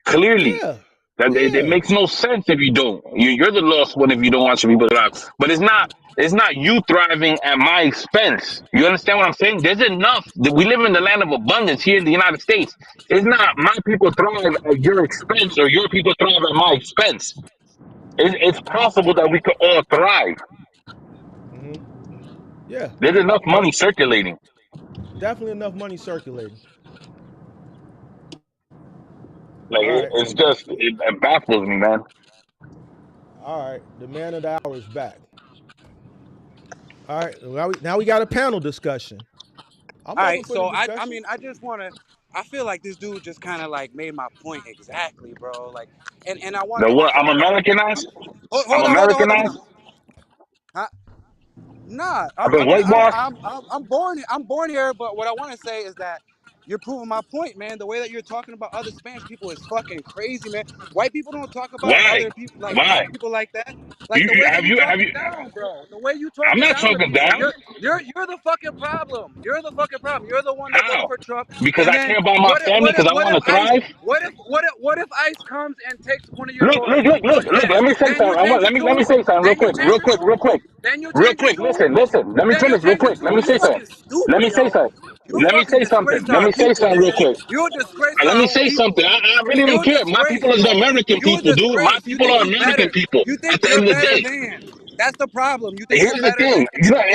Clearly, Yeah. that it Yeah. makes no sense if you don't. You're the lost one if you don't want your people to thrive. But it's not you thriving at my expense. You understand what I'm saying? There's enough. We live in the land of abundance here in the United States. It's not my people thrive at your expense or your people thrive at my expense. It's possible that we could all thrive. Mm-hmm. Yeah. There's enough Well, money circulating. definitely enough money circulating. Like All right. it's just it baffles me, man. All right. The man of the hour is back. All right. Now we got a panel discussion. I'm All open right, for the so I discussion. mean, I just want to. I feel like this dude just kind of like made my point exactly, bro. Like, and I want The and I what? I'm want to. Americanized. I'm Hold Americanized. on. Huh? Nah, I've been whitewashed. I'm born. I'm born here, but what I want to say is that you're proving my point, man. The way that you're talking about other Spanish people is fucking crazy, man. White people don't talk about Why? other people like Why? black people like that. Like You the way that have you you have talking you? down, bro. The way you I'm talking not down to talking people. down. You're the fucking problem. You're the fucking problem. You're the one that voted How? for Trump. Because And I then care about my family. Because I what want if to ICE thrive. what if ICE comes and takes one of your Look, look, daughters? look, look, look. Let me say Then something. then you Let me do it. say something real Then you quick, change your tune. Then you real change your quick. tune. Listen, listen. Let me Then you finish real change your quick. Let me tune. You say something. fucking Let stupid, me say yo. something. You Let me fucking say something. disgrace to Let our me say people, something real man. quick. You a disgrace to Let our me own say something. people. I really You don't a care. My disgrace, people is the bro. American You a people, dude. My disgrace. You people think are you American better. people. You At think the you're end of the better day. than. That's the problem. You think you're Here's the better thing, than.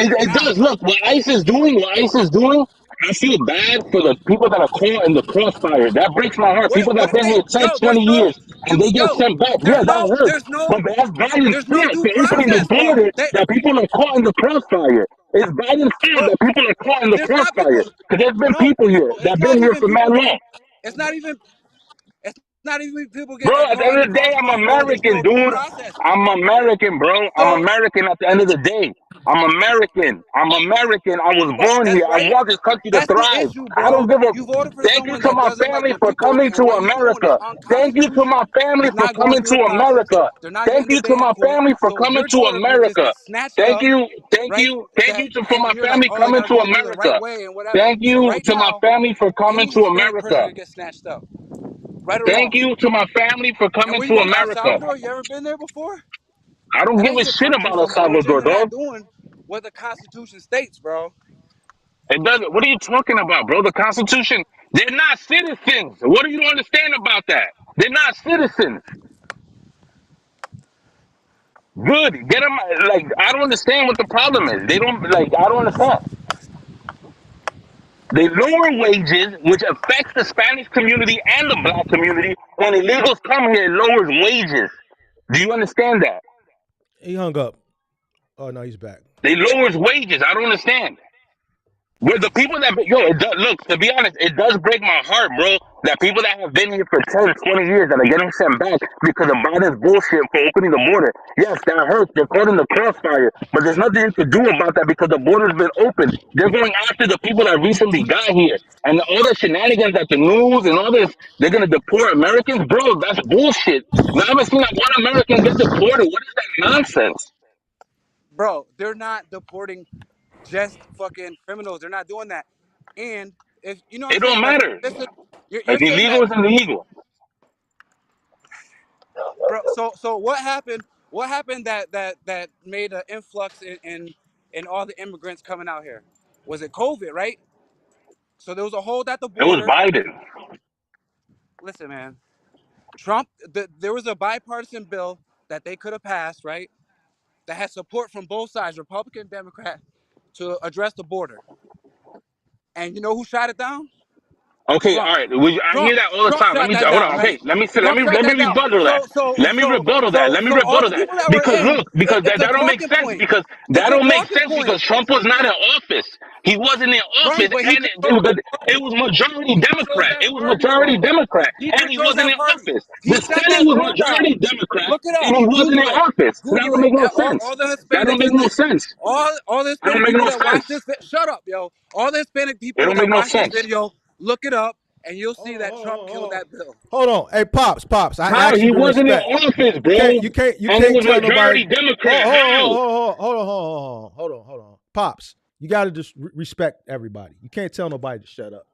You're it not. does look what ICE is doing. What ICE is doing, I feel bad for the people that are caught in the crossfire. That breaks my heart. People What that if been they? here 10, Yo, 20 there's no. years and they get sent back. Yeah, that hurts. But that's Biden's There's no fault due for opening the process, border bro. that people are caught in the crossfire. It's Biden's fault Bro, that people are caught in the there's not crossfire. people. Because there's been No, people here it's that not been here even for mad people get. long. It's not even. It's not even people get Bro, at the caught in end the of the day, I'm crossfire, bro. There's American, no due dude. process. I'm American, bro. I'm So, American at the end of the day. I'm American. I'm American. I was but born that's here. I right. want this country to That's the thrive. issue, I don't bro. give a. You voted for Thank you someone to that my doesn't like family your for people, coming and to what you're doing is America. Thank you to my unconstitutional. family It's for not going coming through to the process. America. They're not Thank getting their you to day in my court. family for So coming your to daughter could just America. get snatched Thank up, you. Thank right? you. Thank That you for my and you're like, family oh, they coming gotta to go through the right America. way and whatever. Thank So you right to my now, family for coming who's to the first person America. to get snatched up? Right or Thank wrong? you to my family for And coming where you to going? El America. Salvador? You ever been there before? I don't That give ain't a your shit country about El for origin. Salvador, You're not dog. doing what the Constitution states, bro. It doesn't. What are you talking about, bro? The Constitution. They're not citizens. What do you understand about that? They're not citizens. Good. Get them. Like, I don't understand what the problem is. They don't, like, I don't understand. They lower wages, which affects the Spanish community and the black community. When illegals come here, it lowers wages. Do you understand that? He hung up. Oh no, he's back. They lowers wages. I don't understand. We're the people that, look, to be honest, it does break my heart, bro, that people that have been here for 10, 20 years that are getting sent back because of Biden's bullshit for opening the border. Yes, that hurts. They're caught in the crossfire, but there's nothing you can do about that because the border's been open. They're going after the people that recently got here. And all the shenanigans at the news and all this, they're going to deport Americans? Bro, that's bullshit. I haven't seen that one American get deported. What is that nonsense? Bro, they're not deporting just fucking criminals. They're not doing that. And if you know what I'm It don't saying, like matter. listen, An you're saying illegal that, is an illegal. bro. So what happened? What happened that made an influx in all the immigrants coming out here? Was it COVID, right? So there was a hold at the It was border. Biden. Listen, man, Trump. There was a bipartisan bill that they could have passed, right? That had support from both sides, Republican, Democrat, to address the border. And you know who shot it down? Okay, all Trump. right. I hear Trump. that all the Trump time. Let shot me that hold down, on. Okay, right? let Trump me shot let me that down. rebuttal that. Let me rebuttal that. Let me So all rebuttal the that. people that were Because in, look, because it's that a don't make talking sense. point. Because that It's a don't make talking sense. point, Because Trump was not in office. He wasn't in right? office, But he and controls that it party. was majority He controls Democrat. that It was party, majority bro. Democrat, He and he controls wasn't that in party. office. He The shut Senate that was bill down. majority Democrat, Look it and up. he wasn't in Google it. office. So that Google don't it. make no sense. All the That don't Hispanic make people, no sense. all the That Hispanic don't make people no that watch sense. this, shut up, yo. All the Hispanic It people don't make that no watch this sense. video, look it up, and you'll Hold see on, that hold on, Trump killed hold on. that bill. Hold on. Hey, pops. I How? asked you He to wasn't in respect. office, You bro. And it can't was tell nobody. majority Democrat. How? Hold on. Pops, you got to just respect everybody. You can't tell nobody to shut up.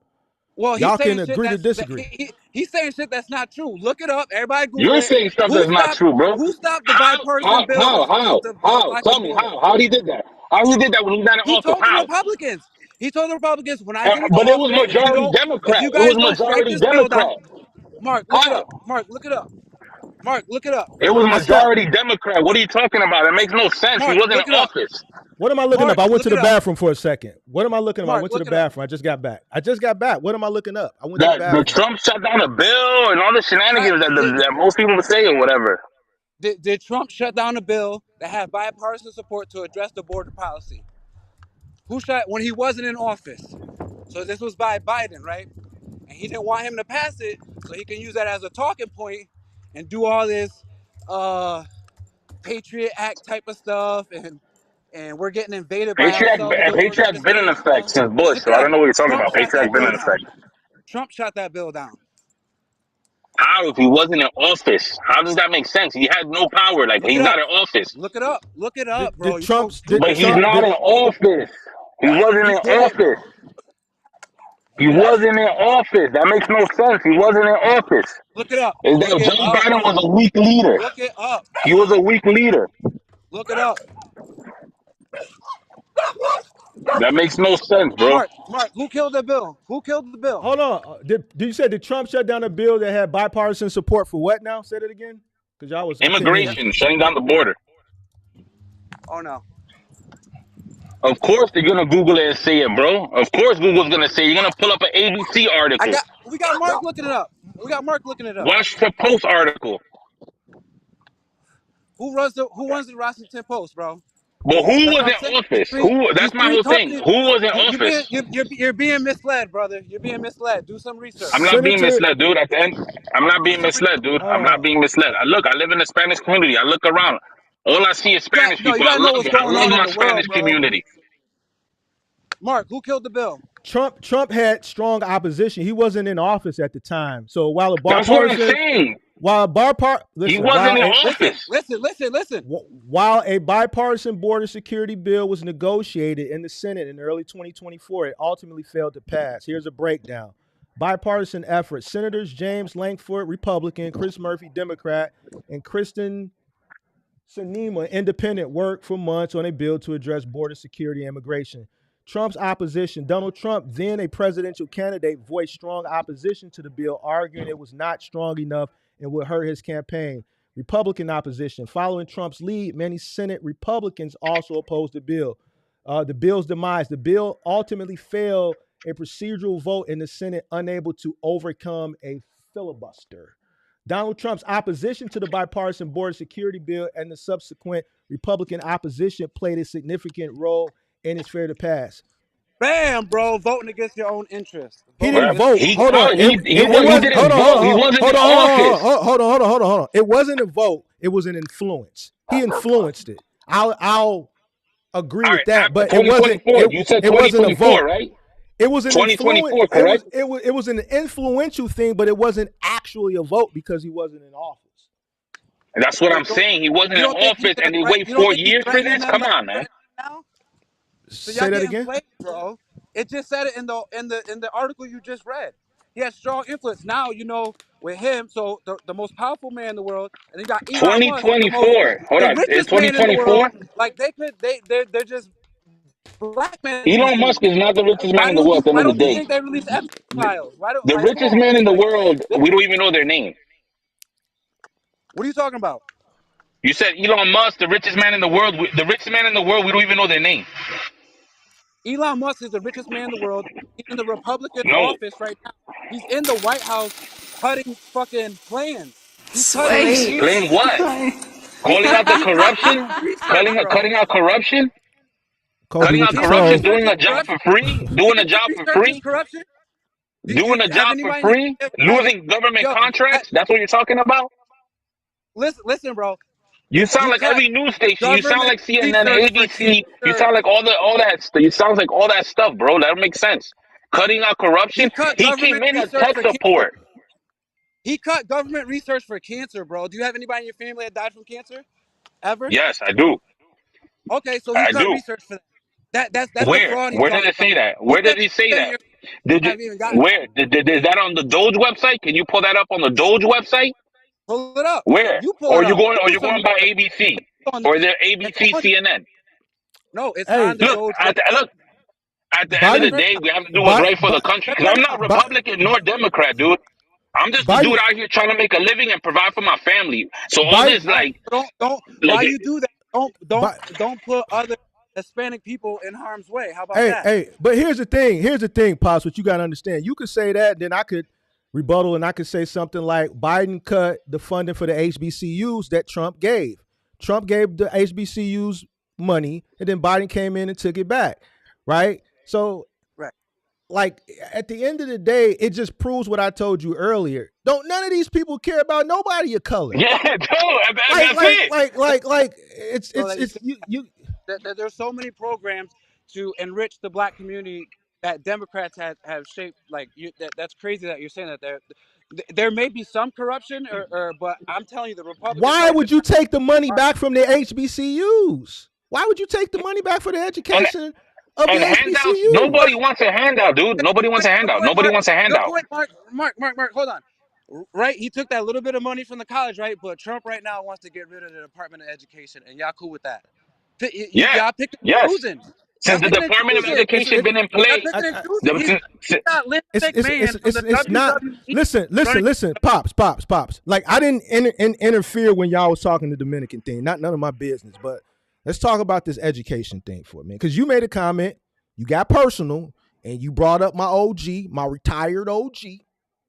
Well, he's Y'all can saying shit agree to disagree. he's saying shit that's not true. Look it up. Everybody Google You're it. saying stuff Who that's not stopped true, bro. who stopped the How? bipartisan bill to How? block the Tell me border? how. How he did that? How he did that when he's not in He office? told the How? Republicans. He told the Republicans, when I get into But it was office, majority if you Democrat. It was guys don't strike majority this bill down, Democrat. Mark, look it How? up. Mark, look it up. Mark, look it up. It was I said, majority Democrat. What are you talking about? It makes no sense. He Mark, wasn't in look it up. office. what am I looking up? Mark, I went to look the it up. bathroom for a second. What am I looking up? I Mark, went to the look it up. bathroom. I just got back. What am I looking up? I went to the That the bathroom. Trump shut down a bill and all the shenanigans that most people would say or whatever. Did Trump shut down a bill that had bipartisan support to address the border policy? Who shut when he wasn't in office? So this was by Biden, right? And he didn't want him to pass it, so he can use that as a talking point and do all this uh, Patriot Act type of stuff, and we're getting invaded by El Salvador Patriot type Act of been in stuff. effect since Bush, Look so it I don't up. know what you're talking Trump about. shot Patriot that Act been bill in down. effect. Trump shot that bill down. How if he wasn't in office? How does that make sense? He had no power. Like Look he's it not up. in office. Look it up. Look it up, bro. Did You're so Trump's did But stupid, he's Trump bro. not did in office. He wasn't He in did it. office. He wasn't in office. That makes no sense. He wasn't in office. Look it up. Is Look that it Joe up. Biden was a weak leader. Look it up. He was a weak leader. Look it up. That makes no sense, bro. Mark, who killed the bill? Who killed the bill? hold on. Did you say did Trump shut down a bill that had bipartisan support for what now? Say it again. Because I couldn't hear Yeah. you. Immigration, shutting down the border. Oh no. Of course they're gonna Google it and say it, bro. Of course Google's gonna say it. You're gonna pull up an ABC article. We got Mark looking it up. We got Mark looking it up. Watch the Post article. Who runs the Washington Post, bro? But who That's was what I'm in saying. office? Who? These That's my three whole thing. companies. Who was in You're office? you're being misled, brother. You're being misled. Do some research. I'm not being Senator, misled, dude. At the end, I'm not Do being some misled, dude. I'm not uh, being misled. I live in the Spanish community. I look around. All I see is Spanish You people. I gotta know love what's it. I going love on in my the world, Spanish bro. community. Mark, who killed the bill? Trump had strong opposition. He wasn't in office at the time. So That's what I'm saying. He wasn't in office. Listen. while a bipartisan border security bill was negotiated in the Senate in early 2024, it ultimately failed to pass. Here's a breakdown. Bipartisan effort. Senators James Lankford, Republican, Chris Murphy, Democrat, and Kristen Sinema, Independent, worked for months on a bill to address border security and immigration. Trump's opposition. Donald Trump, then a presidential candidate, voiced strong opposition to the bill, arguing it was not strong enough and would hurt his campaign. Republican opposition. Following Trump's lead, many Senate Republicans also opposed the bill. The bill's demise. The bill ultimately failed a procedural vote in the Senate, unable to overcome a filibuster. Donald Trump's opposition to the bipartisan border security bill and the subsequent Republican opposition played a significant role in its failure to pass. Bam, bro, voting against your own interests. He didn't vote. Hold on. He didn't vote. He wasn't in office. Hold on. It wasn't a vote. It was an influence. He influenced it. I'll agree with that, but it wasn't. You said 2024, right? It was an 2024, correct? It was an influential thing, but it wasn't actually a vote because he wasn't in office. That's what I'm saying. He wasn't in office, and they wait 4 years for this. Come on, man. So Say that again, played, bro. It just said it in the article you just read. He has strong influence. Now you know with him. So the most powerful man in the world, and you got Elon Musk, 2024. Hold on, it's 2024. Like they're just black men. Elon Musk is not the richest man in the world. At the end of the day, why don't you think they release Epstein files? the richest man in the world, we don't even know their name. What are you talking about? You said Elon Musk, the richest man in the world. The richest man in the world, we don't even know their name. Elon Musk is the richest man in the world. He's in the Republican office right now. He's in the White House cutting fucking plans. He's cutting Playing what? Calling out the corruption? Cutting out corruption? Cutting out corruption, doing a job for free? Doing a job for free? Corruption? Doing a job for free? Losing government contracts? That's what you're talking about? Listen, bro. You sound like every news station. You sound like CNN, ABC. You sound like all that stuff. You sound like all that stuff, bro. That don't make sense. Cutting out corruption. He came in as tech support. He cut government research for cancer, bro. Do you have anybody in your family that died from cancer? Ever? Yes, I do. Okay, so he cut research for that. That's where? Where did it say that? Where did he say that? Where? Is that on the Doge website? Can you pull that up on the Doge website? Pull it up. Where? You going by ABC? Or their ABC, CNN? No, it's on the Doge website. At the end of the day, we have to do what's right for the country. Because I'm not Republican nor Democrat, dude. I'm just a dude out here trying to make a living and provide for my family. So all this don't why you do that? Don't put other Hispanic people in harm's way. How about that? Hey, but here's the thing, Pops. What you gotta understand, you could say that, then I could rebuttal, and I could say something like Biden cut the funding for the HBCUs that Trump gave. Trump gave the HBCUs money, and then Biden came in and took it back, right? So, like, at the end of the day, it just proves what I told you earlier. None of these people care about nobody of color. Yeah, that's it. There's so many programs to enrich the black community that Democrats have shaped. Like that's crazy that you're saying that there may be some corruption, but I'm telling you, the Republicans. Why would you take the money back from the HBCUs? Why would you take the money back for the education of the HBCUs? Nobody wants a handout, dude. Nobody wants a handout. Mark, hold on. Right, he took that little bit of money from the college, right? But Trump right now wants to get rid of the Department of Education, and y'all cool with that? Y'all picked and choosing. Since the Department of Education been in place, it's not. Listen, pops. Like, I didn't interfere when y'all was talking the Dominican thing. None of my business. But let's talk about this education thing for a minute, because you made a comment, you got personal, and you brought up my OG, my retired OG,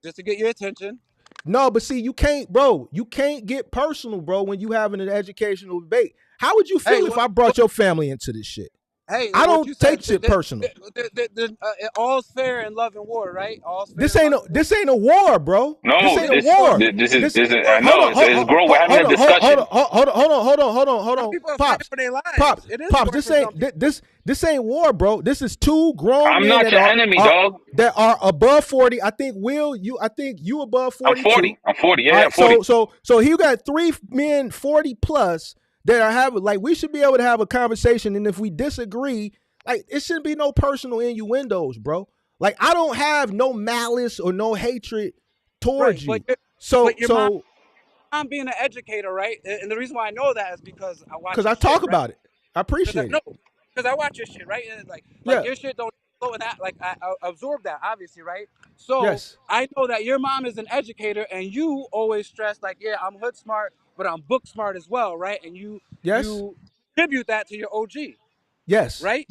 just to get your attention. No, but see, you can't get personal, bro, when you having an educational debate. How would you feel if I brought your family into this shit? Hey, I don't take shit personal. All's fair in love and war, right? This ain't a war, bro. No, this ain't a war. This is I know. It's bro. We're having a discussion. Hold on. Pops. This ain't war, bro. This is two grown men. I'm not your enemy, dog. That are above 40. I think you above 40. I'm 40. Yeah, right, 40. So you got three men 40 plus that are having, like, we should be able to have a conversation, and if we disagree, like, it shouldn't be no personal innuendos, bro. Like, I don't have no malice or no hatred towards you. But I'm being an educator, right? And the reason why I know that is because I talk about it. I appreciate it. because I watch your shit, right? And like Yeah. your shit don't flow in that. Like I absorb that, obviously, right? So Yes. I know that your mom is an educator, and you always stress like, yeah, I'm hood smart, but I'm book smart as well, right? And you Yes. you tribute that to your OG, Yes. right?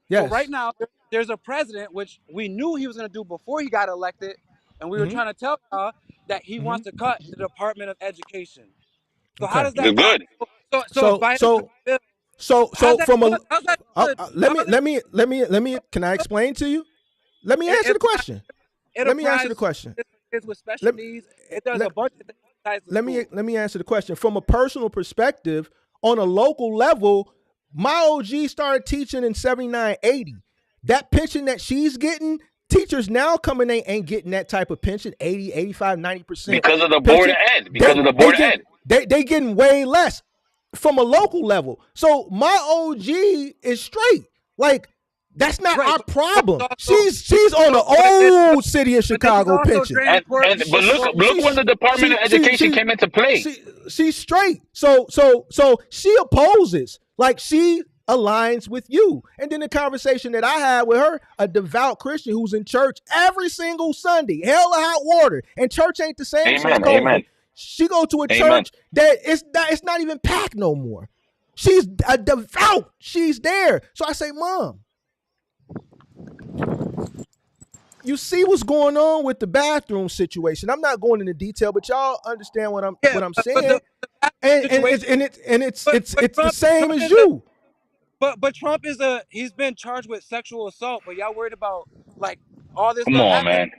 So right Yes. now there's a president which we knew he was going to do before he got elected, and we were Mm-hmm. trying to tell y'all that he Mm-hmm. wants to cut the Department of Education. So how Okay. does They're that sound? good. So if So Biden took so the bill, so how's that from good? a How's that good? let How me is that can I explain to you? Let me answer good? the question. Let me answer the Enterprise question. kids with special Let needs. It does a let, bunch of things besides the let me school. answer the question from a personal perspective. On a local level, my OG started teaching in 79, 80. That pension that she's getting, teachers now coming in ain't getting that type of pension, 80, 85, 90% Because of the board of pension. ed. Because of the board of ed. They getting way less from a local level. So my OG is straight. Like, that's not Right, our but problem. he's also She's on the but old city of then he's Chicago also pension. draining poor But people's look pockets. when the Department of Education came into play. She's straight. So she opposes. Like, she aligns with you. And then the conversation that I had with her, a devout Christian who's in church every single Sunday, hell or hot water, and church ain't the same since Amen. COVID. Amen. She go to a Amen. church that it's not even packed no more. She's a devout. She's there. So I say, Mom, you see what's going on with the bathroom situation. I'm not going into detail, but y'all understand what I'm Yeah, but saying. And situation. it's the Trump, same Trump as is a you. but Trump is he's been charged with sexual assault. But y'all worried about like all this Come stuff on, happening. man.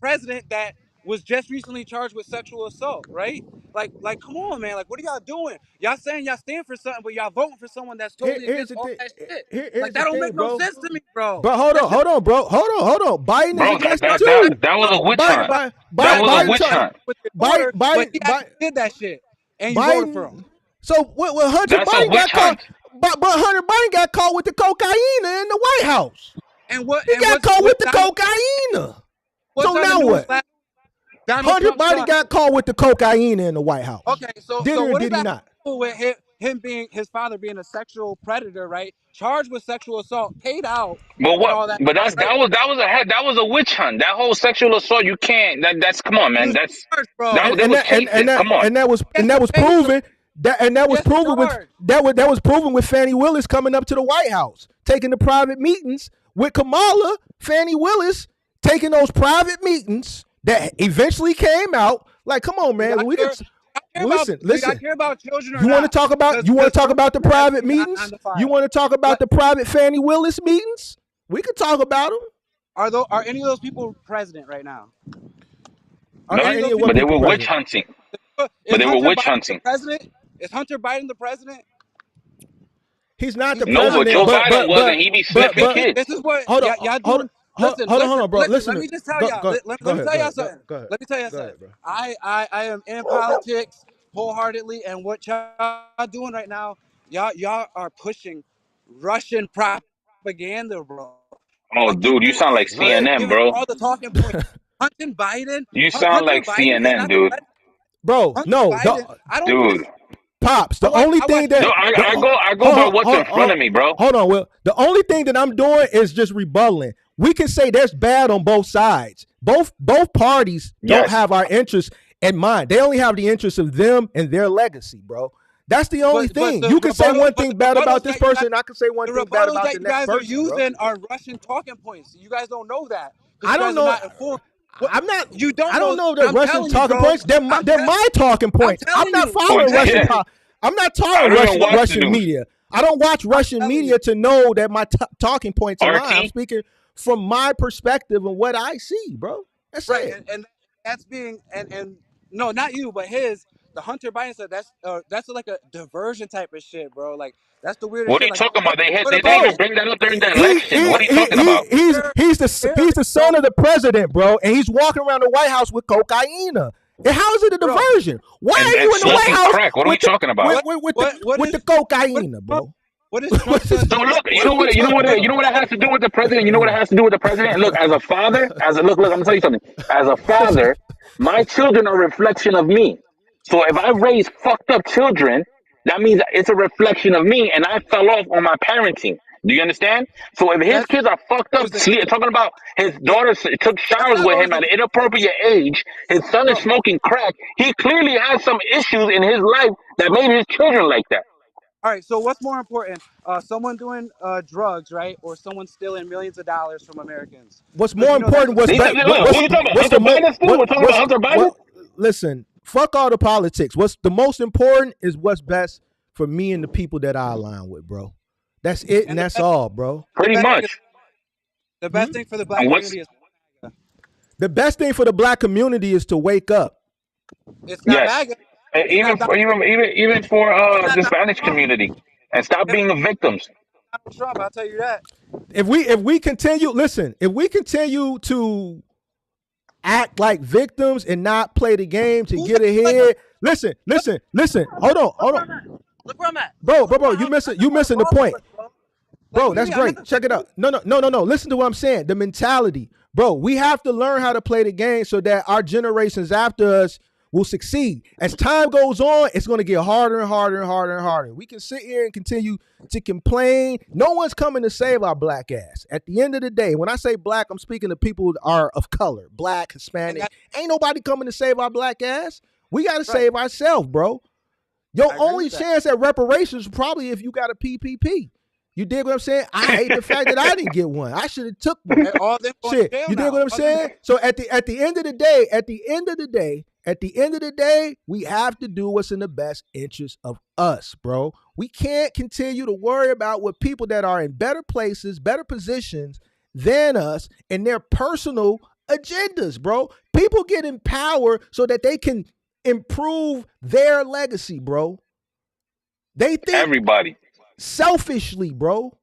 President that was just recently charged with sexual assault, right? Like, come on, man. Like, what are y'all doing? Y'all saying y'all stand for something, but y'all voting for someone that's totally Here's against the all thing. that shit. Here's Like, the that don't thing, make no bro. sense to me, bro. But hold That on, shit. hold on, bro. Hold on. Biden is Bro, against it Not too. that was a witch talking hunt. about That not was a talking witch about Biden, hunt. with your Biden, daughter, but Biden, he Biden, actually did that shit, and you voted for him. Biden. So what Hunter That's a Biden witch got caught, hunt. but Hunter Biden got caught with the cocaine in the White House. And He got caught with the Donald cocaine. what's So on the now news? what? Donald Hunter Trump's Biden son. got caught with the cocaine in the White House. Okay, Did so or what does did he that have not? to do with him being his father being a sexual predator, right? Charged with sexual assault, paid out, But and what? all that, But right? that was a witch hunt. That whole sexual assault. You can't. That's come on, He man. was That's charged, bro. they was chasing. Come on. Yes, that was proven that was yes, proven with charged. that was proven with Fannie Willis coming up to the White House, taking the private meetings with Kamala. Fannie Willis taking those private meetings that eventually came out. Like, come on, Do y'all man. We care? could listen. Do y'all Listen. care about children or You want to not? talk about Because Trump the has private me on meetings? the You file. want to talk about But the private Fannie Willis meetings? We could talk about them. are any of those people president right now? Are No, Are any of any those of what but people? they people were witch president? hunting. Is But they were Hunter witch Biden the hunting. president? Is Hunter Biden the president? He's not the He's No, not, but president, Joe bro. Biden wasn't. He be sniffing This is kids. this is what hold on, y'all doing. Listen, hold on, bro. listen. Listen Let to me just tell go y'all. go Let me ahead, tell y'all something. go ahead, Let me tell y'all go something. ahead, bro. I am in politics wholeheartedly, and what y'all doing right now, y'all are pushing Russian propaganda, bro. Oh, Like dude, you sound like CNN, giving bro. all the talking points. You sound Hunter like Biden is CNN, not the dude. president. Bro, Hunter no, Biden. I don't think. Dude, pops. I The watch. only I watch. thing that I go by what's in front of me, bro. hold on, Will. The only thing that I'm doing is just rebutting. We can say there's bad on both sides. Both parties don't Yes. have our interests in mind. They only have the interests of them and their legacy, bro. That's the only thing. You can say one thing bad about this person, and I can say one the thing bad rebuttals about that the you next guys are person, bro. using are Russian talking points. You guys don't know that because I you don't guys are know. not informed. What I'm not. you don't I don't know? know the I'm Russian telling you, talking bro. points. They're I'm my talking points. I'm telling not you. Oh, I'm following telling Russian. yeah. you. I'm not I following don't even watch the Russian news. media. I don't watch I'm Russian telling you. media to know that my talking points align. I'm RT? speaking from my perspective and what I see, bro. That's Right, it. and that's being and no, not you, but his. The Hunter Biden stuff. That's like a diversion type of shit, bro. Like that's the weirdest What are shit. you Like talking about? what They didn't about even bring that up during the He, election. What are you talking about? he's the son of the president, bro, and he's walking around the White House with cocaine. And how is it a bro? diversion? Why are And you in the White smoking House crack. What are we with the talking about? What with is the cocaine, Trump? bro? What is Trump's son So doing? look, What are we talking you know about? what it has to do with the president. You know what it has to do with the president. Look, as a father, I'm gonna tell you something. As a father, my children are a reflection of me. So if I raise fucked up children, that means it's a reflection of me, and I fell off on my parenting. Do you understand? So if his That's kids are fucked up, the talking about his daughter took that's showers not with always him at the an inappropriate age, his son is bro. smoking crack, he clearly has some issues in his life that made his children like that. All right, so what's more important, someone doing drugs, right, or someone stealing millions of dollars from Americans? What's Because more you know that's important? What's Look, bet? what are you talking about? What's Hunter the mo? Biden still? We're talking about Hunter Biden? What? Listen, fuck all the politics. What's the most important is what's best for me and the people that I align with, bro. That's it, and and the that's best all, bro. the Pretty best thing is much. the Hmm? best thing for the black And what's community is The best thing for the black community is to wake up. it's not yes. MAGA, And it's not even for it's not the Donald Spanish Trump, community. And stop it's being the victims. not Donald Trump. I'll tell you that. If we continue, listen, if we continue to act like victims and not play the game to Who get like ahead, listen. Hold on, look where I'm at. bro. You I'm missing the wrong point. with, bro. Like Bro, what do you that's mean? I'm great. not Check it out. No. Listen to what I'm saying. The mentality. Bro, we have to learn how to play the game so that our generations after us will succeed. As time goes on, it's going to get harder and harder and harder and harder. We can sit here and continue to complain. No one's coming to save our black ass. At the end of the day, when I say black, I'm speaking to people that are of color, black, and Hispanic. that, Ain't nobody coming to save our black ass. We got to right. save ourselves, bro. Your I agree only with that. chance at reparations is probably if you got a PPP. You dig what I'm saying? I hate the fact that I didn't get one. I should have took one. And all them going to Shit, jail you dig now. what I'm saying? So at the end of the day, we have to do what's in the best interest of us, bro. We can't continue to worry about what people that are in better places, better positions than us and their personal agendas, bro. People get in power so that they can improve their legacy, bro. They think Everybody. selfishly, bro.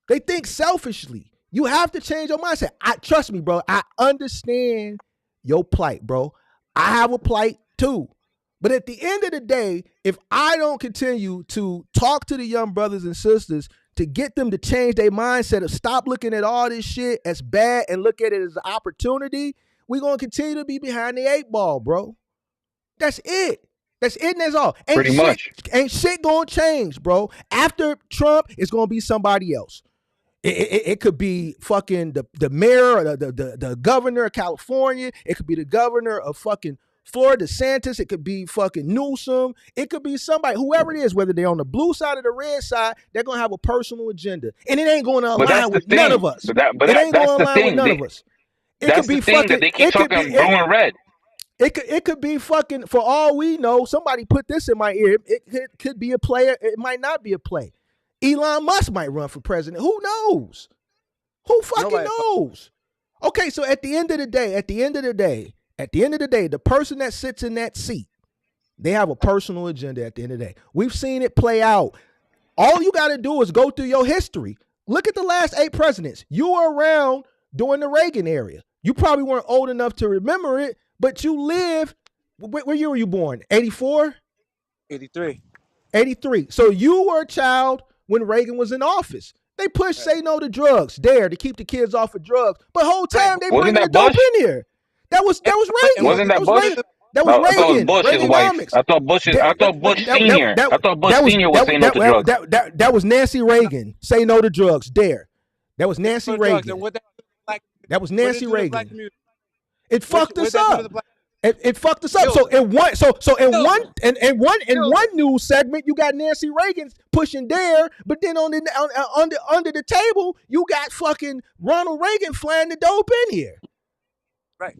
They think selfishly. You have to change your mindset. Trust me, bro. I understand your plight, bro. I have a plight too. But at the end of the day, if I don't continue to talk to the young brothers and sisters to get them to change their mindset of stop looking at all this shit as bad and look at it as an opportunity, we're going to continue to be behind the 8 ball, bro. That's it. That's it and that's all. Pretty much. Ain't shit gonna change, bro. After Trump, it's gonna be somebody else. It could be fucking the mayor or the governor of California. It could be the governor of fucking Florida, DeSantis. It could be fucking Newsom. It could be somebody, whoever it is, whether they're on the blue side or the red side, they're gonna have a personal agenda. And it ain't gonna But that's align the with none thing. of us. But It ain't that's gonna the align with thing. none of us. It That's could be the thing that fucking they keep talking blue and red. It could be fucking, for all we know, somebody put this in my ear. It could be a player. It might not be a play. Elon Musk might run for president. Who knows? Who fucking Nobody knows? Okay, so at the end of the day, the person that sits in that seat, they have a personal agenda at the end of the day. We've seen it play out. All you got to do is go through your history. Look at the last 8 presidents. You were around during the Reagan era. You probably weren't old enough to remember it, but you lived, where year were you born? 84? 83. 83. So you were a child when Reagan was in office. They pushed say no to drugs, dare to keep the kids off of drugs. But whole time they Wasn't bringing the that dope Bush? in here. That was Reagan. Wasn't that was Bush? Reagan. That was I thought it was Reagan. Bush's wife. Reaganomics. I thought Bush Senior. I thought Bush Senior was saying no to drugs. That was Nancy Reagan. Say no to drugs. Dare. That was Nancy For drugs. Reagan. And what That was what did it Nancy do to the black Reagan. community? It fucked What us did that do to up. the black- It fucked us up. Killed So in one, Killed one news segment, you got Nancy Reagan pushing Dare, but then under the table, you got fucking Ronald Reagan flying the dope in here. Right.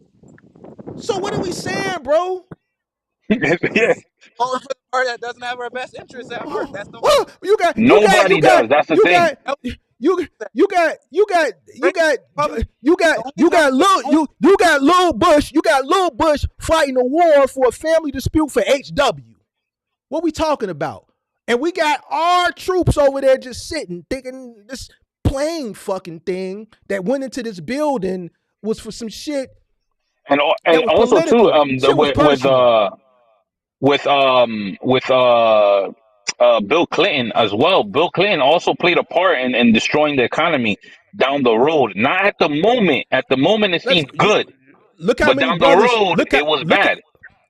So what are we saying, bro? Yeah. Voting for the party that doesn't have our best interests at heart. That's the Well, Nobody does. That's the thing. You got Lil Bush fighting a war for a family dispute for HW. What we talking about? And we got our troops over there just sitting thinking this plane fucking thing that went into this building was for some shit. And that was also too, political. Shit was personal. with Bill Clinton as well. Bill Clinton also played a part in destroying the economy down the road. Not at the moment. At the moment, it seemed good, Look how but many down the brothers. road, it was bad.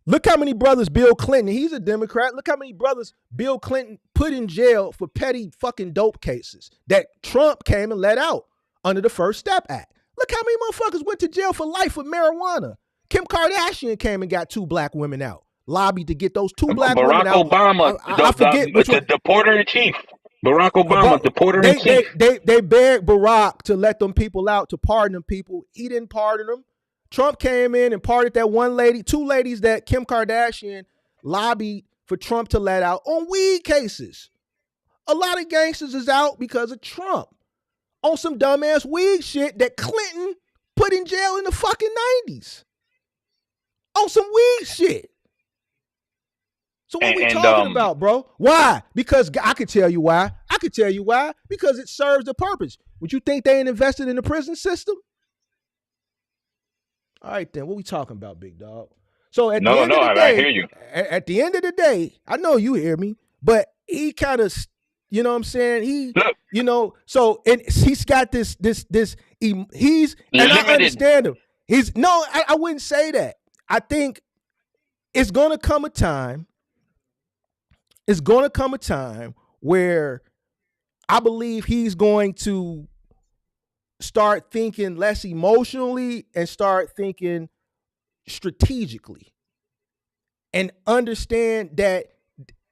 Look how many brothers Bill Clinton, he's a Democrat. Look how many brothers Bill Clinton put in jail for petty fucking dope cases that Trump came and let out under the First Step Act. Look how many motherfuckers went to jail for life for marijuana. Kim Kardashian came and got 2 black women out. Lobbied to get those 2 black women out. Obama, I forget which one. the porter in chief. Barack Obama, the porter in chief. They begged Barack to let them people out, to pardon them people. He didn't pardon them. Trump came in and pardoned that one lady, 2 ladies that Kim Kardashian lobbied for Trump to let out on weed cases. A lot of gangsters is out because of Trump on some dumbass weed shit that Clinton put in jail in the fucking 90s. On some weed shit. So what we talking about, bro? Why? Because I could tell you why. Because it serves the purpose. Would you think they ain't invested in the prison system? All right, then. What we talking about, big dog? So at the end of the day, I hear you. At the end of the day, I know you hear me, but he kind of, you know what I'm saying? You know, so and he's got this, he's, and I understand him. I wouldn't say that. I think it's going to come a time. It's going to come a time where I believe he's going to start thinking less emotionally and start thinking strategically and understand that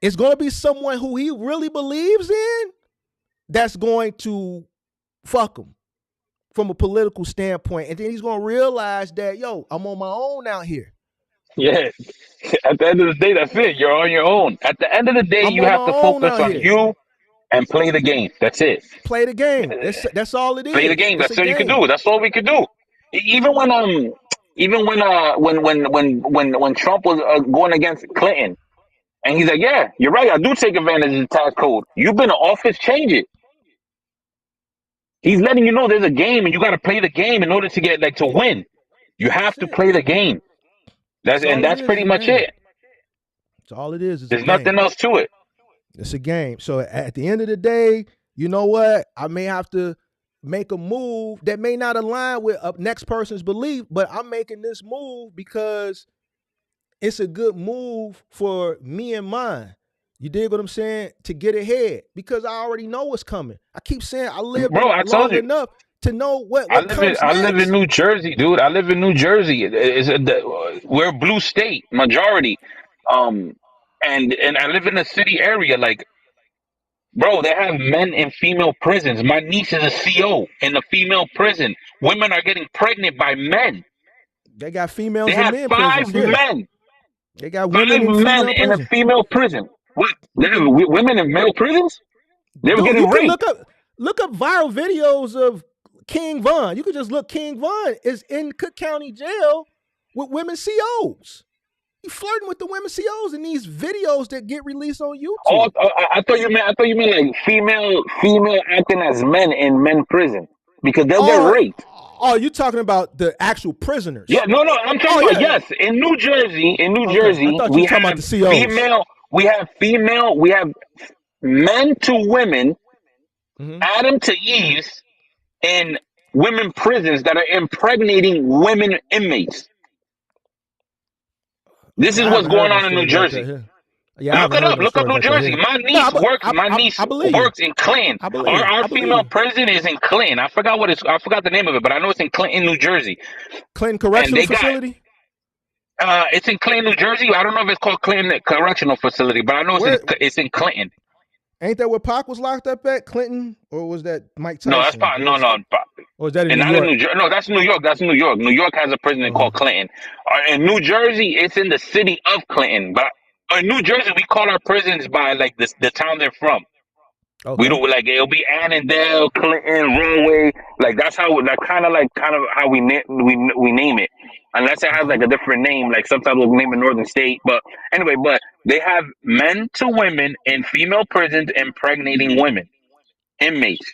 it's going to be someone who he really believes in that's going to fuck him from a political standpoint. And then he's going to realize that, yo, I'm on my own out here. Yeah. At the end of the day, that's it. You're on your own. At the end of the day, you have to focus on you and play the game. That's it. Play the game. That's all it is. Play the game. That's all you can do. That's all we can do. Even when Trump was going against Clinton, and he's like, "Yeah, you're right. I do take advantage of the tax code. You've been in office, change it." He's letting you know there's a game, and you got to play the game in order to get to win. You have to play the game. That's pretty much it. That's all it is. There's nothing else to it. It's a game. So at the end of the day, you know what? I may have to make a move that may not align with a next person's belief, but I'm making this move because it's a good move for me and mine. You dig what I'm saying? To get ahead, because I already know what's coming. I keep saying I live long enough to know what comes next. I live in New Jersey, dude. I live in New Jersey. We're a blue state majority, and I live in a city area. Like, bro, they have men in female prisons. My niece is a CO in a female prison. Women are getting pregnant by men. They got females. They and have men 5 men. They got women in a female prison. What? They have women in male prisons? They were getting raped. Look up viral videos of King Von. You could just look. King Von is in Cook County jail with women COs. He flirting with the women COs in these videos that get released on YouTube. Oh, I thought you meant like female acting as men in men prison, because they'll get raped. Oh, you talking about the actual prisoners? Yeah, no, I'm talking about yes. In New Jersey, we have female. We have men to women, Adam to Eve, in women prisons that are impregnating women inmates. This is what's going on in New Jersey. Yeah, look up New Jersey. My niece works in Clinton. Our female prison is in Clinton. I forgot the name of it, but I know it's in Clinton, New Jersey. Clinton Correctional Facility? It's in Clinton, New Jersey. I don't know if it's called Clinton Correctional Facility, but I know it's in Clinton. Ain't that where Pac was locked up at, Clinton? Or was that Mike Tyson? No, that's Pac. No. Or is that in New York? No, that's New York. That's New York. New York has a prison called Clinton. In New Jersey, it's in the city of Clinton. But in New Jersey, we call our prisons by the town they're from. Okay. We don't it'll be Annandale, Clinton, Runway. That's kind of how we name it. Unless it has a different name, sometimes we'll name a northern state. But anyway, they have men to women in female prisons impregnating women, inmates.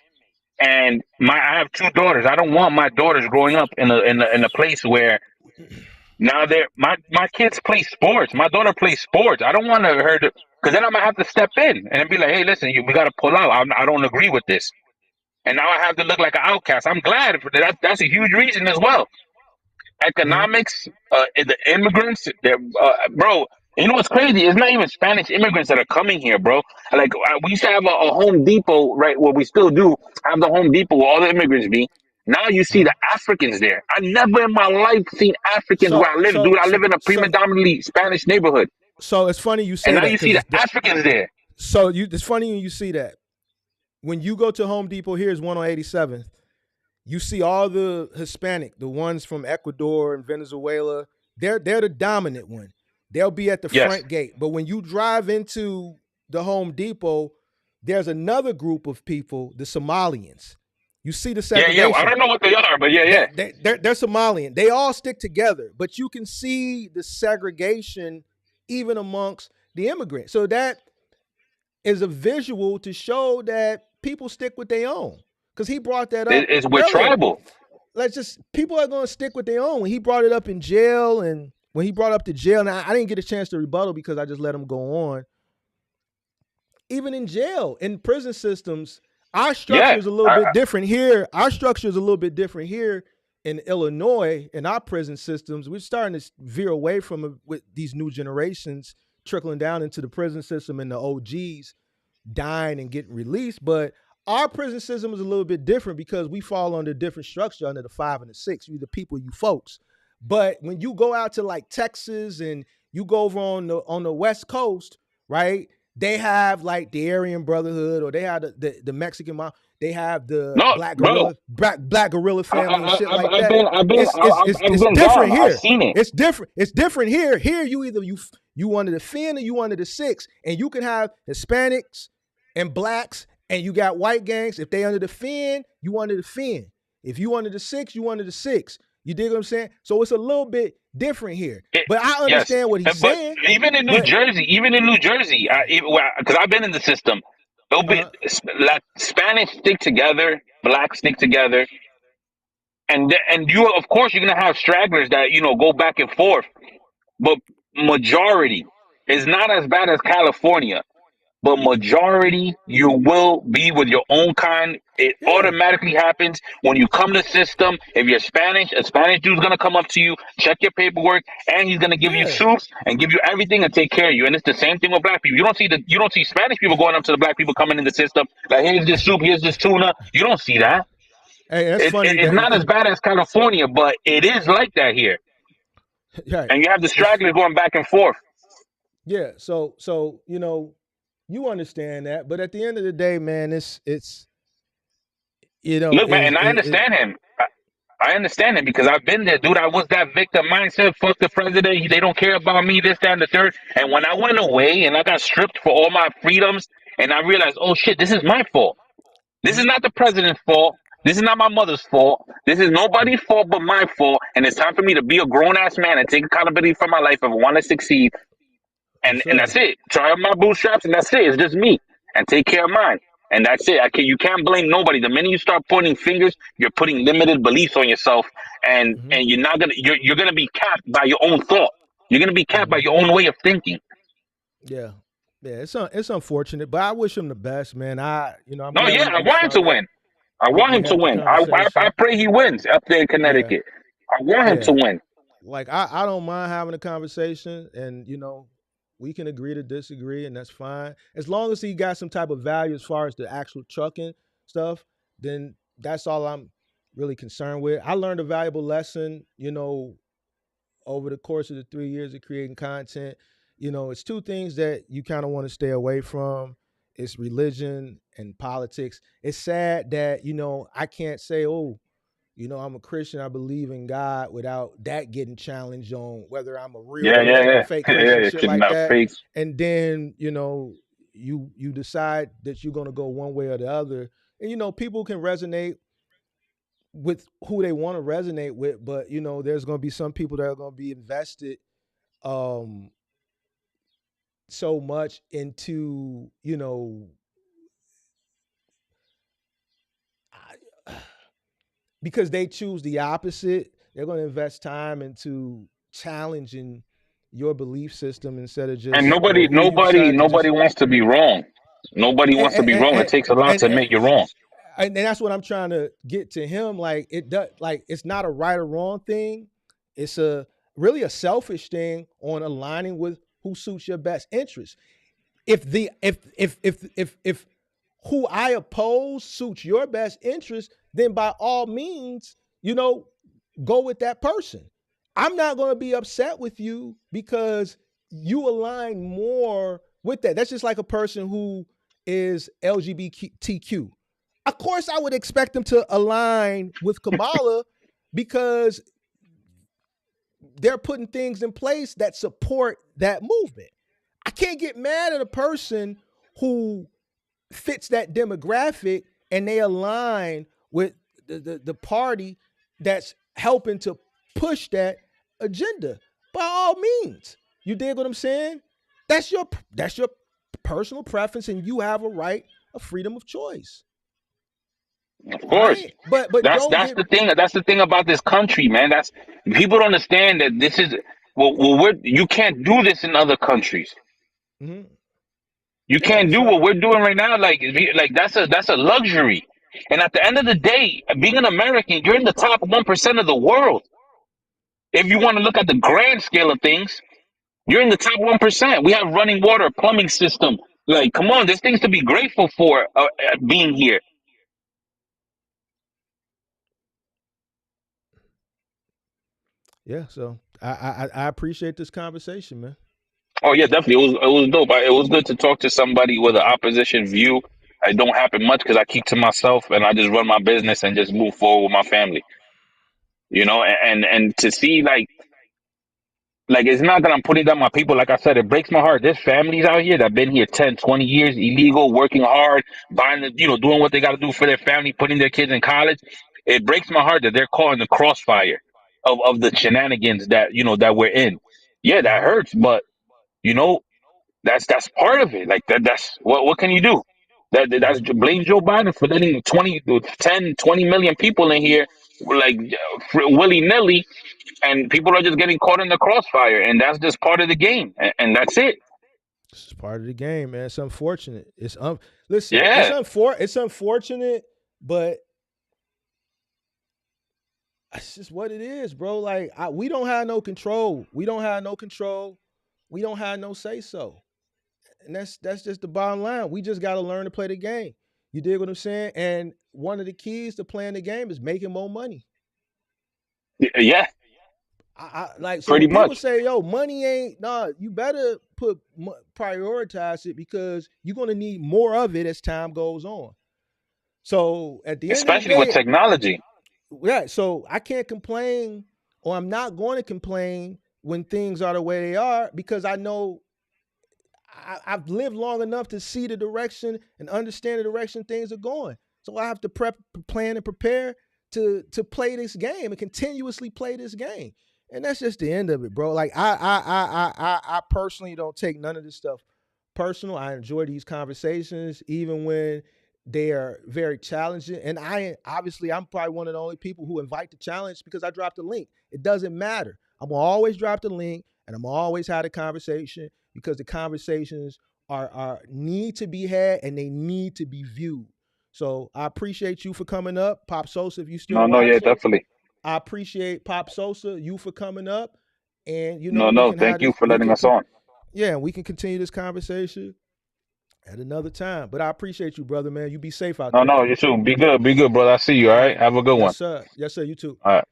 And I have 2 daughters. I don't want my daughters growing up in a place where now my kids play sports. My daughter plays sports. I don't want her to, because then I might have to step in and be like, hey, listen, we got to pull out. I don't agree with this. And now I have to look like an outcast. I'm glad for that. That's a huge reason as well. economics, the immigrants, bro. You know what's crazy? It's not even Spanish immigrants that are coming here, bro. Like we used to have a Home Depot, right? Well, we still do have the Home Depot where all the immigrants be. Now you see the Africans there. I never in my life seen Africans where So I live, so dude. I live so in a so predominantly Spanish neighborhood, so it's funny you and say now that you see because the Africans there. it's funny when you see that. When you go to Home Depot, here's one on 87th. You see all the Hispanic, the ones from Ecuador and Venezuela. They're the dominant one. They'll be at the Yes, front gate. But when you drive into the Home Depot, there's another group of people, the Somalians. You see the yeah, yeah. I segregation. don't know what they are, but yeah, yeah. They're Somalian. They all stick together, but you can see the segregation even amongst the immigrants. So that is a visual to show that people stick with their own. Because he brought that up We're earlier. tribal. Let's just people are going to stick with their own. When he brought it up in jail, and when he brought up the jail, and I didn't get a chance to rebuttal because I just let him go on. Even in jail, in prison systems, our structure Yeah, is a little bit different here. Our structure is a little bit different here in Illinois. In our prison systems, we're starting to veer away from it with these new generations trickling down into the prison system and the OGs dying and getting released. But our prison system is a little bit different because we fall under a different structure under the 5 and the 6. You the people, you folks. But when you go out to like Texas and you go over on the West Coast, right? They have like the Aryan Brotherhood, or they have the Mexican mom. They have the no, black bro. gorilla family and shit like I've that. been, I've been, I've It's been different down. I've here. seen it. It's different. It's different here. Here you either you wanted the fin or you wanted the 6, and you can have Hispanics and blacks, and you got white gangs. If they under the fin, you under the fin. If you under the 6, you under the 6. You dig what I'm saying? So it's a little bit different here. But I Yes, understand what he's but saying. even in New But Jersey, because I've been in the system, it'll be like Spanish stick together, black stick together, and you of course you're gonna have stragglers that go back and forth, but majority is not as bad as California. But majority, you will be with your own kind. It yeah, automatically happens when you come to the system. If you're Spanish, a Spanish dude's gonna come up to you, check your paperwork, and he's gonna give you yeah, soups and give you everything and take care of you. And it's the same thing with black people. You don't see Spanish people going up to the black people coming in the system like, here's this soup, here's this tuna. You don't see that. hey, that's funny It's that not as bad as California, but it is like that here. right. And you have the It's stragglers going back and forth. yeah. So you understand that, but at the end of the day, man, it's Look, man, and I understand him. I understand it because I've been there, dude. I was that victim mindset. Fuck the president. They don't care about me, this, that, and the third. And when I went away and I got stripped for all my freedoms, and I realized, oh shit, this is my fault. This is not the president's fault. This is not my mother's fault. This is nobody's fault but my fault. And it's time for me to be a grown ass man and take accountability for my life if I want to succeed. yes, And sir. that's it. Try out my bootstraps, and that's it. It's just me, and take care of mine. And that's it. You can't blame nobody. The minute you start pointing fingers, you're putting limited beliefs on yourself, and Mm-hmm. and you're gonna be capped by your own thought. You're gonna be capped by Mm-hmm. your own way of thinking. Yeah, yeah. It's unfortunate, but I wish him the best, man. I'm No, glad yeah, I we want him to started. win. I want We him to had the win. I conversation. pray he wins up there in Yeah, Connecticut. I want him to yeah. win. Like I don't mind having a conversation, and we can agree to disagree, and that's fine. As long as he got some type of value as far as the actual trucking stuff, then that's all I'm really concerned with. I learned a valuable lesson, over the course of the 3 years of creating content. It's two things that you kind of want to stay away from. It's religion and politics. It's sad that, I can't say, oh, I'm a Christian, I believe in God, without that getting challenged on whether I'm a real Yeah, yeah, Christian, a yeah, fake Christian, yeah. shit Kidnap like not that. fakes. And then, you decide that you're gonna go one way or the other. And people can resonate with who they want to resonate with, but there's gonna be some people that are gonna be invested um so much into, because they choose the opposite. They're going to invest time into challenging your belief system instead of And just, or who you decide to nobody just. wants to be wrong. Nobody and wants to be wrong. It and takes a lot and, to and, make you wrong. and that's what I'm trying to get to him. Like it does, like it's not a right or wrong thing It's a really a selfish thing on aligning with who suits your best interest. If who I oppose suits your best interest, then by all means, go with that person. I'm not going to be upset with you because you align more with that. That's just like a person who is LGBTQ. Of course, I would expect them to align with Kamala because they're putting things in place that support that movement. I can't get mad at a person who fits that demographic and they align with the party that's helping to push that agenda. By all means, you dig what I'm saying? That's your personal preference, and you have a right of freedom of choice. Of All course. right, but don't That's get. the thing. That's the thing about this country, man. That's people don't understand that this is well, you can't do this in other countries. Mhm. You Yeah, can't do so what we're doing right now. Like that's a luxury. And at the end of the day, being an American, you're in the top 1% of the world. If you want to look at the grand scale of things, you're in the top 1%. We have running water, plumbing system. Like, come on, there's things to be grateful for being here. yeah, so I appreciate this conversation, man. Oh yeah, definitely. It was dope. It was good to talk to somebody with an opposition view. It don't happen much because I keep to myself and I just run my business and just move forward with my family. And to see like it's not that I'm putting down my people. Like I said, it breaks my heart. There's families out here that been here 10, 20 years, illegal, working hard, buying doing what they got to do for their family, putting their kids in college. It breaks my heart that they're caught in the crossfire of the shenanigans that we're in. Yeah, that Hmm. hurts, but you know that's part of it. Like that's what can you do? That's Hmm. blame Joe Biden for letting 10, 20 million people in here like willy nilly, and people are just getting caught in the crossfire, and that's just part of the game, and that's it. It's part of the game, man. It's unfortunate. Listen, Yeah, it's unfortunate, but it's just what it is, bro. Like we don't have no control. We don't have no control. We don't have no say so. And that's just the bottom line. We just got to learn to play the game. You dig what I'm saying? And one of the keys to playing the game is making more money. yeah, Like so pretty when people much. say, "Yo, money ain't," nah, you better prioritize it because you're gonna need more of it as time goes on. So at the end of the Especially with day, technology. yeah. So I can't complain, or I'm not going to complain when things are the way they are because I know I've lived long enough to see the direction and understand the direction things are going. So I have to plan, and prepare to play this game and continuously play this game. And that's just the end of it, bro. Like I personally don't take none of this stuff personal. I enjoy these conversations, even when they are very challenging. And I'm probably one of the only people who invite the challenge because I dropped the link. It doesn't matter. I'm gonna always drop the link, and I'm always have a conversation because the conversations are need to be had and they need to be viewed. So I appreciate you for coming up, Pop Sosa. If you still No, no, yeah, watching, definitely. I appreciate Pop Sosa you for coming up, and No, we no, can have thank you this. for letting us on. Yeah, we can continue this conversation at another time. But I appreciate you, brother, man. You be safe out No, there. no, you too. Be good, brother. I see you. All All right, right. have a good Yes, one. sir. Yes, sir. You too. All right,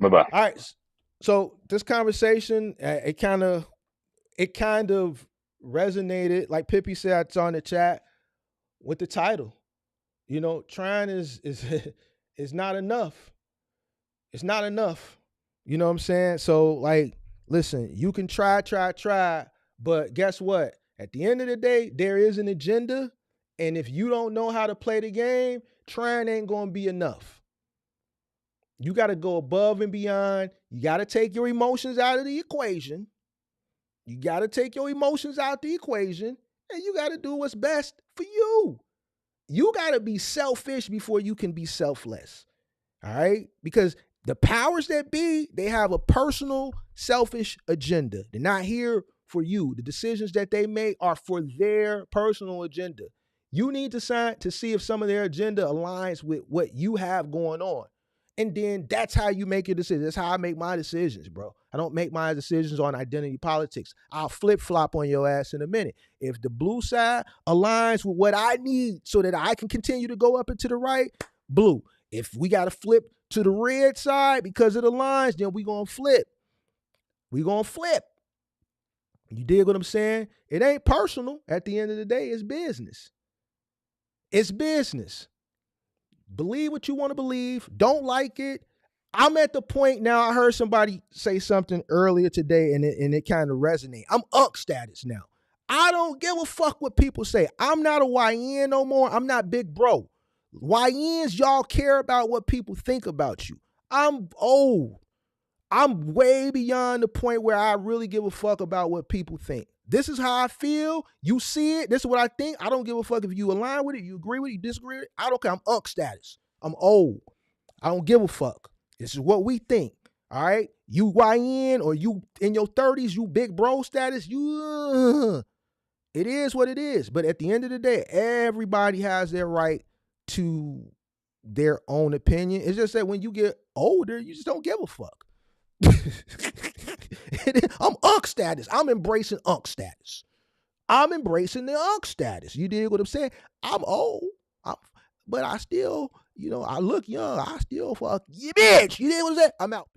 bye bye. All right. So this conversation, it kind of resonated, like Pippi said, it's on the chat with the title. Trying is is not enough. It's not enough. You know what I'm saying? So like, listen, you can try, but guess what? At the end of the day, there is an agenda, and if you don't know how to play the game, trying ain't gonna be enough. You got to go above and beyond. You got to take your emotions out of the equation. You got to take your emotions out the equation, and you got to do what's best for you. You got to be selfish before you can be selfless. All right? Because the powers that be, they have a personal, selfish agenda. They're not here for you. The decisions that they make are for their personal agenda. You need to see if some of their agenda aligns with what you have going on. And then that's how you make your decision. That's how I make my decisions, bro. I don't make my decisions on identity politics. I'll flip-flop on your ass in a minute. If the blue side aligns with what I need so that I can continue to go up and to the right, blue. If we got to flip to the red side because it aligns, then we going to flip. We going to flip. You dig what I'm saying? It ain't personal. At the end of the day, it's business. It's business. Believe what you want to believe. Don't like it. I'm at the point now, I heard somebody say something earlier today and it kind of resonated. I'm UNC status now. I don't give a fuck what people say. I'm not a YN no more. I'm not big bro. YNs, y'all care about what people think about you. I'm old. I'm way beyond the point where I really give a fuck about what people think. This is how I feel. You see it. This is what I think. I don't give a fuck if you align with it, you agree with it, you disagree with it. I don't care. I'm UNC status. I'm old. I don't give a fuck. This is what we think. All right? You YN or you in your 30s, you big bro status, it is what it is. But at the end of the day, everybody has their right to their own opinion. It's just that when you get older, you just don't give a fuck. I'm UNC status. I'm embracing UNC status. I'm embracing the UNC status. You dig what I'm saying? I'm old, but I still, I look young. I still fuck you, bitch. You dig what I'm saying? I'm out.